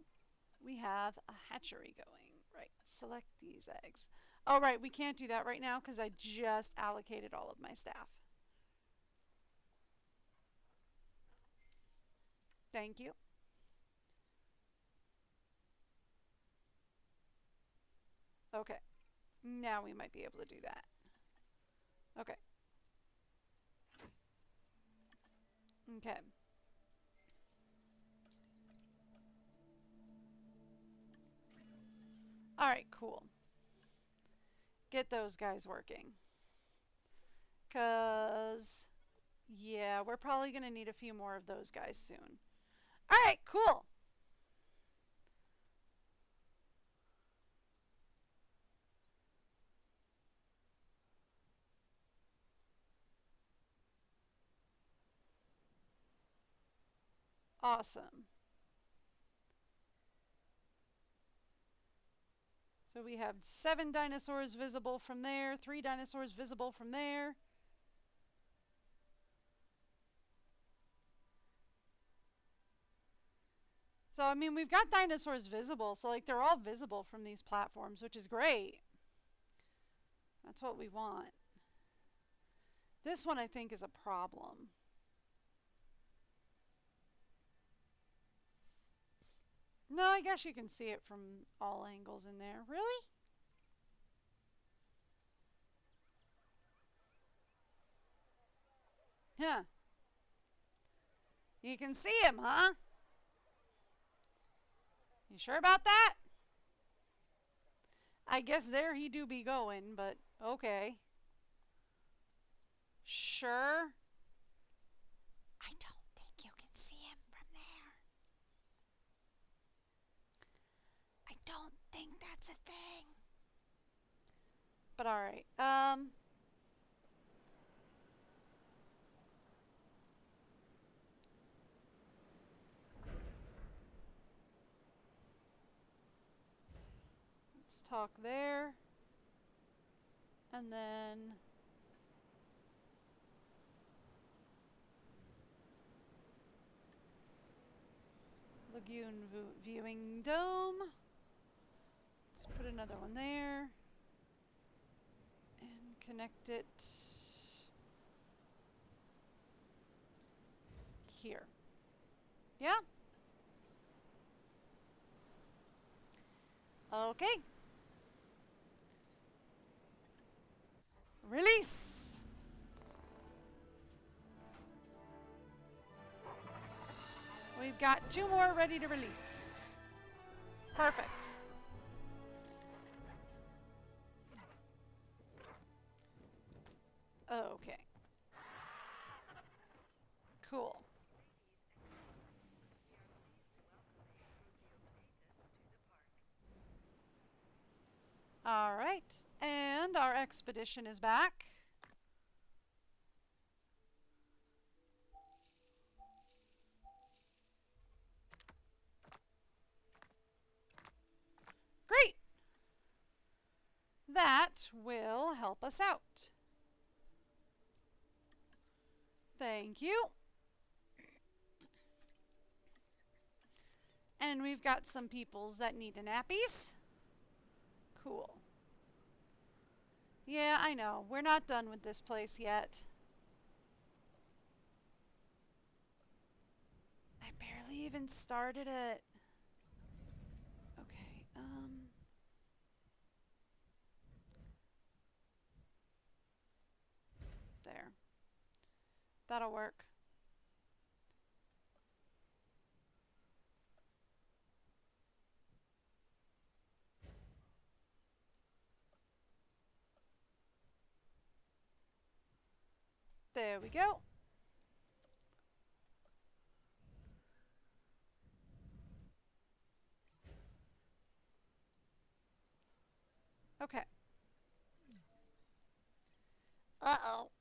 we have a hatchery going. Right, select these eggs. Oh, right, we can't do that right now because I just allocated all of my staff. Thank you. Okay, now we might be able to do that. Okay. Okay. All right, cool. Get those guys working. Because, yeah, we're probably going to need a few more of those guys soon. All right, cool. Awesome. So we have 7 dinosaurs visible from there, 3 dinosaurs visible from there. So, I mean, we've got dinosaurs visible, so, like, they're all visible from these platforms, which is great. That's what we want. This one, I think, is a problem. No, I guess you can see it from all angles in there. Really? Huh. You can see him, huh? You sure about that? I guess there he do be going, but okay. Sure. I don't think you can see him from there. I don't think that's a thing. But alright. Let's talk there. And then Lagoon Viewing Dome. Let's put another one there. And connect it here. Yeah? Okay. Release. We've got 2 more ready to release. Perfect. Okay. Cool. All right. And our expedition is back. Great. That will help us out. Thank you. And we've got some peoples that need a nappies. Cool. Yeah, I know. We're not done with this place yet. I barely even started it. Okay, there. That'll work. There we go. Okay. Uh-oh.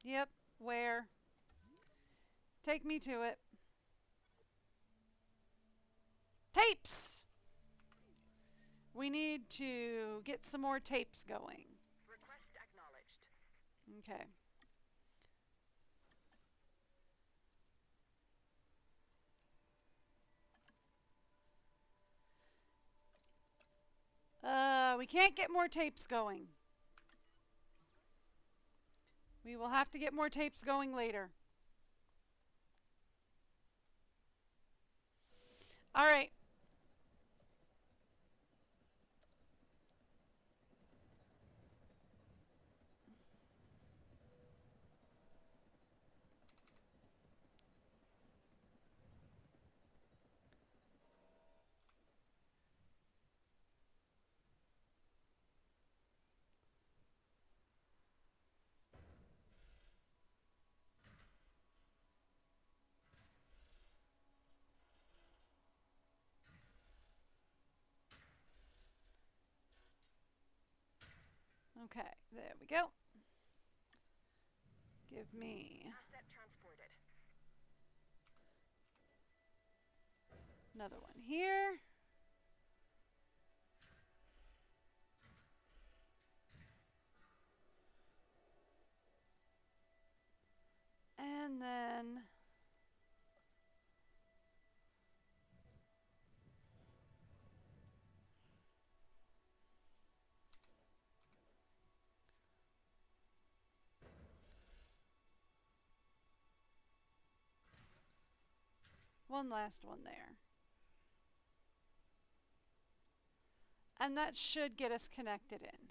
Yep. Where? Take me to it. Tapes! We need to get some more tapes going. Request acknowledged. Okay. We can't get more tapes going. We will have to get more tapes going later. All right. Okay, there we go. Give me Asset transported. another one here. And then one last one there. And that should get us connected in.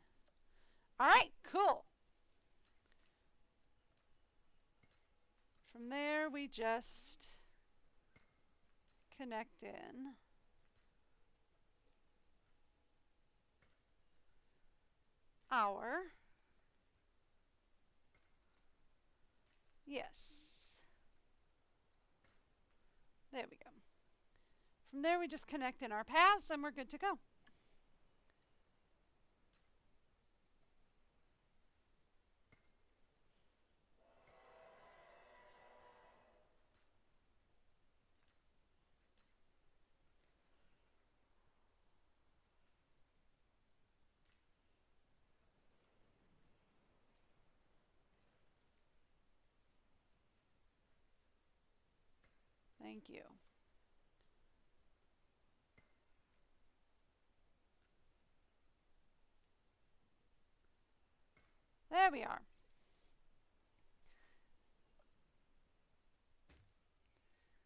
All right, cool. From there, we just connect in our, yes. There we go. From there, we just connect in our paths and we're good to go. Thank you. There we are.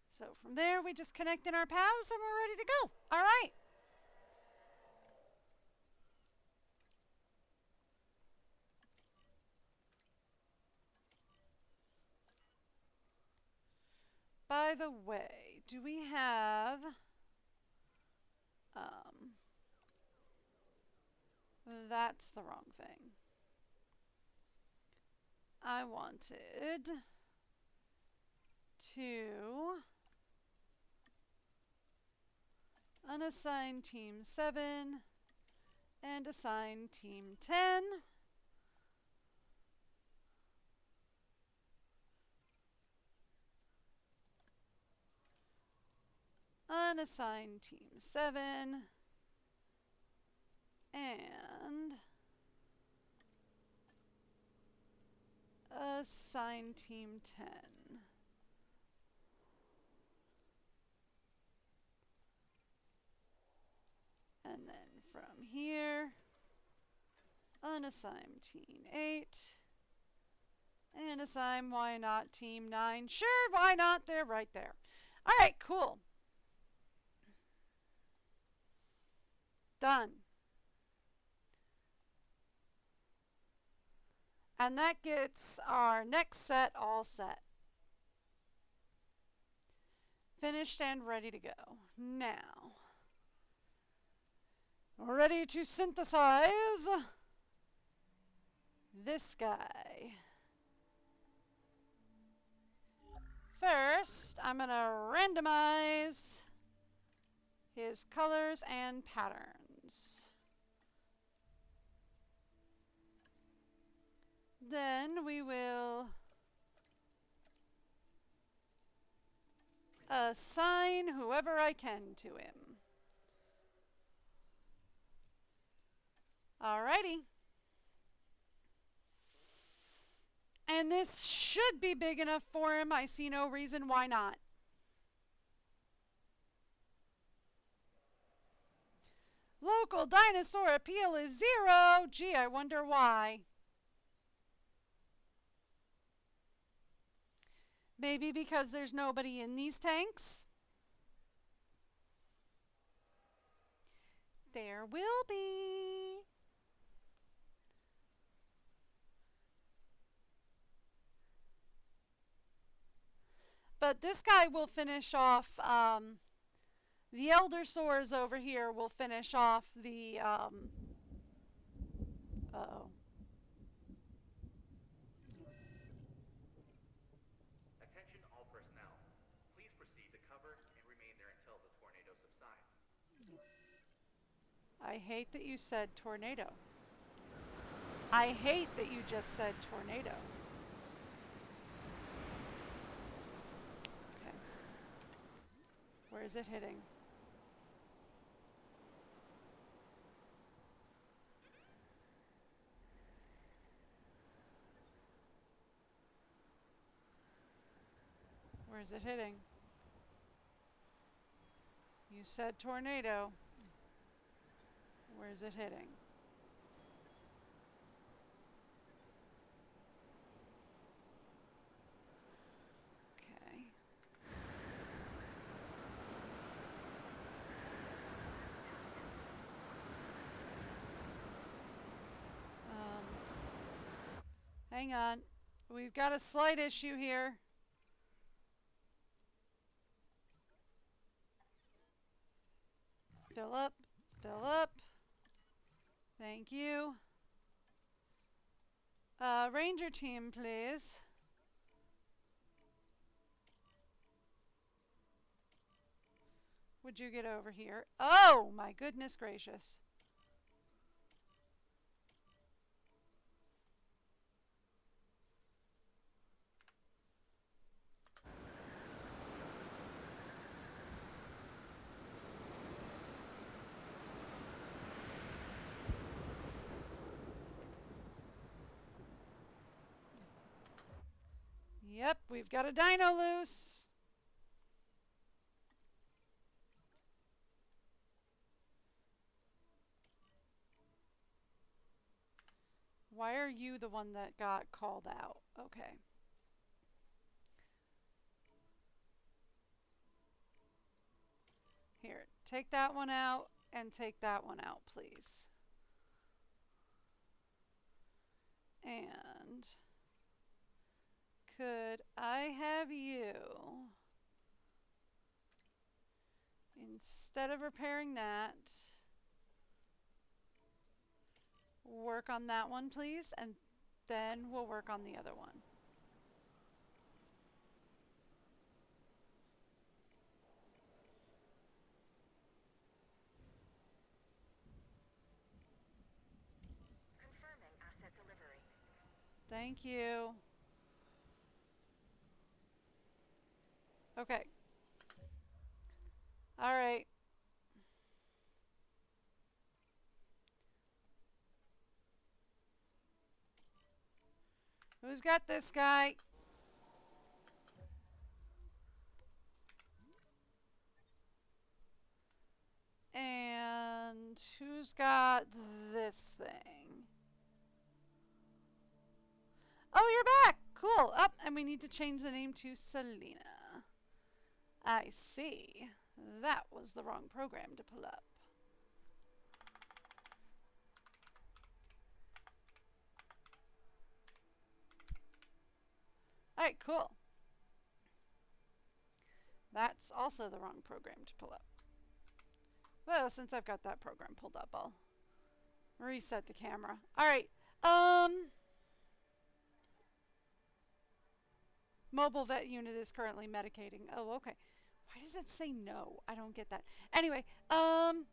So from there, we just connect in our paths and we're ready to go. All right. By the way, do we have that's the wrong thing. I wanted to unassign team 7 and assign team 10. Unassign team 7 and assign team 10. And then from here, unassign team 8 and assign why not team 9. Sure, why not? They're right there. All right, cool. Done. And that gets our next set all set. Finished and ready to go. Now, we're ready to synthesize this guy. First, I'm going to randomize his colors and patterns. then we will assign whoever I can to him. Alrighty. And this should be big enough for him. I see no reason why not. Local dinosaur appeal is 0. Gee, I wonder why. Maybe because there's nobody in these tanks? There will be. But this guy will finish off, the elder sores over here will finish off the, uh-oh. Attention all personnel. Please proceed to cover and remain there until the tornado subsides. I hate that you said tornado. I hate that you just said tornado. Okay. Where is it hitting? Where is it hitting? You said tornado. Where is it hitting? Okay. Hang on. We've got a slight issue here. Fill up. Fill up. Thank you. Ranger team, please. Would you get over here? Oh, my goodness gracious. Yep, we've got a dino loose. Why are you the one that got called out? Okay. Here, take that one out and take that one out, please. And could I have you, instead of repairing that, work on that one, please, and then we'll work on the other one. Confirming asset delivery. Thank you. Okay. All right. Who's got this guy? And who's got this thing? Oh, you're back. Cool. Up, and we need to change the name to Selena. I see. That was the wrong program to pull up. Alright, cool. That's also the wrong program to pull up. Well, since I've got that program pulled up, I'll reset the camera. Alright, mobile vet unit is currently medicating. Oh, okay. Why does it say no? I don't get that. Anyway, alright.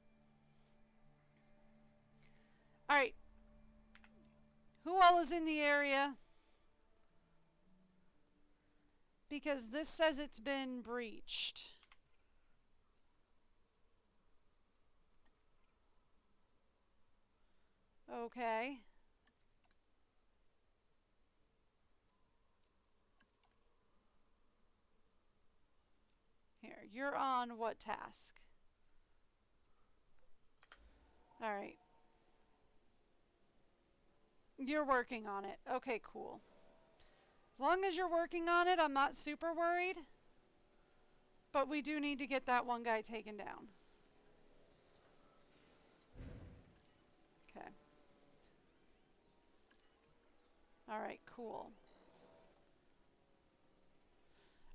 Who all cell is in the area because this says it's been breached. Okay. Here, you're on what task? All right. You're working on it. Okay, cool. As long as you're working on it, I'm not super worried. But we do need to get that one guy taken down. Okay. All right, cool.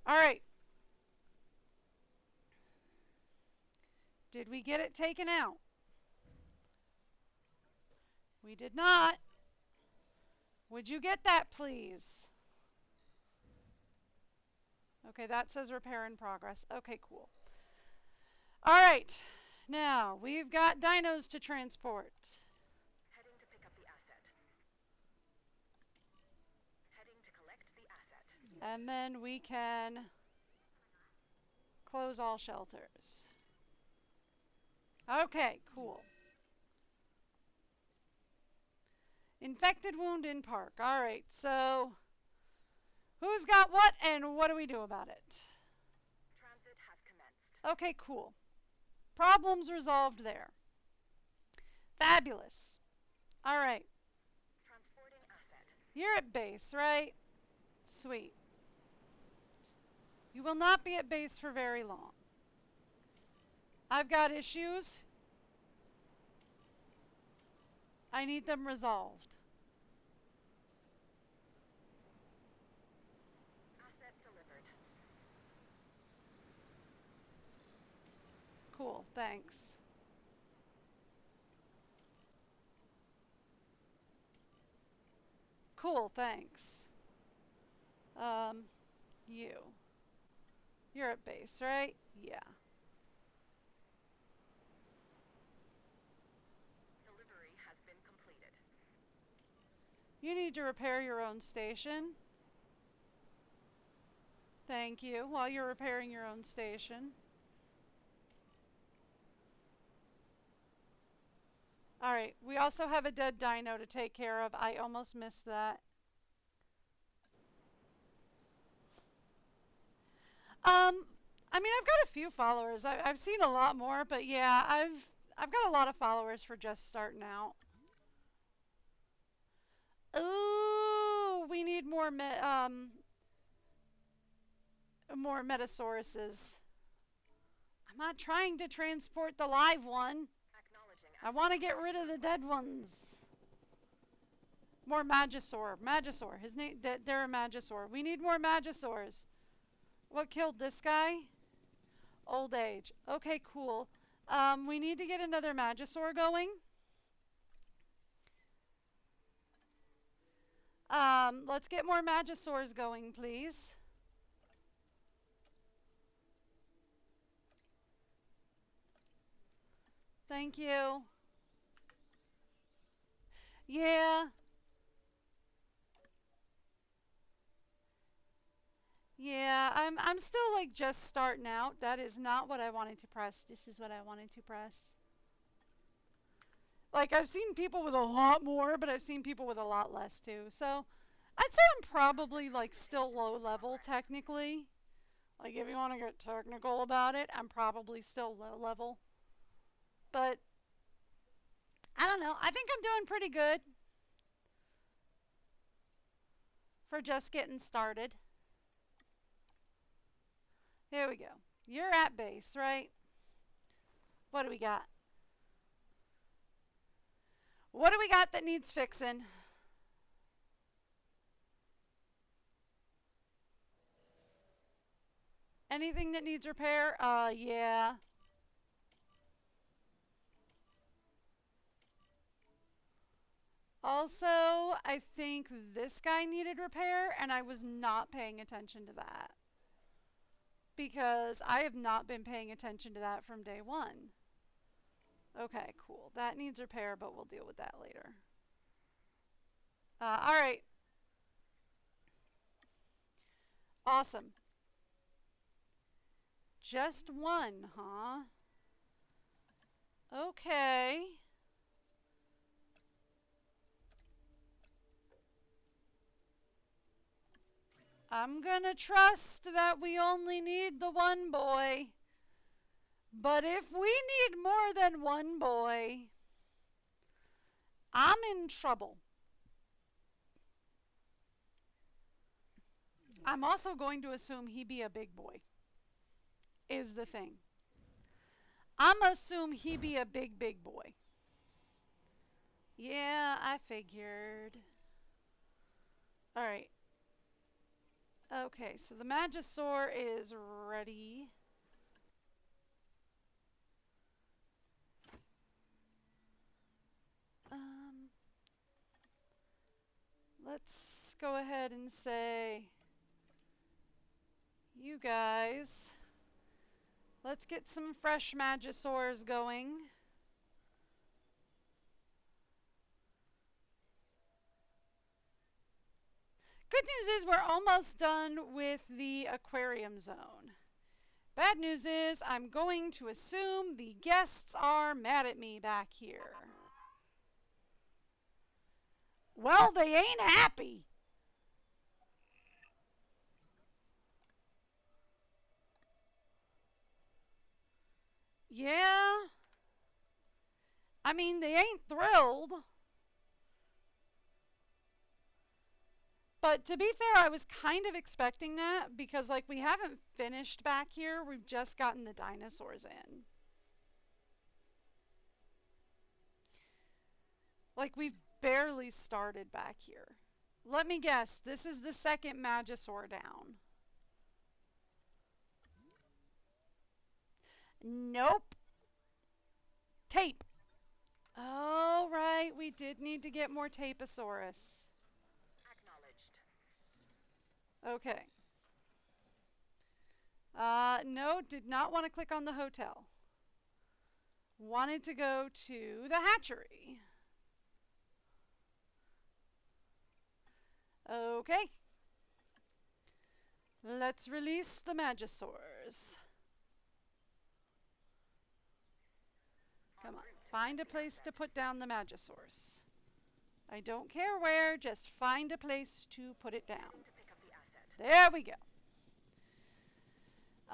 All right. Did we get it taken out? We did not. Would you get that, please? Okay, that says repair in progress. Okay, cool. All right. Now, we've got dinos to transport. Heading to pick up the asset. Heading to collect the asset. And then we can close all shelters. Okay, cool. Infected wound in park. All right, so who's got what and what do we do about it? Transit has commenced. Okay, cool. Problems resolved there. Fabulous. All right. Transporting asset. You're at base, right? Sweet. You will not be at base for very long. I've got issues. I need them resolved. Asset delivered. Cool, thanks. Cool, thanks. You. You're at base, right? Yeah. Delivery has been completed. You need to repair your own station. Thank you. While you're repairing your own station. Alright, we also have a dead dino to take care of. I almost missed that. I mean, I've got a few followers. I've seen a lot more, but yeah, I've got a lot of followers for just starting out. Ooh, we need more Metasauruses. I'm not trying to transport the live one. Acknowledging I want to get rid of the dead ones. More Magisaur. Magisaur. His name. They're a Magisaur. We need more Magisaurs. What killed this guy? Old age. Okay, cool. We need to get another Magisaur going. Let's get more Magisaurs going, please. Thank you. Yeah. Yeah, I'm still like just starting out. That is not what I wanted to press. This is what I wanted to press. Like, I've seen people with a lot more, but I've seen people with a lot less too. So, I'd say I'm probably like still low level technically. Like, if you want to get technical about it, I'm probably still low level. But I don't know. I think I'm doing pretty good for just getting started. Here we go. You're at base, right? What do we got? What do we got that needs fixing? Anything that needs repair? Yeah. Also, I think this guy needed repair, and I was not paying attention to that. Because I have not been paying attention to that from day one. Okay, cool. That needs repair, but we'll deal with that later. All right. Awesome. Just one, huh? Okay. I'm gonna trust that we only need the one boy. But if we need more than one boy, I'm in trouble. I'm also going to assume he be a big boy, is the thing. I'm assume he be a big, big boy. Yeah, I figured. Alright. Okay, so the Magisaur is ready. Let's go ahead and say, you guys, let's get some fresh Magisaurs going. Good news is we're almost done with the aquarium zone. Bad news is I'm going to assume the guests are mad at me back here. Well, they ain't happy. Yeah. I mean, they ain't thrilled. But to be fair, I was kind of expecting that because, like, we haven't finished back here. We've just gotten the dinosaurs in. Like, we've barely started back here. Let me guess, this is the second Magisaur down. Nope. Tape. Oh, right, we did need to get more Tapesaurus. Acknowledged. Okay. No, did not want to click on the hotel. Wanted to go to the hatchery. Okay. Let's release the Magisaurs. Come on, find a place to put down the Magisaurs. I don't care where, just find a place to put it down. To pick up the asset. There we go.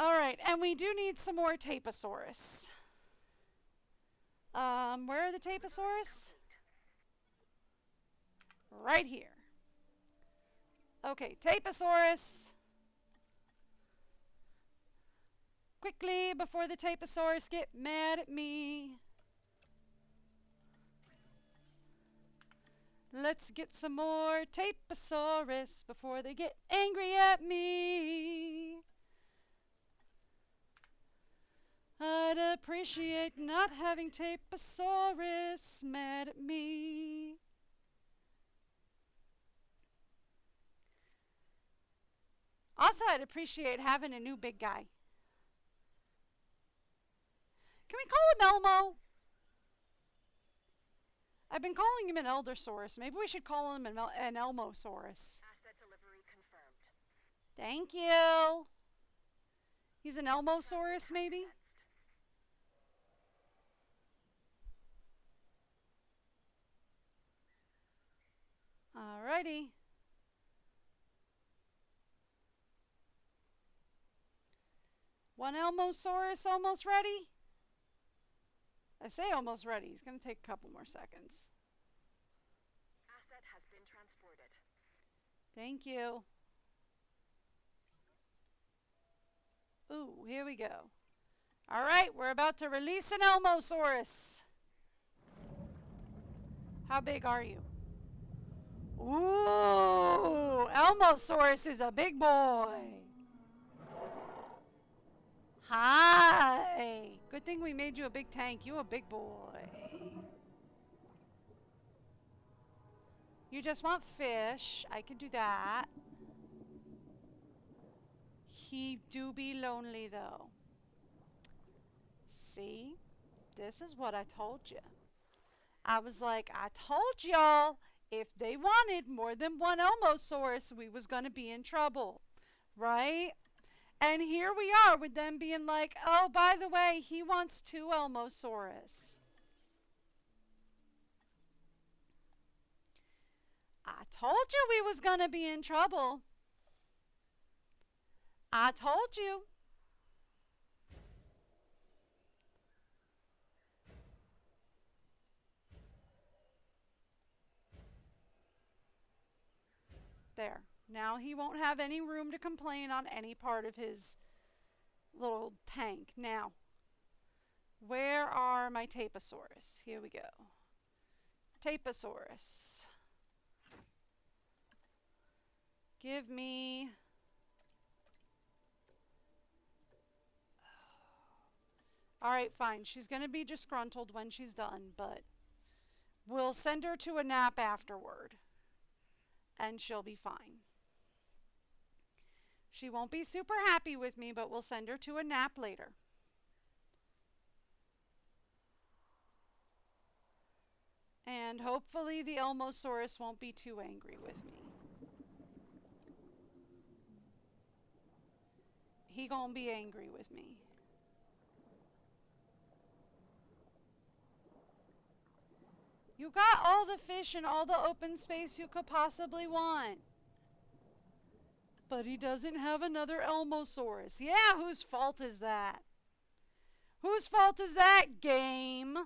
Alright, and we do need some more Tapesaurus. Where are the Tapesaurus? Right here. Okay, Tapesaurus. Quickly, before the Tapesaurus get mad at me. Let's get some more Tapesaurus before they get angry at me. I'd appreciate not having Tapesaurus mad at me. Also, I'd appreciate having a new big guy. Can we call him Elmo? I've been calling him an Eldersaurus. Maybe we should call him an Elmosaurus. Asset delivery confirmed. Thank you. He's an Elmosaurus, maybe? Alrighty. One Elmosaurus almost ready? I say almost ready. He's going to take a couple more seconds. Asset has been transported. Thank you. Ooh, here we go. Alright, we're about to release an Elmosaurus. How big are you? Ooh, Elmosaurus is a big boy. Hi. Good thing we made you a big tank. You a big boy. You just want fish. I can do that. He do be lonely though. See? This is what I told you. I was like, I told y'all if they wanted more than one Elmosaurus, we was going to be in trouble, right? And here we are with them being like, oh, by the way, he wants 2 Elmosaurus. I told you we was going to be in trouble. I told you. There. Now he won't have any room to complain on any part of his little tank. Now, where are my Taposaurus? Here we go. Taposaurus. Give me... Alright, fine. She's going to be disgruntled when she's done, but we'll send her to a nap afterward. And she'll be fine. She won't be super happy with me, but we'll send her to a nap later. And hopefully the Elmosaurus won't be too angry with me. He gonna be angry with me. You got all the fish and all the open space you could possibly want. But he doesn't have another Elmosaurus. Yeah, whose fault is that? Whose fault is that, game?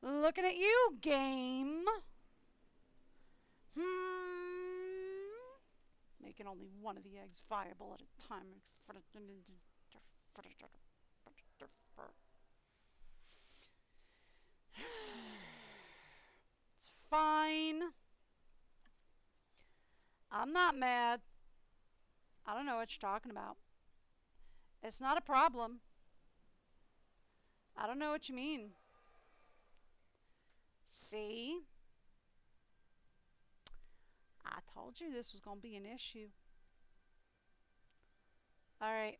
Looking at you, game. Making only one of the eggs viable at a time. It's fine. I'm not mad. I don't know what you're talking about. It's not a problem. I don't know what you mean. See? I told you this was going to be an issue. All right.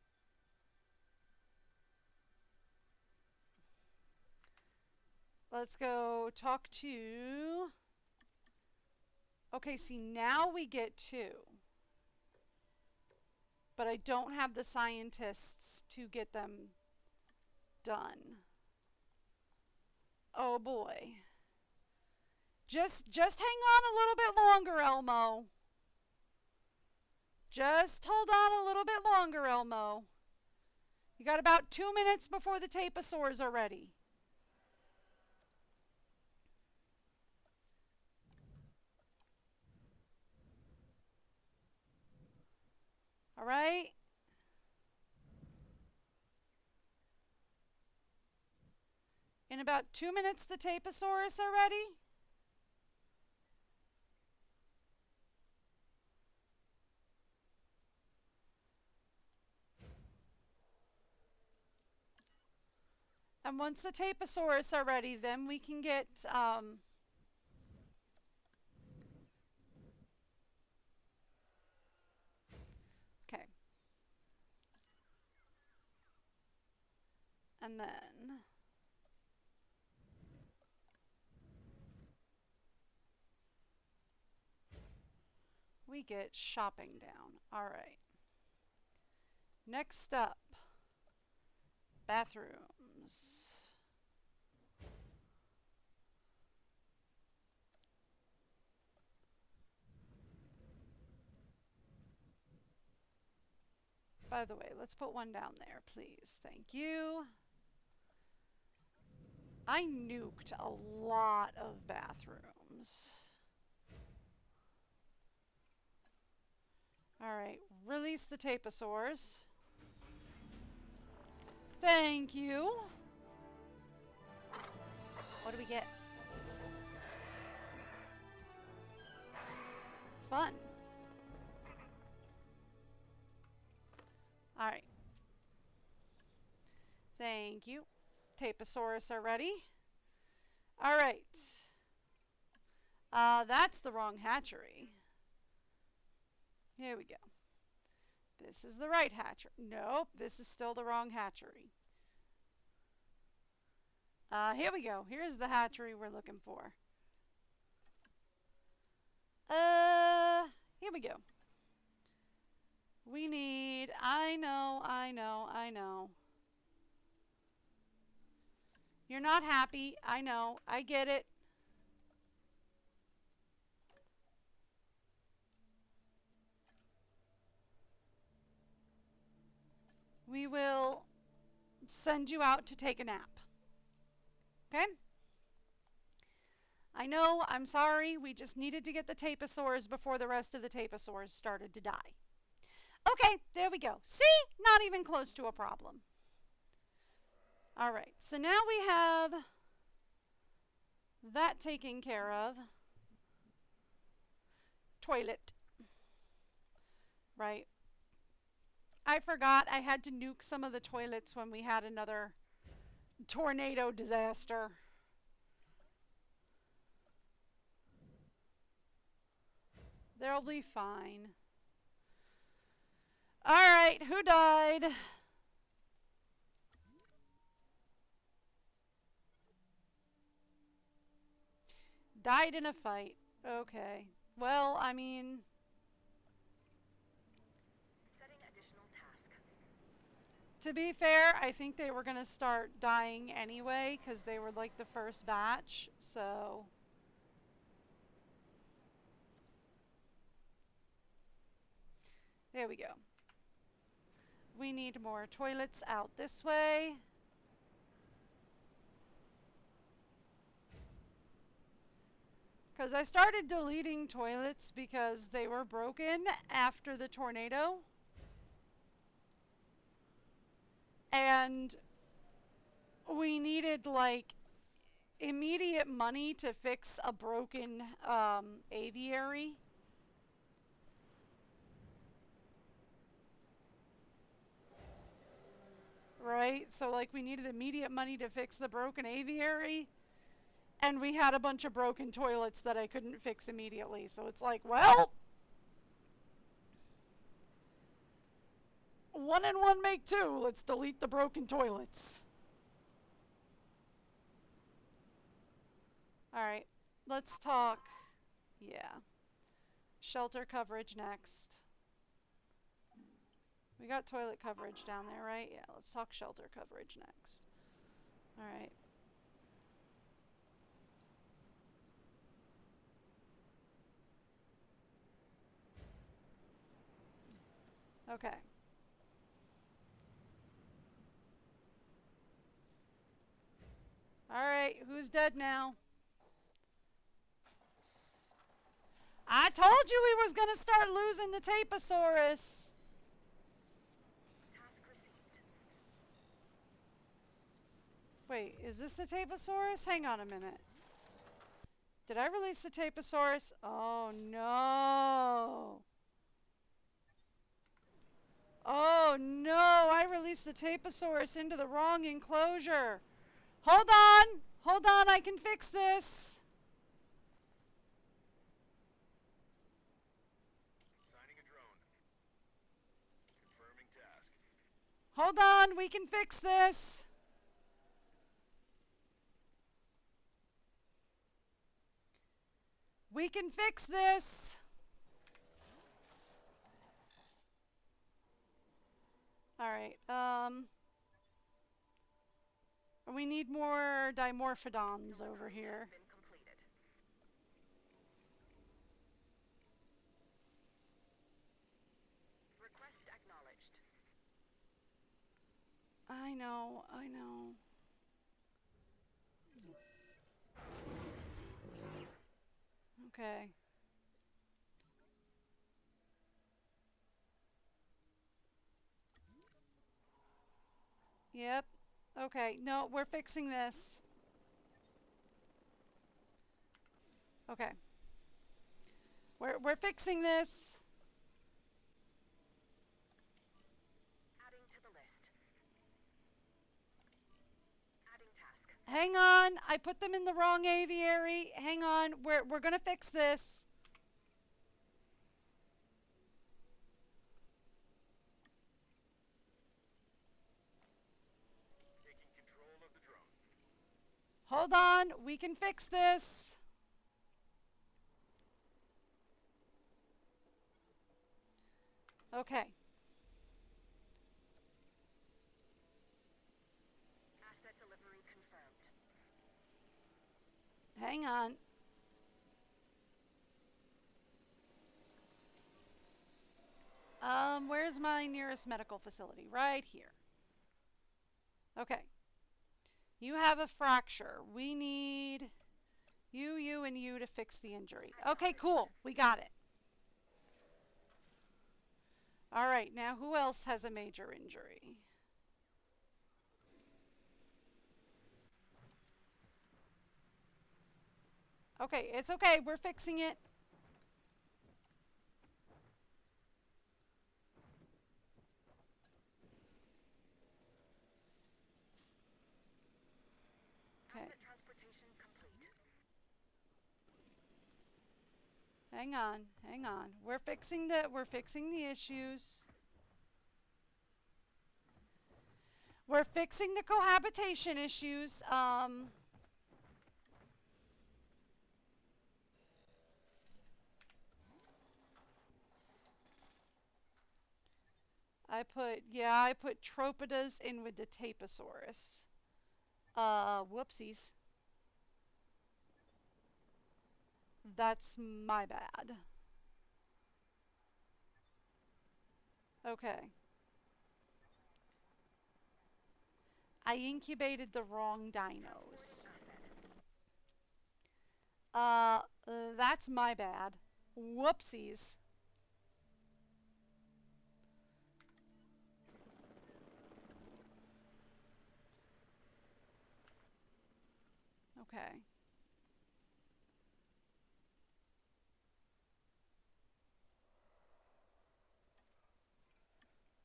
Let's go talk to... Okay, see, now we get 2. But I don't have the scientists to get them done. Oh boy. Just hang on a little bit longer, Elmo. Just hold on a little bit longer, Elmo. You got about 2 minutes before the Taposaurs are ready. All right? In about 2 minutes, the Taposaurus are ready. And once the Taposaurus are ready, then we can get... Okay. And then... we get shopping down. All right. Next up, bathrooms. By the way, let's put one down there, please. Thank you. I nuked a lot of bathrooms. Alright, release the Taposaurs. Thank you. What do we get? Fun. Alright. Thank you. Taposaurus are ready. Alright. That's the wrong hatchery. Here we go. This is the right hatchery. Nope, this is still the wrong hatchery. Here we go. Here's the hatchery we're looking for. Here we go. We need, I know. You're not happy. I know. I get it. We will send you out to take a nap. Okay? I know, I'm sorry. We just needed to get the taposaurs before the rest of the taposaurs started to die. Okay, there we go. See? Not even close to a problem. All right, so now we have that taken care of. Toilet. Right. I forgot I had to nuke some of the toilets when we had another tornado disaster. They'll be fine. All right, who died? Died in a fight. Okay. Well, I mean... Setting additional task. To be fair, I think they were going to start dying anyway because they were like the first batch, so... There we go. We need more toilets out this way. Because I started deleting toilets because they were broken after the tornado. And we needed like immediate money to fix a broken aviary. Right? So like we needed immediate money to fix the broken aviary. And we had a bunch of broken toilets that I couldn't fix immediately. So it's like, well, 1 and 1 make 2. Let's delete the broken toilets. Alright, let's talk. Yeah. Shelter coverage next. We got toilet coverage down there, right? Yeah, let's talk shelter coverage next. Alright. Okay. Alright, who's dead now? I told you we was gonna start losing the taposaurus. Task received. Wait, is this the taposaurus? Hang on a minute. Did I release the taposaurus? Oh no. Oh no, I released the taposaurus into the wrong enclosure. Hold on, I can fix this. Signing a drone. Confirming task. Hold on, we can fix this. We can fix this. Alright, we need more dimorphodons over here. Been completed. Request acknowledged. I know. Okay. Yep. Okay, no, we're fixing this. Okay. We're fixing this. Adding to the list. Adding task. Hang on, I put them in the wrong aviary. Hang on, we're gonna fix this. Taking control of the drone. Hold on, we can fix this. Okay. Asset delivery confirmed. Hang on. Where's my nearest medical facility? Right here. Okay. You have a fracture. We need you, and you to fix the injury. Okay, cool. We got it. All right, now who else has a major injury? Okay, it's okay. We're fixing it. Okay. Asset transportation complete. Hang on, hang on. We're fixing the issues. We're fixing the cohabitation issues. I put Tropidas in with the Taposaurus. Whoopsies. That's my bad. Okay. I incubated the wrong dinos. That's my bad. Whoopsies. Okay.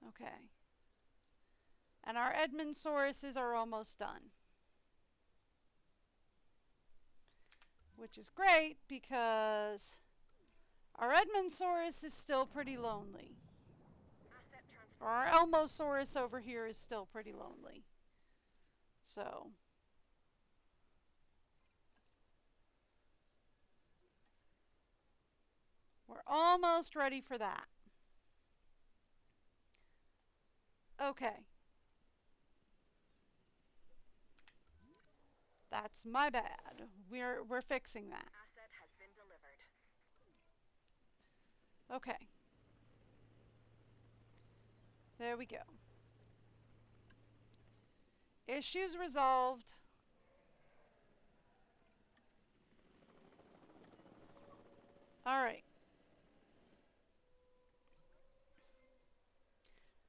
Okay. And our Edmondsauruses are almost done. Which is great because our Edmondsaurus is still pretty lonely. Asset transfer. Or our Elmosaurus over here is still pretty lonely. So. We're almost ready for that. Okay. That's my bad. We're fixing that. Asset has been delivered. Okay. There we go. Issues resolved. All right.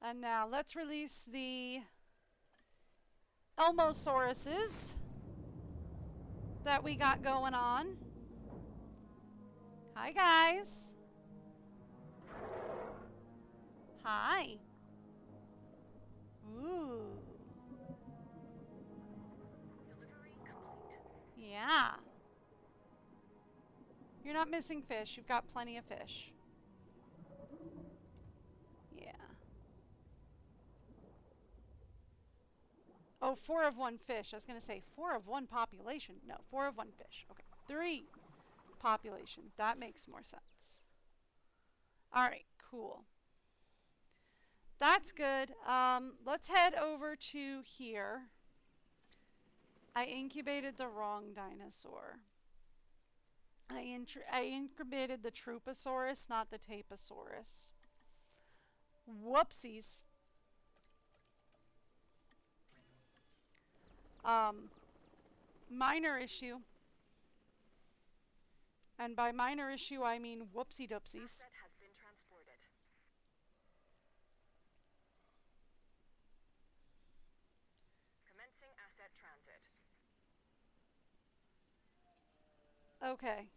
And now let's release the Elmosauruses that we got going on. Hi, guys. Hi. Ooh. Delivery complete. Yeah. You're not missing fish. You've got plenty of fish. Yeah. Oh, 4 of 1 fish. I was going to say 4 of 1 population. No, 4 of 1 fish. Okay. 3 population. That makes more sense. All right, cool. That's good. Let's head over to here. I incubated the wrong dinosaur. I incubated the Truposaurus, not the Taposaurus. Whoopsies. Minor issue. And by minor issue, I mean whoopsie doopsies. Asset has been transported. Commencing asset transit. Okay.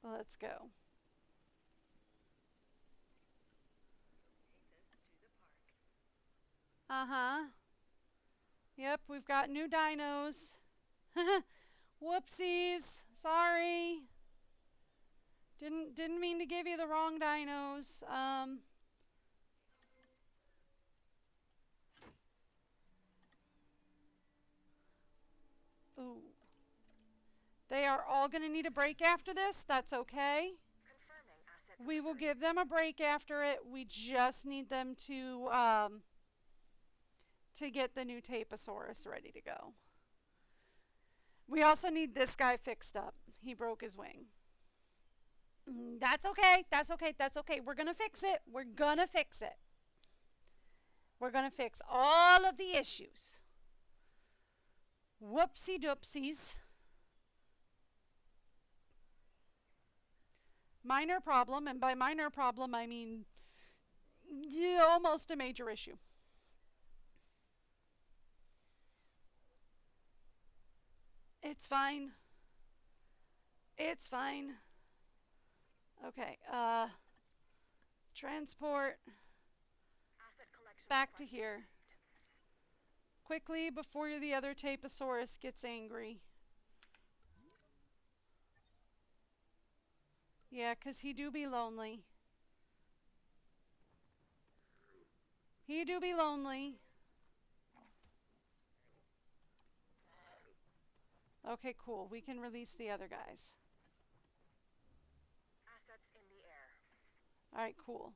Let's go. Uh-huh. Yep, we've got new dinos. Whoopsies. Sorry. Didn't mean to give you the wrong dinos. Ooh. They are all going to need a break after this. That's okay. Confirming asset We will delivery. give them a break after it. We just need them to get the new Taposaurus ready to go. We also need this guy fixed up. He broke his wing. That's okay. That's okay. That's okay. We're going to fix it. We're going to fix it. We're going to fix all of the issues. Whoopsie doopsies. Minor problem, and by minor problem I mean almost a major issue. It's fine. It's fine. Okay, transport Asset collection back to request here. received. Quickly before the other Taposaurus gets angry. Yeah, 'cause he do be lonely. He do be lonely. Okay, cool. We can release the other guys. Assets in the air. Alright, cool.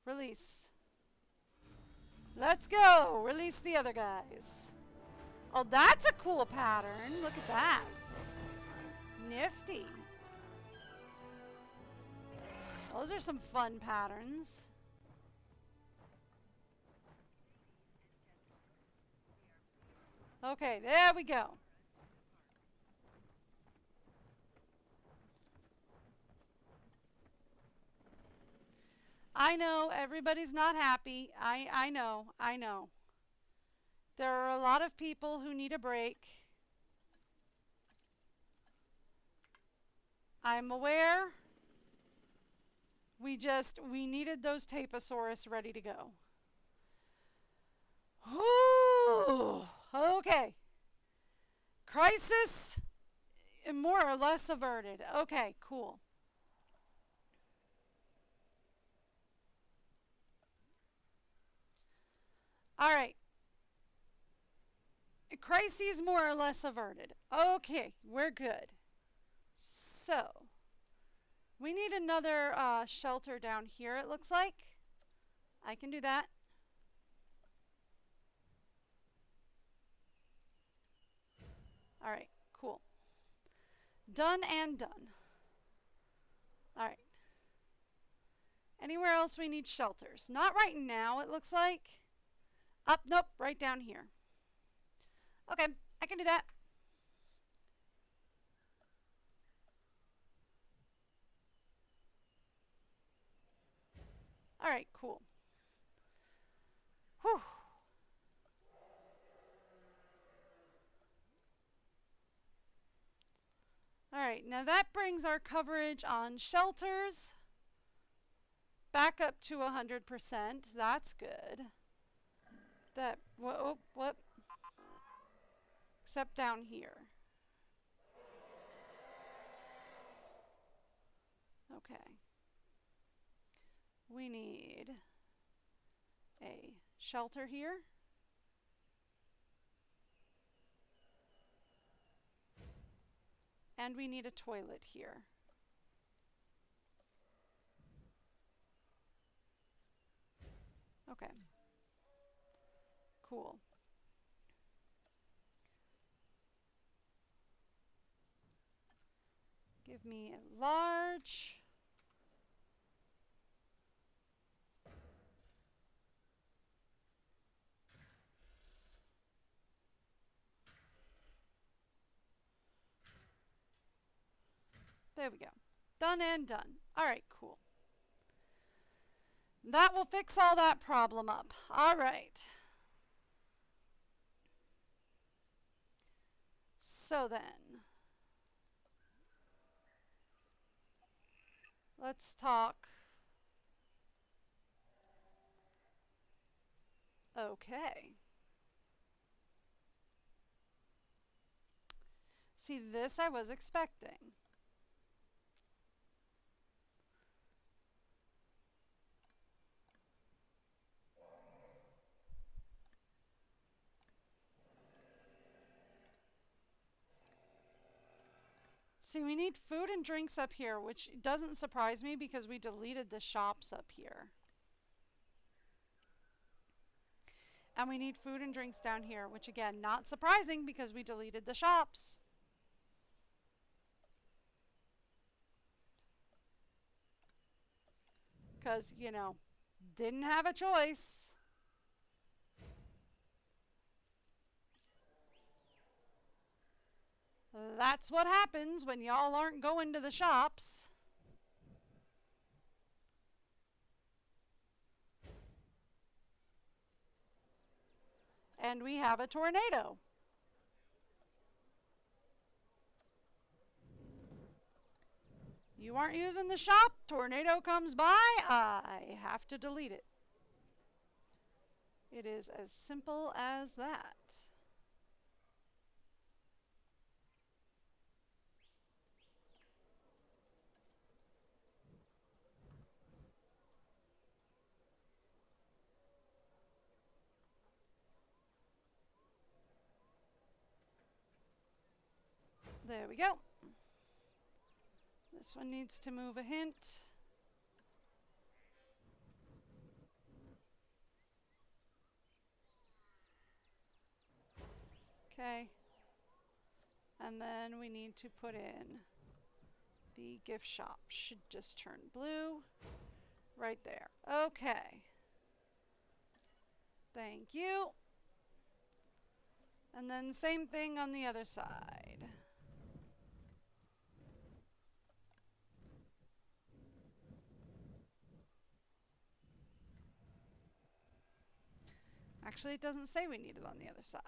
Release. Let's go! Release the other guys. Oh, that's a cool pattern. Look at that. Nifty. Those are some fun patterns. Okay, there we go. I know everybody's not happy. I know. I know. There are a lot of people who need a break. I'm aware. We needed those Taposaurus ready to go. Whew. Okay. Crisis more or less averted. Okay, cool. All right. Crises more or less averted. Okay, we're good. So, we need another shelter down here, it looks like. I can do that. All right, cool. Done and done. All right. Anywhere else we need shelters? Not right now, it looks like. Up, nope, right down here. Okay, I can do that. All right, cool. Whew. All right, now that brings our coverage on shelters back up to 100%. That's good. That, what? Except down here. Okay. We need a shelter here. And we need a toilet here. Okay. Cool. Give me a large. There we go. Done and done. All right, cool. That will fix all that problem up. All right. So then, let's talk. Okay. See, this I was expecting. See, we need food and drinks up here, which doesn't surprise me because we deleted the shops up here. And we need food and drinks down here, which again, not surprising because we deleted the shops. Because, you know, didn't have a choice. That's what happens when y'all aren't going to the shops. And we have a tornado. You aren't using the shop, tornado comes by, I have to delete it. It is as simple as that. There we go. This one needs to move a hint. Okay. And then we need to put in the gift shop. Should just turn blue. Right there. Okay. Thank you. And then same thing on the other side. Actually, it doesn't say we need it on the other side.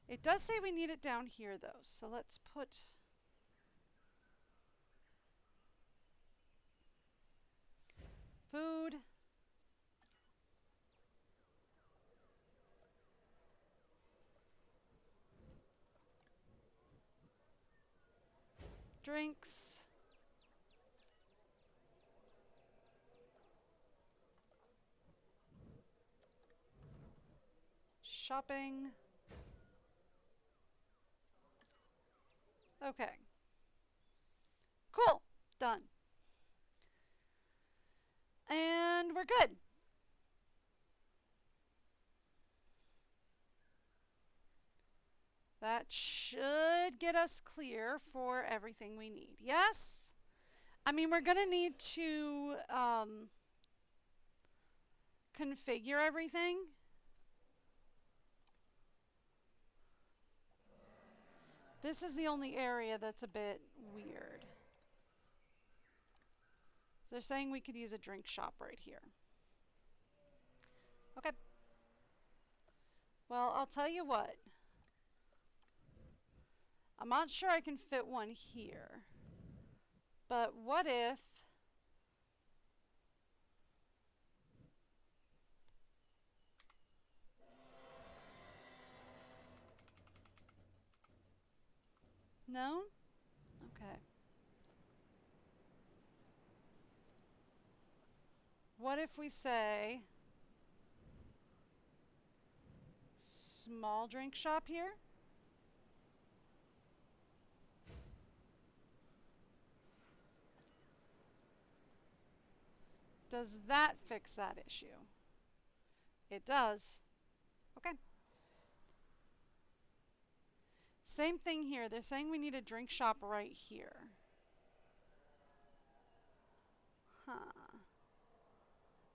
It does say we need it down here, though. So let's put... food. Drinks. Shopping. Okay. Cool. Done. And we're good. That should get us clear for everything we need. Yes? I mean, we're going to need to configure everything. This is the only area that's a bit weird. They're saying we could use a drink shop right here. Okay. Well, I'll tell you what. I'm not sure I can fit one here. But what if... No? Okay. What if we say small drink shop here? Does that fix that issue? It does. Okay. Same thing here. They're saying we need a drink shop right here. Huh.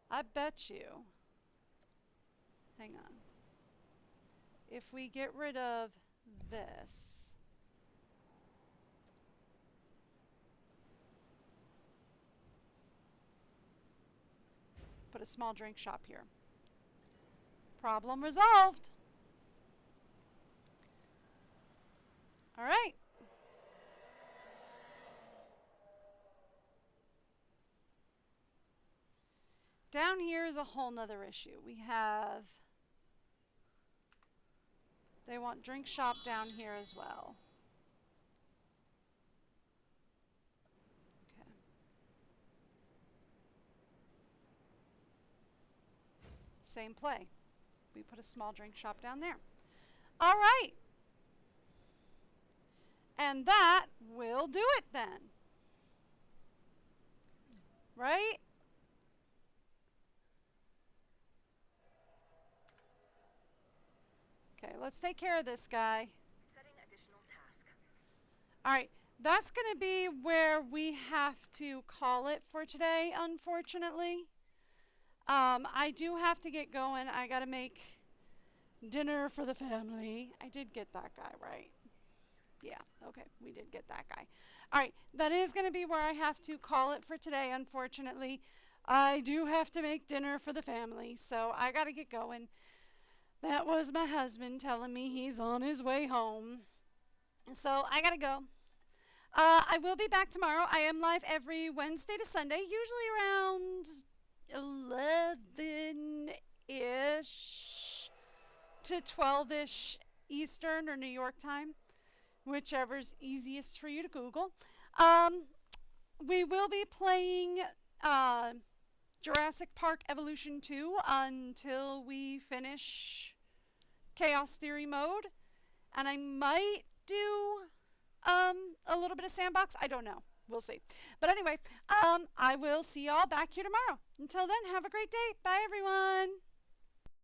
I bet you. Hang on. If we get rid of this. Put a small drink shop here. Problem resolved. All right. Down here is a whole nother issue. We have, they want drink shop down here as well. Okay. Same play. We put a small drink shop down there. All right. And that will do it then. Right? Okay, let's take care of this guy. Setting additional task. All right, that's going to be where we have to call it for today, unfortunately. I do have to get going. I got to make dinner for the family. I did get that guy right. Yeah, okay, we did get that guy. All right, that is going to be where I have to call it for today, unfortunately. I do have to make dinner for the family, so I got to get going. That was my husband telling me he's on his way home. So I got to go. I will be back tomorrow. I am live every Wednesday to Sunday, usually around 11-ish to 12-ish Eastern or New York time, whichever's easiest for you to Google. We will be playing Jurassic Park Evolution 2 until we finish Chaos Theory mode. And I might do a little bit of sandbox. I don't know. We'll see. But anyway, I will see y'all back here tomorrow. Until then, have a great day. Bye, everyone.